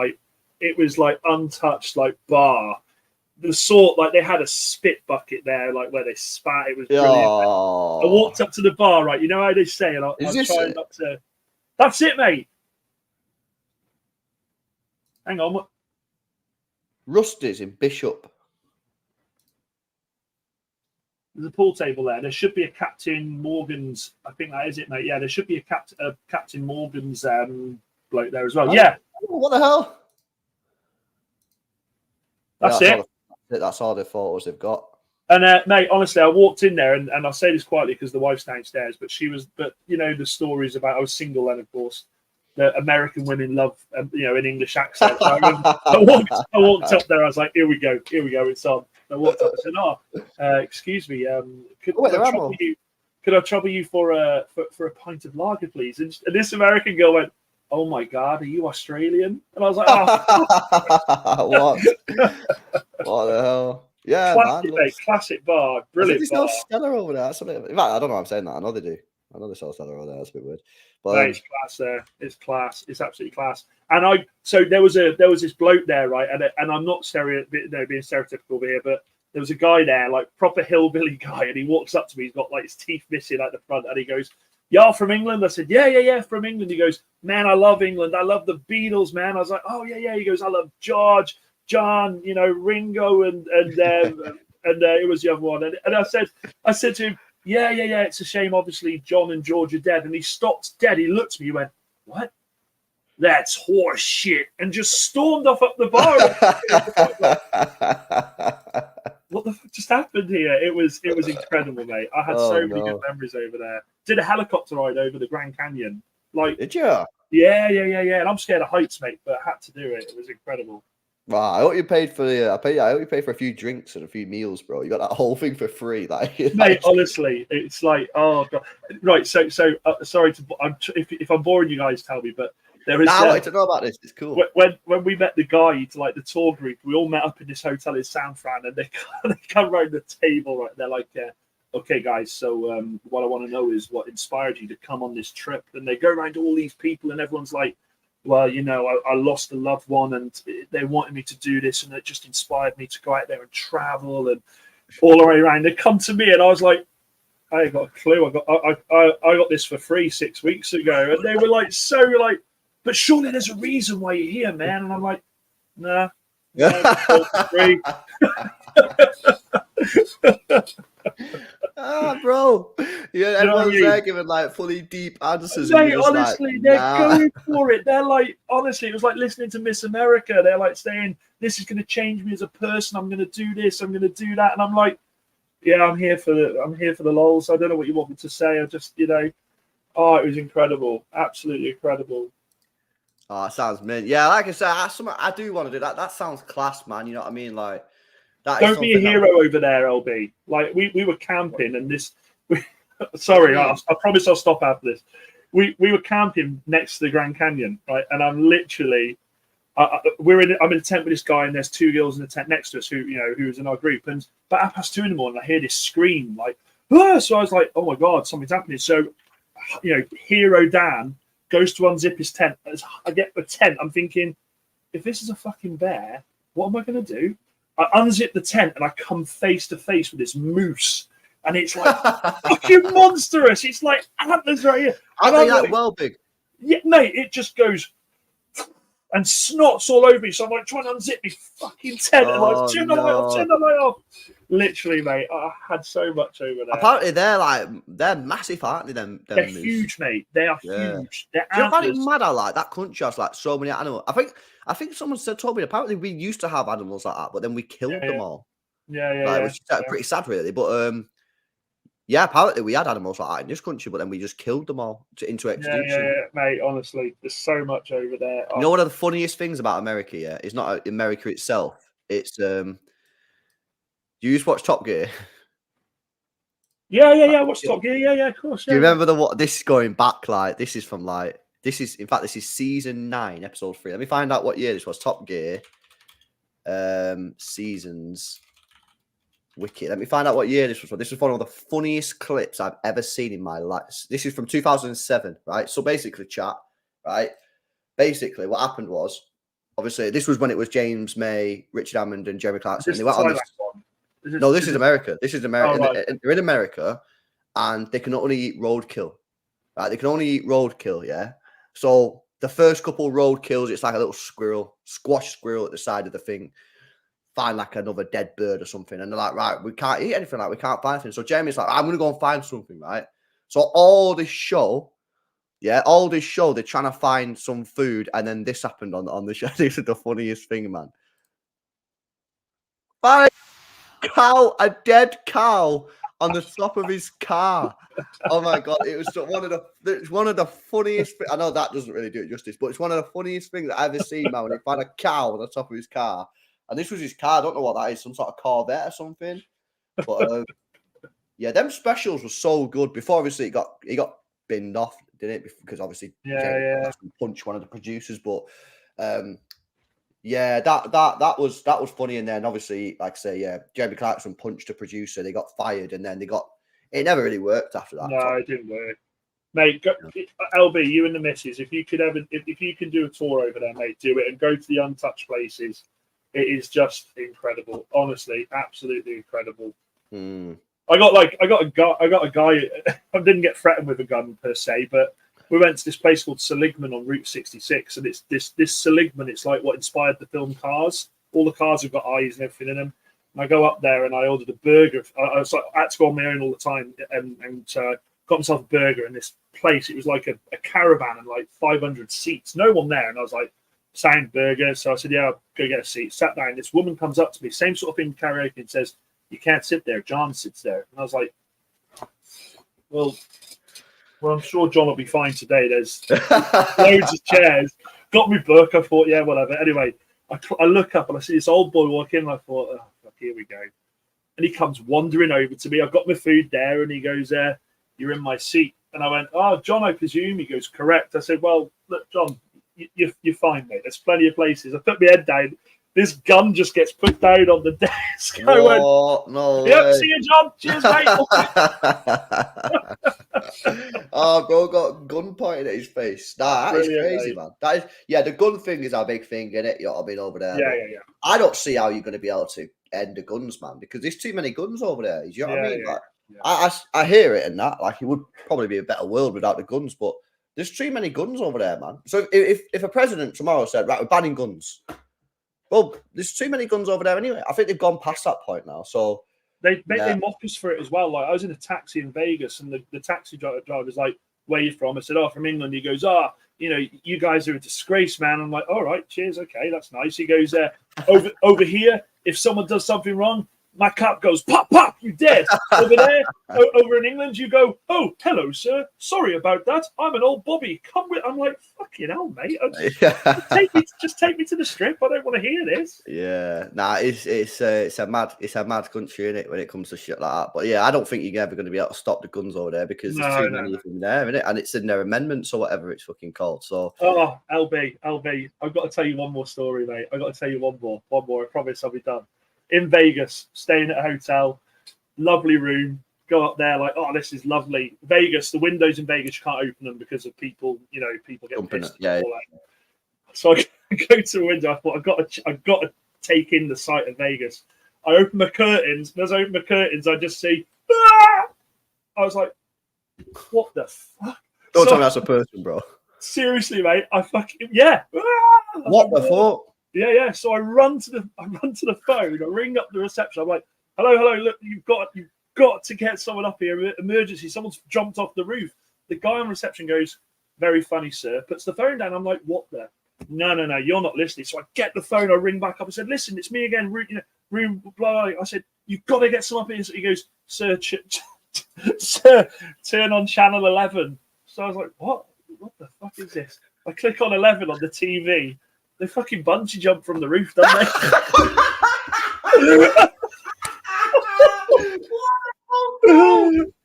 Speaker 1: it was like untouched bar. The sort like they had a spit bucket there, like where they spat. It was brilliant. Oh. I walked up to the bar, right? You know how they say, and I'm trying not to. That's it, mate. Hang on, what?
Speaker 2: Rusty's in Bishop.
Speaker 1: There's a pool table there. There should be a Captain Morgan's. I think that is it, mate. Yeah, there should be a Captain Morgan's bloke there as well. Yeah.
Speaker 2: What the hell?
Speaker 1: That's it.
Speaker 2: That's all the photos they've got.
Speaker 1: And mate, honestly, I walked in there, and I say this quietly because the wife's downstairs, but you know the stories about I was single then, of course. The American women love, an English accent. So I walked up there. I was like, here we go, it's on. I walked up and said, excuse me, could could I trouble you for a pint of lager, please? And this American girl went, oh my God, are you Australian? And I was like, oh.
Speaker 2: What the hell? Yeah,
Speaker 1: Classic,
Speaker 2: man.
Speaker 1: mate, classic bar, brilliant
Speaker 2: There's no Stella over there. That's a bit. In fact, I don't know why I'm saying that. I know they do. I know they sell Stella over there. That's a bit weird. But
Speaker 1: mate, it's class there. It's class. It's absolutely class. And so there was this bloke there, right? And I'm not being stereotypical here, but there was a guy there, like proper hillbilly guy, and he walks up to me. He's got like his teeth missing at the front, and he goes, "Y'all from England?" I said, "Yeah, from England." He goes, "Man, I love England. I love the Beatles, man." I was like, "Oh yeah." He goes, "I love George, John, Ringo, and it was the other one." And I said to him, "Yeah. It's a shame, obviously, John and George are dead." And he stopped dead. He looked at me. He went, "What? That's horse shit," and just stormed off up the bar. What the fuck just happened here? It was incredible, mate. I had so many good memories over there. Did a helicopter ride over the Grand Canyon. Like,
Speaker 2: did you?
Speaker 1: Yeah. And I'm scared of heights, mate, but I had to do it. It was incredible.
Speaker 2: Wow, I hope you paid for the. I hope you paid for a few drinks and a few meals, bro. You got that whole thing for free,
Speaker 1: mate. Honestly, it's like, oh god. Right, so sorry if I'm boring you guys, tell me, but there is.
Speaker 2: I wanted to know about this. It's cool.
Speaker 1: When we met the guide, like the tour group, we all met up in this hotel in San Fran, and they come around the table, right? They're like, okay, guys. So what I want to know is what inspired you to come on this trip. And they go around to all these people, and everyone's like, well, I lost a loved one, and they wanted me to do this, and it just inspired me to go out there and travel and all the way around. They come to me, and I was like, I ain't got a clue. I got this for free 6 weeks ago, and they were like, but surely there's a reason why you're here, man. And I'm like, nah. Free.
Speaker 2: Bro. Yeah, everyone's there giving like fully deep answers.
Speaker 1: Mate, honestly, they're going for it. They're like, honestly, it was like listening to Miss America. They're like saying, this is going to change me as a person. I'm going to do this. I'm going to do that. And I'm like, yeah, I'm here for the lols. I don't know what you want me to say. I just, it was incredible. Absolutely incredible.
Speaker 2: Oh, it sounds mint. Yeah, like I said, I do want to do that. That sounds class, man. You know what I mean? Like,
Speaker 1: don't be a hero over there, LB. Like we were camping, and sorry, I promise I'll stop after this. We were camping next to the Grand Canyon, right? And I'm literally, I'm in a tent with this guy, and there's two girls in the tent next to us who's in our group. And about 2:30 in the morning, I hear this scream like, ah! So I was like, oh my god, something's happening. So, Hero Dan goes to unzip his tent. As I get the tent, I'm thinking, if this is a fucking bear, what am I going to do? I unzip the tent and I come face to face with this moose. And it's like fucking monstrous. It's like antlers right here.
Speaker 2: Are they like well big?
Speaker 1: Yeah, mate, it just goes and snots all over me. So I'm like trying to unzip my fucking tent and like turn the light off. Literally, mate, I had so much over there.
Speaker 2: Apparently, they're massive, aren't they? They're
Speaker 1: moose. Huge, mate. They are huge. They're
Speaker 2: Do you find it mad how like that country has like so many animals? I think someone told me apparently we used to have animals like that, but then we killed them all.
Speaker 1: Yeah.
Speaker 2: Which is pretty sad, really. But yeah, apparently we had animals like that in this country, but then we just killed them all into extinction.
Speaker 1: Yeah, mate. Honestly, there's so much over there.
Speaker 2: You know, one of the funniest things about America, is not America itself. It's do you just watch Top Gear?
Speaker 1: Yeah. Watch Top Gear. Yeah, of course. Yeah.
Speaker 2: Do you remember what this is going back like? This is from like this is season 9, episode 3. Let me find out what year this was. Top Gear, seasons, wiki. Let me find out what year this was from. This was one of the funniest clips I've ever seen in my life. This is from 2007, right? So basically, chat, right? Basically, what happened was, obviously, this was when it was James May, Richard Hammond, and Jeremy Clarkson. And they went on this. No, this is America. This is America. Oh, right. They're in America, and they can only eat roadkill. Right? They can only eat roadkill, yeah? So the first couple roadkills, it's like a little squash squirrel at the side of the thing. Find like another dead bird or something. And they're like, right, we can't eat anything. Like, we can't find anything. So Jeremy's like, I'm going to go and find something, right? So all this show, they're trying to find some food. And then this happened on the show. This is the funniest thing, man. Bye. A dead cow on the top of his car. Oh my god, it was one of the funniest. I know that doesn't really do it justice, but it's one of the funniest things that I've ever seen, man. When he found a cow on the top of his car, and this was his car. I don't know what that is, some sort of Corvette or something. But Yeah, them specials were so good. Before obviously it got binned off, didn't it? Because obviously
Speaker 1: Yeah.
Speaker 2: Punch, one of the producers, but yeah, that was funny. And then obviously, like I say, yeah, Jeremy Clarkson punched a producer. They got fired, and then it never really worked after that.
Speaker 1: No, it didn't work. Mate, LB, you and the missus, if you can do a tour over there, mate, do it and go to the untouched places. It is just incredible. Honestly, absolutely incredible. I got a guy. I didn't get threatened with a gun per se, but we went to this place called Seligman on Route 66, and it's this Seligman. It's like what inspired the film Cars. All the cars have got eyes and everything in them. And I go up there and I ordered a burger. I had to go on my own all the time and got myself a burger in this place. It was like a caravan and like 500 seats. No one there, and I was like, "Sound burger." So I said, "Yeah, I'll go get a seat." Sat down. This woman comes up to me, same sort of thing, karaoke, and says, "You can't sit there. John sits there." And I was like, well, I'm sure John will be fine today. There's loads of chairs. Got me book. I thought, yeah, whatever. Anyway, I look up and I see this old boy walk in. And I thought, oh, fuck, here we go. And he comes wandering over to me. I've got my food there, and he goes, "You're in my seat." And I went, "Oh, John, I presume." He goes, "Correct." I said, "Well, look, John, you're fine, mate. There's plenty of places." I put my head down. This gun just gets put down on the desk. I went,
Speaker 2: no
Speaker 1: "Yep,
Speaker 2: way.
Speaker 1: see you, John. Cheers, mate."
Speaker 2: Oh, bro got gun pointed at his face. That is crazy, mate. That is, yeah, the gun thing is our big thing, isn't it? You know what I mean, over there.
Speaker 1: Yeah.
Speaker 2: I don't see how you're going to be able to end the guns, man, because there's too many guns over there. You know what I mean? I hear it and that. Like, it would probably be a better world without the guns, but there's too many guns over there, man. So if a president tomorrow said, right, we're banning guns, well, there's too many guns over there anyway. I think they've gone past that point now. So
Speaker 1: they mock us for it as well. Like, I was in a taxi in Vegas, and the taxi driver's like, "Where are you from?" I said, "Oh, from England." He goes, you guys are a disgrace, man. I'm like, "All right, cheers, okay, that's nice." He goes, over here, if someone does something wrong, my cap goes pop, pop, you dead. Over there, over in England, you go, "Oh, hello, sir. Sorry about that. I'm an old Bobby. Come with." I'm like, "Fucking hell, mate. Just take me to the strip. I don't want to hear this."
Speaker 2: Yeah, nah, it's a mad country, isn't it, when it comes to shit like that. But yeah, I don't think you're ever going to be able to stop the guns over there because there's too many of them there, isn't it? And it's in their amendments or whatever it's fucking called. So
Speaker 1: LB, I've got to tell you one more story, mate. I've got to tell you one more. I promise I'll be done. In Vegas, staying at a hotel, lovely room. Go up there, like, "Oh, this is lovely." Vegas, the windows in Vegas, you can't open them because of people. People get pissed.
Speaker 2: Yeah.
Speaker 1: So I go to the window. I thought, I've got to take in the sight of Vegas. I open the curtains, and as I open the curtains, I just see. Ah! I was like, "What the fuck?"
Speaker 2: Don't tell me that's a person, bro.
Speaker 1: Seriously, mate. I fucking Ah!
Speaker 2: What the fuck?
Speaker 1: Yeah. So I run to the phone. I ring up the reception. I'm like, hello. Look, you've got to get someone up here. Emergency. Someone's jumped off the roof. The guy on reception goes, "Very funny, sir." Puts the phone down. I'm like, "What the?" No, you're not listening. So I get the phone. I ring back up. I said, "Listen, it's me again. Room blah. I said, "You've got to get some up here." So he goes, "Sir, sir, turn on channel 11." So I was like, "What the fuck is this?" I click on 11 on the TV. They fucking bungee jump from the roof, don't they?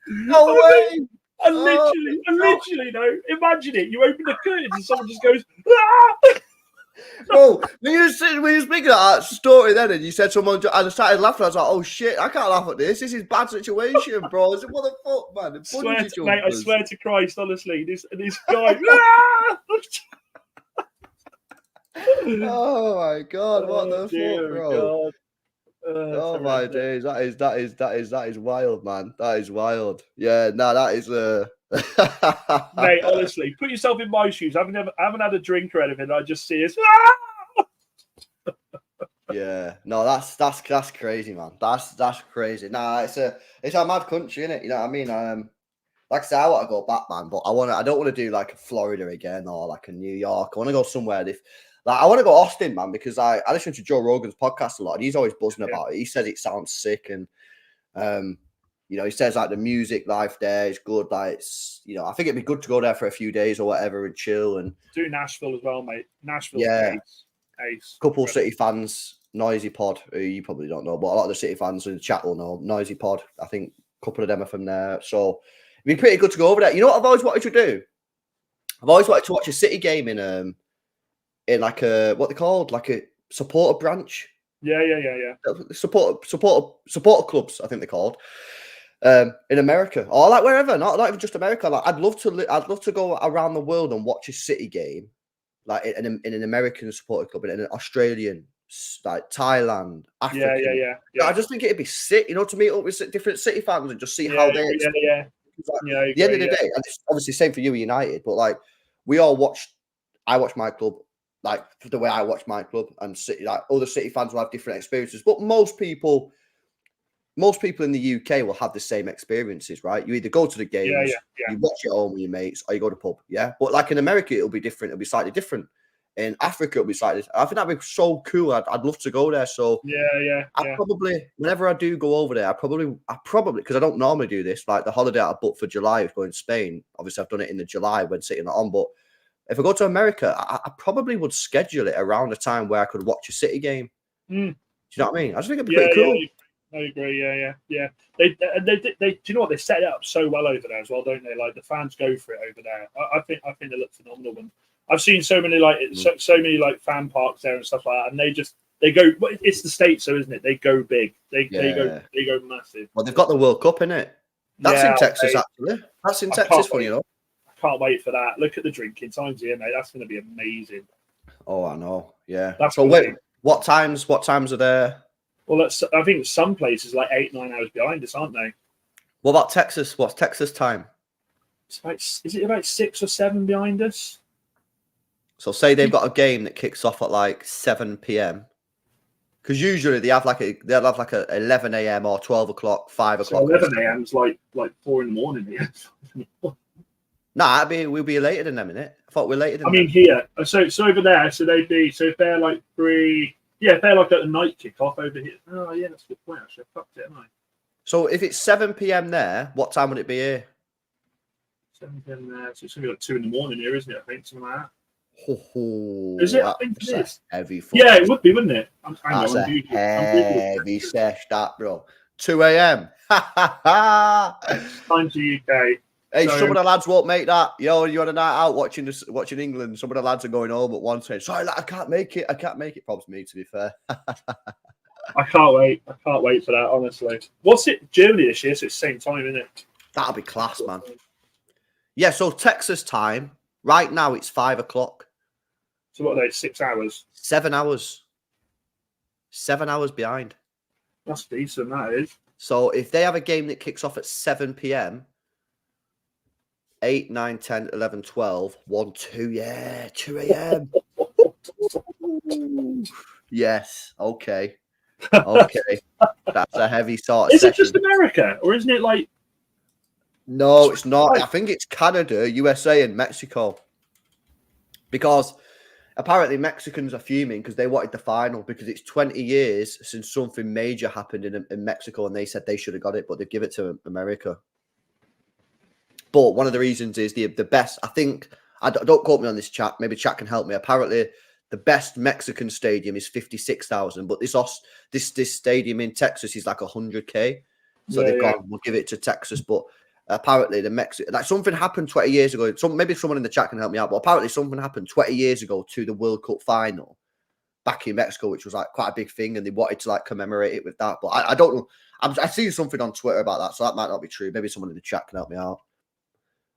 Speaker 2: No way!
Speaker 1: I literally, imagine it. You open the curtains and someone just goes, "Ah!"
Speaker 2: Bro, when you were speaking of that story then, and you said someone, and I started laughing, I was like, "Oh shit, I can't laugh at this. This is bad situation, bro." I said, "What the fuck, man?"
Speaker 1: I swear to Christ, honestly, this guy. Ah!
Speaker 2: Oh my god, what the fuck, bro?
Speaker 1: God.
Speaker 2: Oh my days, that is wild, man. That is wild. Yeah, no, that is
Speaker 1: Mate, honestly, put yourself in my shoes. I haven't had a drink or anything. I just see us.
Speaker 2: Yeah, no, that's crazy, man. That's crazy. Nah, it's a mad country, innit? You know what I mean? Like I say, I want to go back, man, but I don't want to do like Florida again or like a New York. I want to go somewhere I want to go Austin, man, because I listen to Joe Rogan's podcast a lot, and he's always buzzing about it. He says it sounds sick, and he says like the music life there is good. Like, it's, I think it'd be good to go there for a few days or whatever and chill and
Speaker 1: do Nashville as well, mate. Nashville,
Speaker 2: yeah,
Speaker 1: ace.
Speaker 2: Couple City fans, Noisy Pod, who you probably don't know, but a lot of the City fans in the chat will know. Noisy Pod, I think couple of them are from there. So it'd be pretty good to go over there. You know what I've always wanted to do? I've always wanted to watch a City game in like a what they called, like a supporter branch.
Speaker 1: Yeah.
Speaker 2: Supporter clubs, I think they're called. In America or like wherever, not even just America. Like I'd love to go around the world and watch a City game, like in an American supporter club, in an Australian, like Thailand, African.
Speaker 1: Yeah.
Speaker 2: I just think it'd be sick, to meet up with different City fans and just see how they.
Speaker 1: Yeah.
Speaker 2: At the end of the day, and it's obviously same for you, United, but like I watch my club like the way I watch my club, and City, like other City fans will have different experiences, but most people in the UK will have the same experiences, right? You either go to the games, you watch it at home with your mates, or you go to the pub, yeah? But like in America, it'll be different. It'll be slightly different. In Africa, it'll be slightly different. I think that'd be so cool. I'd love to go there. So I probably, whenever I do go over there, I probably, because I don't normally do this, like the holiday I booked for July of going to Spain. Obviously, I've done it in the July when City not on, but if I go to America, I probably would schedule it around a time where I could watch a City game. Do you know what I mean? I just think it'd be pretty cool.
Speaker 1: I agree. Yeah. They do you know what, they set it up so well over there as well, don't they? Like the fans go for it over there. I think they look phenomenal. And I've seen so many so many like fan parks there and stuff like that, and they go. It's the States, so isn't it? They go big. They go massive.
Speaker 2: Well, they've got the World Cup in it. That's in Texas, actually. That's in Texas, funny enough.
Speaker 1: I can't wait for that. Look at the drinking times here, mate. That's going to be amazing.
Speaker 2: Oh, I know. Yeah.
Speaker 1: So
Speaker 2: wait, what times are there?
Speaker 1: Well, I think some places like 8-9 hours behind us, aren't they?
Speaker 2: What about Texas? What's Texas time?
Speaker 1: Is it about 6 or 7 behind us?
Speaker 2: So say they've got a game that kicks off at like 7 p.m. Because usually they'll have like a 11 a.m. or 12 o'clock, 5 o'clock.
Speaker 1: So 11 a.m. is like 4 in the morning here.
Speaker 2: Nah, we'll be later than them, innit? I thought we're later than them.
Speaker 1: I mean, here. So over there, so they'd be, so if they're like 3, if they're like at a night kickoff over here. Oh, yeah, that's a good point, actually. I fucked it, haven't I?
Speaker 2: So if it's 7 p.m. there, what time would it be here?
Speaker 1: 7 p.m. there. So it's going to be like 2 in the morning here, isn't it? I think, something like that.
Speaker 2: Is
Speaker 1: it? I think it is.
Speaker 2: Heavy
Speaker 1: yeah, it would be, wouldn't it?
Speaker 2: That's a heavy sesh, that, bro. 2 a.m.
Speaker 1: Time to UK.
Speaker 2: Hey, some of the lads won't make that. You're on a night out watching England. Some of the lads are going home at one saying, sorry, I can't make it. Probably me, to be fair.
Speaker 1: I can't wait. I can't wait for that, honestly. What's it? Germany this year, so it's the same time, isn't it?
Speaker 2: That'll be class, man. Yeah, so Texas time, right now it's 5 o'clock.
Speaker 1: So what are they, 6 hours?
Speaker 2: 7 hours. 7 hours behind.
Speaker 1: That's decent, that is.
Speaker 2: So if they have a game that kicks off at 7 p.m., 8, 9, 10, 11, 12, 1, 2, 2 a.m. Yes, okay. That's a heavy sort of
Speaker 1: Is
Speaker 2: session.
Speaker 1: it just America, or isn't it like...
Speaker 2: No, it's not. I think it's Canada, USA, and Mexico. Because apparently Mexicans are fuming because they wanted the final, because it's 20 years since something major happened in Mexico, and they said they should have got it, but they give it to America. But one of the reasons is the best, I think, don't quote me on this, chat, maybe chat can help me. Apparently, the best Mexican stadium is 56,000, but this stadium in Texas is like 100K. So they've gone, we'll give it to Texas. But apparently, something happened 20 years ago. Maybe someone in the chat can help me out. But apparently, something happened 20 years ago to the World Cup final back in Mexico, which was like quite a big thing, and they wanted to like commemorate it with that. But I don't know. I seen something on Twitter about that, so that might not be true. Maybe someone in the chat can help me out.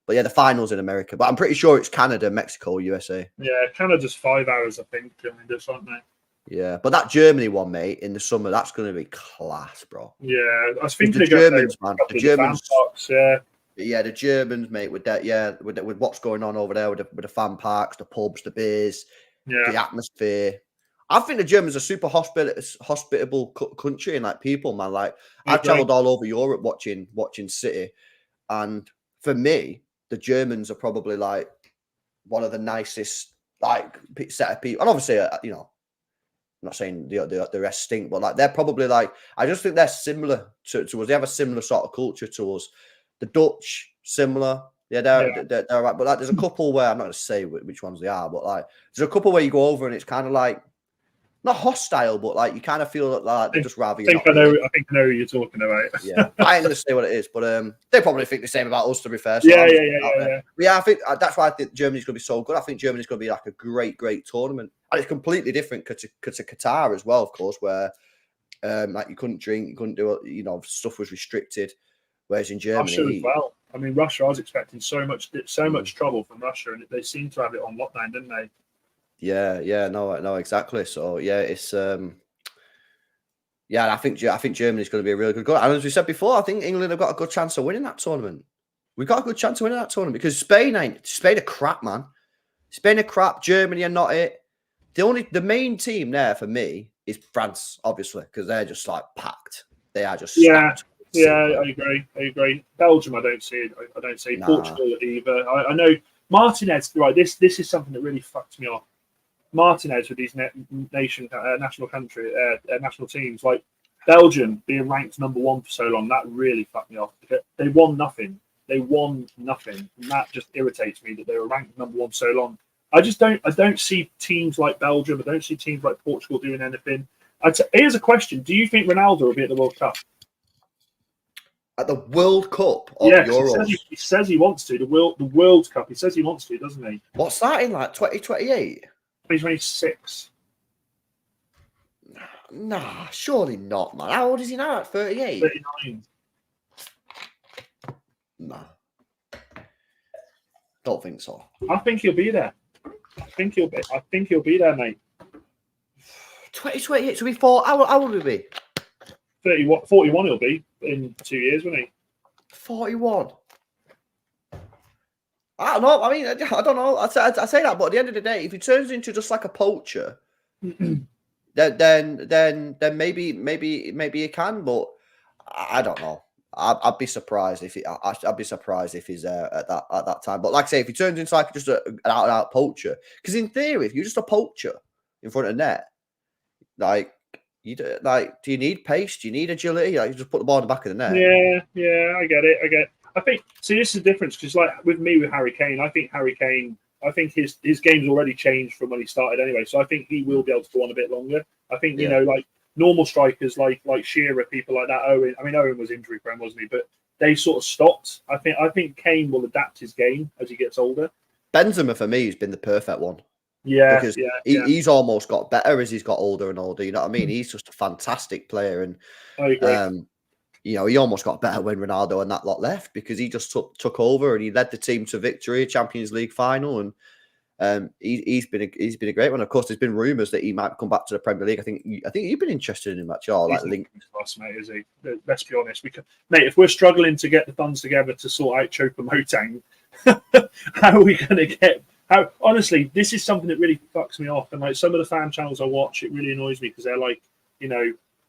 Speaker 2: But yeah, the finals in America. But I'm pretty sure it's Canada, Mexico, USA.
Speaker 1: Yeah, Canada's 5 hours, I think, behind us, aren't they?
Speaker 2: Yeah, but that Germany one, mate, in the summer, that's going to be class, bro.
Speaker 1: Yeah, I was thinking
Speaker 2: the Germans, man. The Germans,
Speaker 1: parks,
Speaker 2: the Germans, mate, with that, with what's going on over there with the fan parks, the pubs, the beers, the atmosphere. I think the Germans are super hospitable country and like people, man. Like I've travelled all over Europe watching City, and for me, the Germans are probably like one of the nicest like set of people. And obviously, I'm not saying the rest stink, but like they're probably like, I just think they're similar to us. They have a similar sort of culture to us. The Dutch, similar. Yeah, they're right. But like, there's a couple where I'm not going to say which ones they are, but like there's a couple where you go over and it's kind of like not hostile, but like you kind of feel like they just rather you.
Speaker 1: I think I know who you're talking about.
Speaker 2: Yeah, I ain't gonna say what it is, but they probably think the same about us. To be fair, so
Speaker 1: yeah.
Speaker 2: I think that's why I think Germany's gonna be so good. I think Germany's gonna be like a great tournament, and it's completely different to Qatar as well, of course, where like you couldn't drink, you couldn't do it, stuff was restricted. Whereas in Germany,
Speaker 1: Russia as well. I mean, Russia. I was expecting so much trouble from Russia, and they seem to have it on lockdown, didn't they?
Speaker 2: Yeah, no, exactly. So yeah, it's I think Germany's going to be a really good goal. And as we said before, I think England have got a good chance of winning that tournament. We've got a good chance of winning that tournament because Spain are crap, man. Spain are crap. Germany are not it. The main team there for me is France, obviously, because they're just like packed. They are just stacked.
Speaker 1: Yeah, I agree. Belgium, I don't see.
Speaker 2: Nah.
Speaker 1: Portugal either. I know Martinez. Right, this is something that really fucks me off. Martinez with these national teams like Belgium being ranked number 1 for so long, that really fucked me off. They won nothing. And that just irritates me that they were ranked number 1 so long. I don't see teams like Belgium. I don't see teams like Portugal doing anything. Here's a question: do you think Ronaldo will be at the World Cup?
Speaker 2: At the World Cup or Euros?
Speaker 1: He says he wants to. The World Cup. He says he wants to, doesn't he?
Speaker 2: What's that in like 2028?
Speaker 1: 2026.
Speaker 2: Nah, surely not, man. How old is he now? At 38?
Speaker 1: 39.
Speaker 2: Nah. Don't think so.
Speaker 1: I think he'll be there. I think he'll be there, mate.
Speaker 2: 2028, so before how old will he be?
Speaker 1: 41 he'll be in 2 years, won't he?
Speaker 2: 41. I don't know. I mean, I don't know. I say that, but at the end of the day, if he turns into just like a poacher, then maybe he can. But I don't know. I'd be surprised if he's at that time. But like I say, if he turns into like just an out and out poacher, because in theory, if you're just a poacher in front of net, do you need pace? Do you need agility? Like you just put the ball in the back of the net.
Speaker 1: Yeah, I get it. I think this is the difference because like with Harry Kane, I think his game's already changed from when he started anyway. So I think he will be able to go on a bit longer. I think like normal strikers like Shearer, people like that. Owen was injury prone, wasn't he? But they sort of stopped. I think Kane will adapt his game as he gets older.
Speaker 2: Benzema for me has been the perfect one.
Speaker 1: Yeah,
Speaker 2: because he's almost got better as he's got older and older. You know what I mean? He's just a fantastic player, and
Speaker 1: I agree.
Speaker 2: He almost got better when Ronaldo and that lot left because he just took over and he led the team to victory, Champions League final, and he's been a great one. Of course, there's been rumours that he might come back to the Premier League. I think you've been interested in him, actually.
Speaker 1: Mate, is he? Let's be honest. Mate, if we're struggling to get the funds together to sort out Choupo-Moting, how are we going to get? Honestly, this is something that really fucks me off. And like some of the fan channels I watch, it really annoys me because they're like,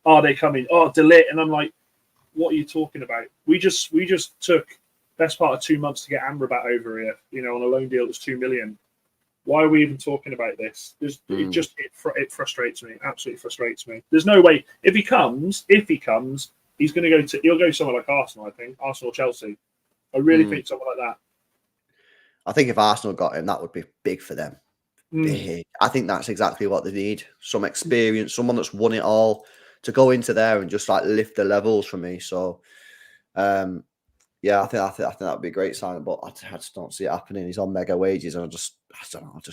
Speaker 1: are they coming? Oh, De Ligt. And I'm like, what are you talking about? We just took best part of 2 months to get Amrabat over here, on a loan deal that's 2 million. Why are we even talking about this? It frustrates me. Absolutely frustrates me. There's no way if he comes, he's going to he'll go somewhere like Arsenal. I think Arsenal, Chelsea. I really think something like that.
Speaker 2: I think if Arsenal got him, that would be big for them. Big. I think that's exactly what they need. Some experience, someone that's won it all to go into there and just like lift the levels for me. So, I think that would be a great sign. But I just don't see it happening. He's on mega wages, and I just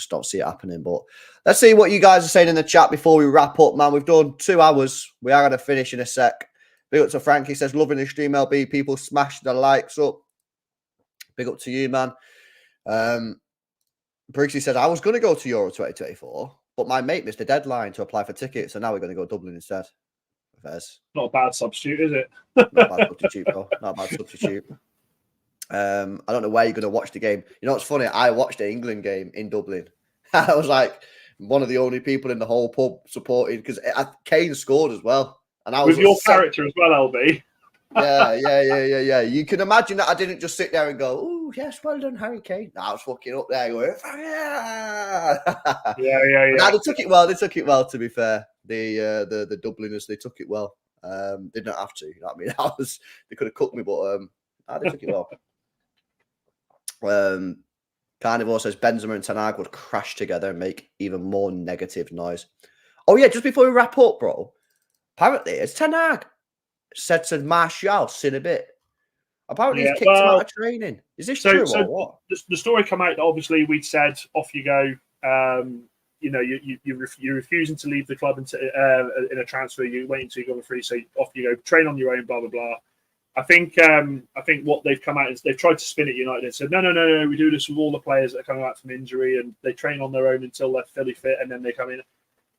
Speaker 2: don't see it happening. But let's see what you guys are saying in the chat before we wrap up, man. We've done 2 hours. We are going to finish in a sec. Big up to Frankie, says loving the stream. LB, people smash the likes up. Big up to you, man. Briggsy said, I was going to go to Euro 2024, but my mate missed the deadline to apply for tickets, so now we're going to go Dublin instead.
Speaker 1: Not a bad substitute, is it?
Speaker 2: Not a bad substitute, bro. Not a bad substitute. I don't know where you're going to watch the game. You know what's funny? I watched the England game in Dublin. I was like one of the only people in the whole pub supporting because Kane scored as well. And I was
Speaker 1: with your character as well, LB.
Speaker 2: Yeah. You can imagine that I didn't just sit there and go, "Oh yes, well done, Harry Kane." No, I was fucking up there going,
Speaker 1: Yeah.
Speaker 2: Nah, they took it well. To be fair, the Dubliners, they took it well. They didn't have to. You know what I mean? They could have cooked me, but they took it well. Carnivore says Benzema and Ten Hag would crash together and make even more negative noise. Oh yeah, just before we wrap up, bro. Apparently, it's Ten Hag said to Martial in a bit. Apparently, he's kicked him out of training. Is this true or what?
Speaker 1: The story come out that obviously we'd said off you go. You're refusing to leave the club in a transfer. You're waiting until you go on free, so off you go. Train on your own. Blah blah blah. I think what they've come out is they've tried to spin it United and said no, we do this with all the players that are coming back from injury and they train on their own until they're fully fit and then they come in.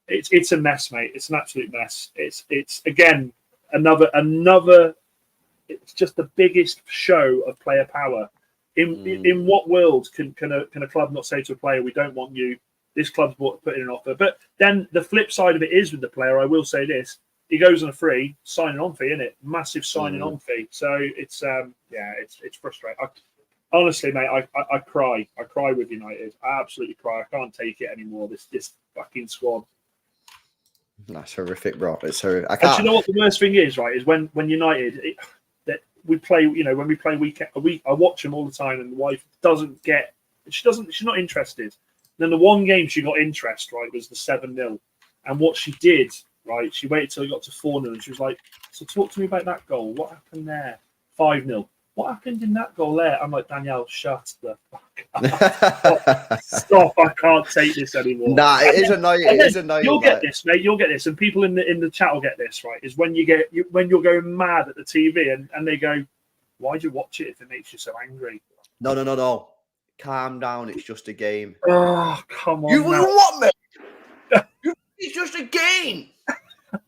Speaker 1: It's a mess, mate. It's an absolute mess. It's again another. It's just the biggest show of player power. In what world can a club not say to a player, we don't want you? This club's put in an offer. But then the flip side of it is with the player, I will say this. He goes on a free signing on fee, isn't it? Massive signing on fee. So it's frustrating. Honestly, mate, I cry. I cry with United. I absolutely cry. I can't take it anymore. This fucking squad.
Speaker 2: That's horrific, bro. It's horrific.
Speaker 1: And do you know what the worst thing is, right? Is when United we play. When we play week, I watch them all the time, and the wife doesn't get. She's not interested. Then the one game she got interest, right, was the 7-0. And what she did, right, she waited till it got to 4-0 and she was like, so talk to me about that goal. What happened there? 5-0. What happened in that goal there? I'm like, Danielle, shut the fuck up. Stop. I can't take this anymore.
Speaker 2: Nah, it is annoying. It is annoying.
Speaker 1: You'll get this, mate. You'll get this. And people in the chat will get this, right? Is when when you're going mad at the TV and they go, why do you watch it if it makes you so angry?
Speaker 2: No. Calm down. It's just a game.
Speaker 1: Oh, come on.
Speaker 2: You what, mate? It's just a game.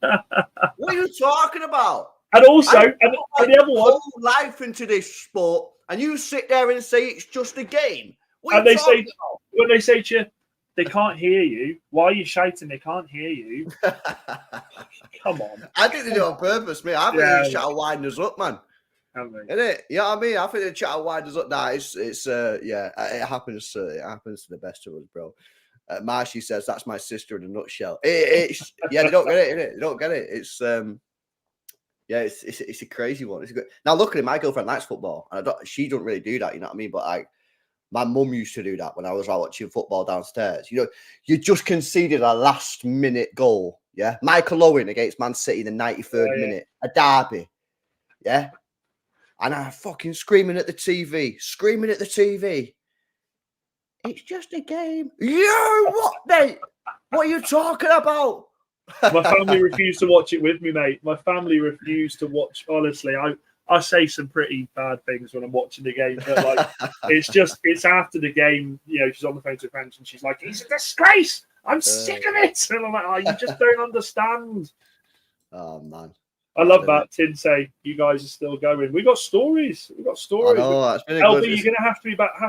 Speaker 2: What are you talking about?
Speaker 1: And also, and the other one,
Speaker 2: whole life into this sport, and you sit there and say it's just a game. What
Speaker 1: and they say when they say to you, they can't hear you. Why are you shouting? They can't hear you. Come on.
Speaker 2: I think they do it on purpose, mate. I think they shout to wind us up, man. Isn't it? You know what I mean? I think they chat to wind us up. Nah, it happens. It happens to the best of us, bro. Marshy says that's my sister in a nutshell. They don't get it, innit? They don't get it. It's it's a crazy one. It's good. Now, luckily, my girlfriend likes football, and she don't really do that. You know what I mean? But like, my mum used to do that when I was out watching football downstairs. You know, you just conceded a last-minute goal. Yeah, Michael Owen against Man City in the 93rd minute, a derby. Yeah, and I'm fucking screaming at the TV. It's just a game. You what, mate? What are you talking about?
Speaker 1: My family refused to watch it with me, mate. My family refused to watch. Honestly, I say some pretty bad things when I'm watching the game, but like it's after the game. You know, she's on the phone to her friends and she's like, "It's a disgrace. I'm sick of it." And I'm like, "Oh, you just don't understand."
Speaker 2: Oh man.
Speaker 1: I love that. Tin say you guys are still going. We got stories. I know,
Speaker 2: it's been
Speaker 1: LB, you're gonna have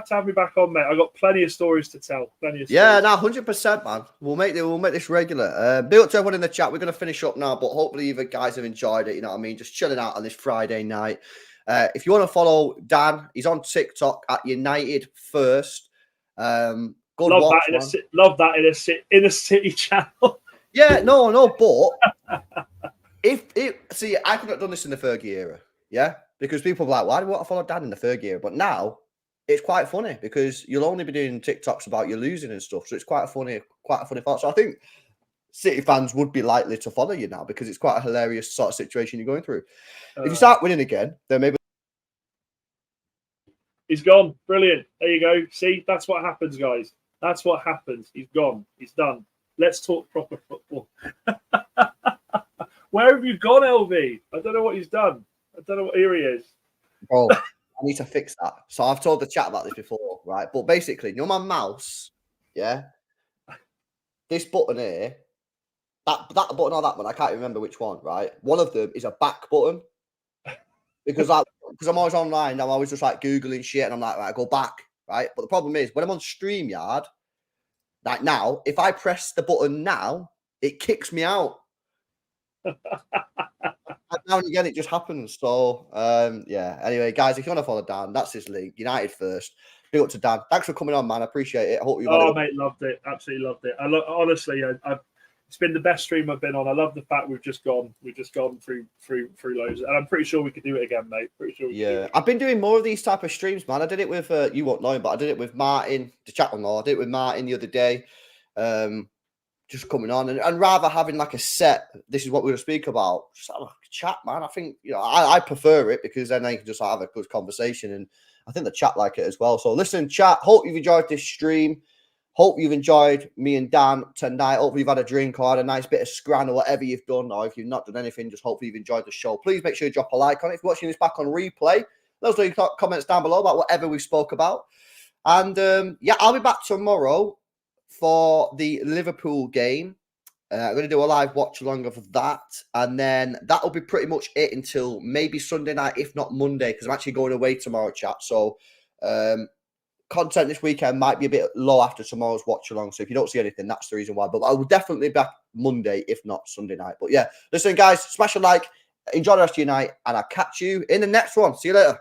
Speaker 1: to have me back on, mate. I got plenty of stories to tell.
Speaker 2: Yeah, 100%, man. We'll make this regular. Build up to everyone in the chat. We're gonna finish up now, but hopefully you guys have enjoyed it. You know what I mean? Just chilling out on this Friday night. If you want to follow Dan, he's on TikTok at United First. Love
Speaker 1: that in a city channel.
Speaker 2: Yeah, no, but. See, I could have done this in the Fergie era, yeah, because people are like, why do you want to follow Dan in the Fergie era? But now it's quite funny because you'll only be doing TikToks about you losing and stuff, so it's quite a funny thought. So I think City fans would be likely to follow you now because it's quite a hilarious sort of situation you're going through. If you start winning again, then maybe
Speaker 1: he's gone. Brilliant. There you go. See, that's what happens, guys. That's what happens. He's gone. He's done. Let's talk proper football. Where have you gone, LV? I don't know what he's done. I don't know what here he is.
Speaker 2: Oh, I need to fix that. So I've told the chat about this before, right? But basically, you know my mouse, yeah? This button here, that button or that one, I can't remember which one, right? One of them is a back button. Because I'm always online, I'm always just like Googling shit, and I'm like, right, go back, right? But the problem is, when I'm on StreamYard, like now, if I press the button now, it kicks me out. Now and again, it just happens. So, Anyway, guys, if you want to follow Dan, that's his league. United First. Big up to Dan. Thanks for coming on, man. I appreciate it. I hope you.
Speaker 1: Mate, loved it. Absolutely loved it. Honestly, it's been the best stream I've been on. I love the fact we've just gone through loads, and I'm pretty sure we could do it again, mate. Pretty sure.
Speaker 2: Yeah, I've been doing more of these type of streams, man. I did it with you won't know him, but I did it with Martin. The chat on law. I did it with Martin the other day. just coming on and rather having like a set, this is what we're going to speak about, just have a chat, man. I think, you know, I prefer it because then they can just have a good conversation, and I think the chat like it as well. So listen, chat, hope you've enjoyed this stream. Hope you've enjoyed me and Dan tonight. Hope you've had a drink or had a nice bit of scran or whatever you've done, or if you've not done anything, just hopefully you've enjoyed the show. Please make sure you drop a like on it. If you're watching this back on replay, let us know your comments down below about whatever we spoke about. And yeah, I'll be back tomorrow for the Liverpool game. I'm going to do a live watch along of that. And then that'll be pretty much it until maybe Sunday night, if not Monday, because I'm actually going away tomorrow, chat. So content this weekend might be a bit low after tomorrow's watch along. So if you don't see anything, that's the reason why. But I will definitely be back Monday, if not Sunday night. But yeah, listen, guys, smash a like, enjoy the rest of your night, and I'll catch you in the next one. See you later.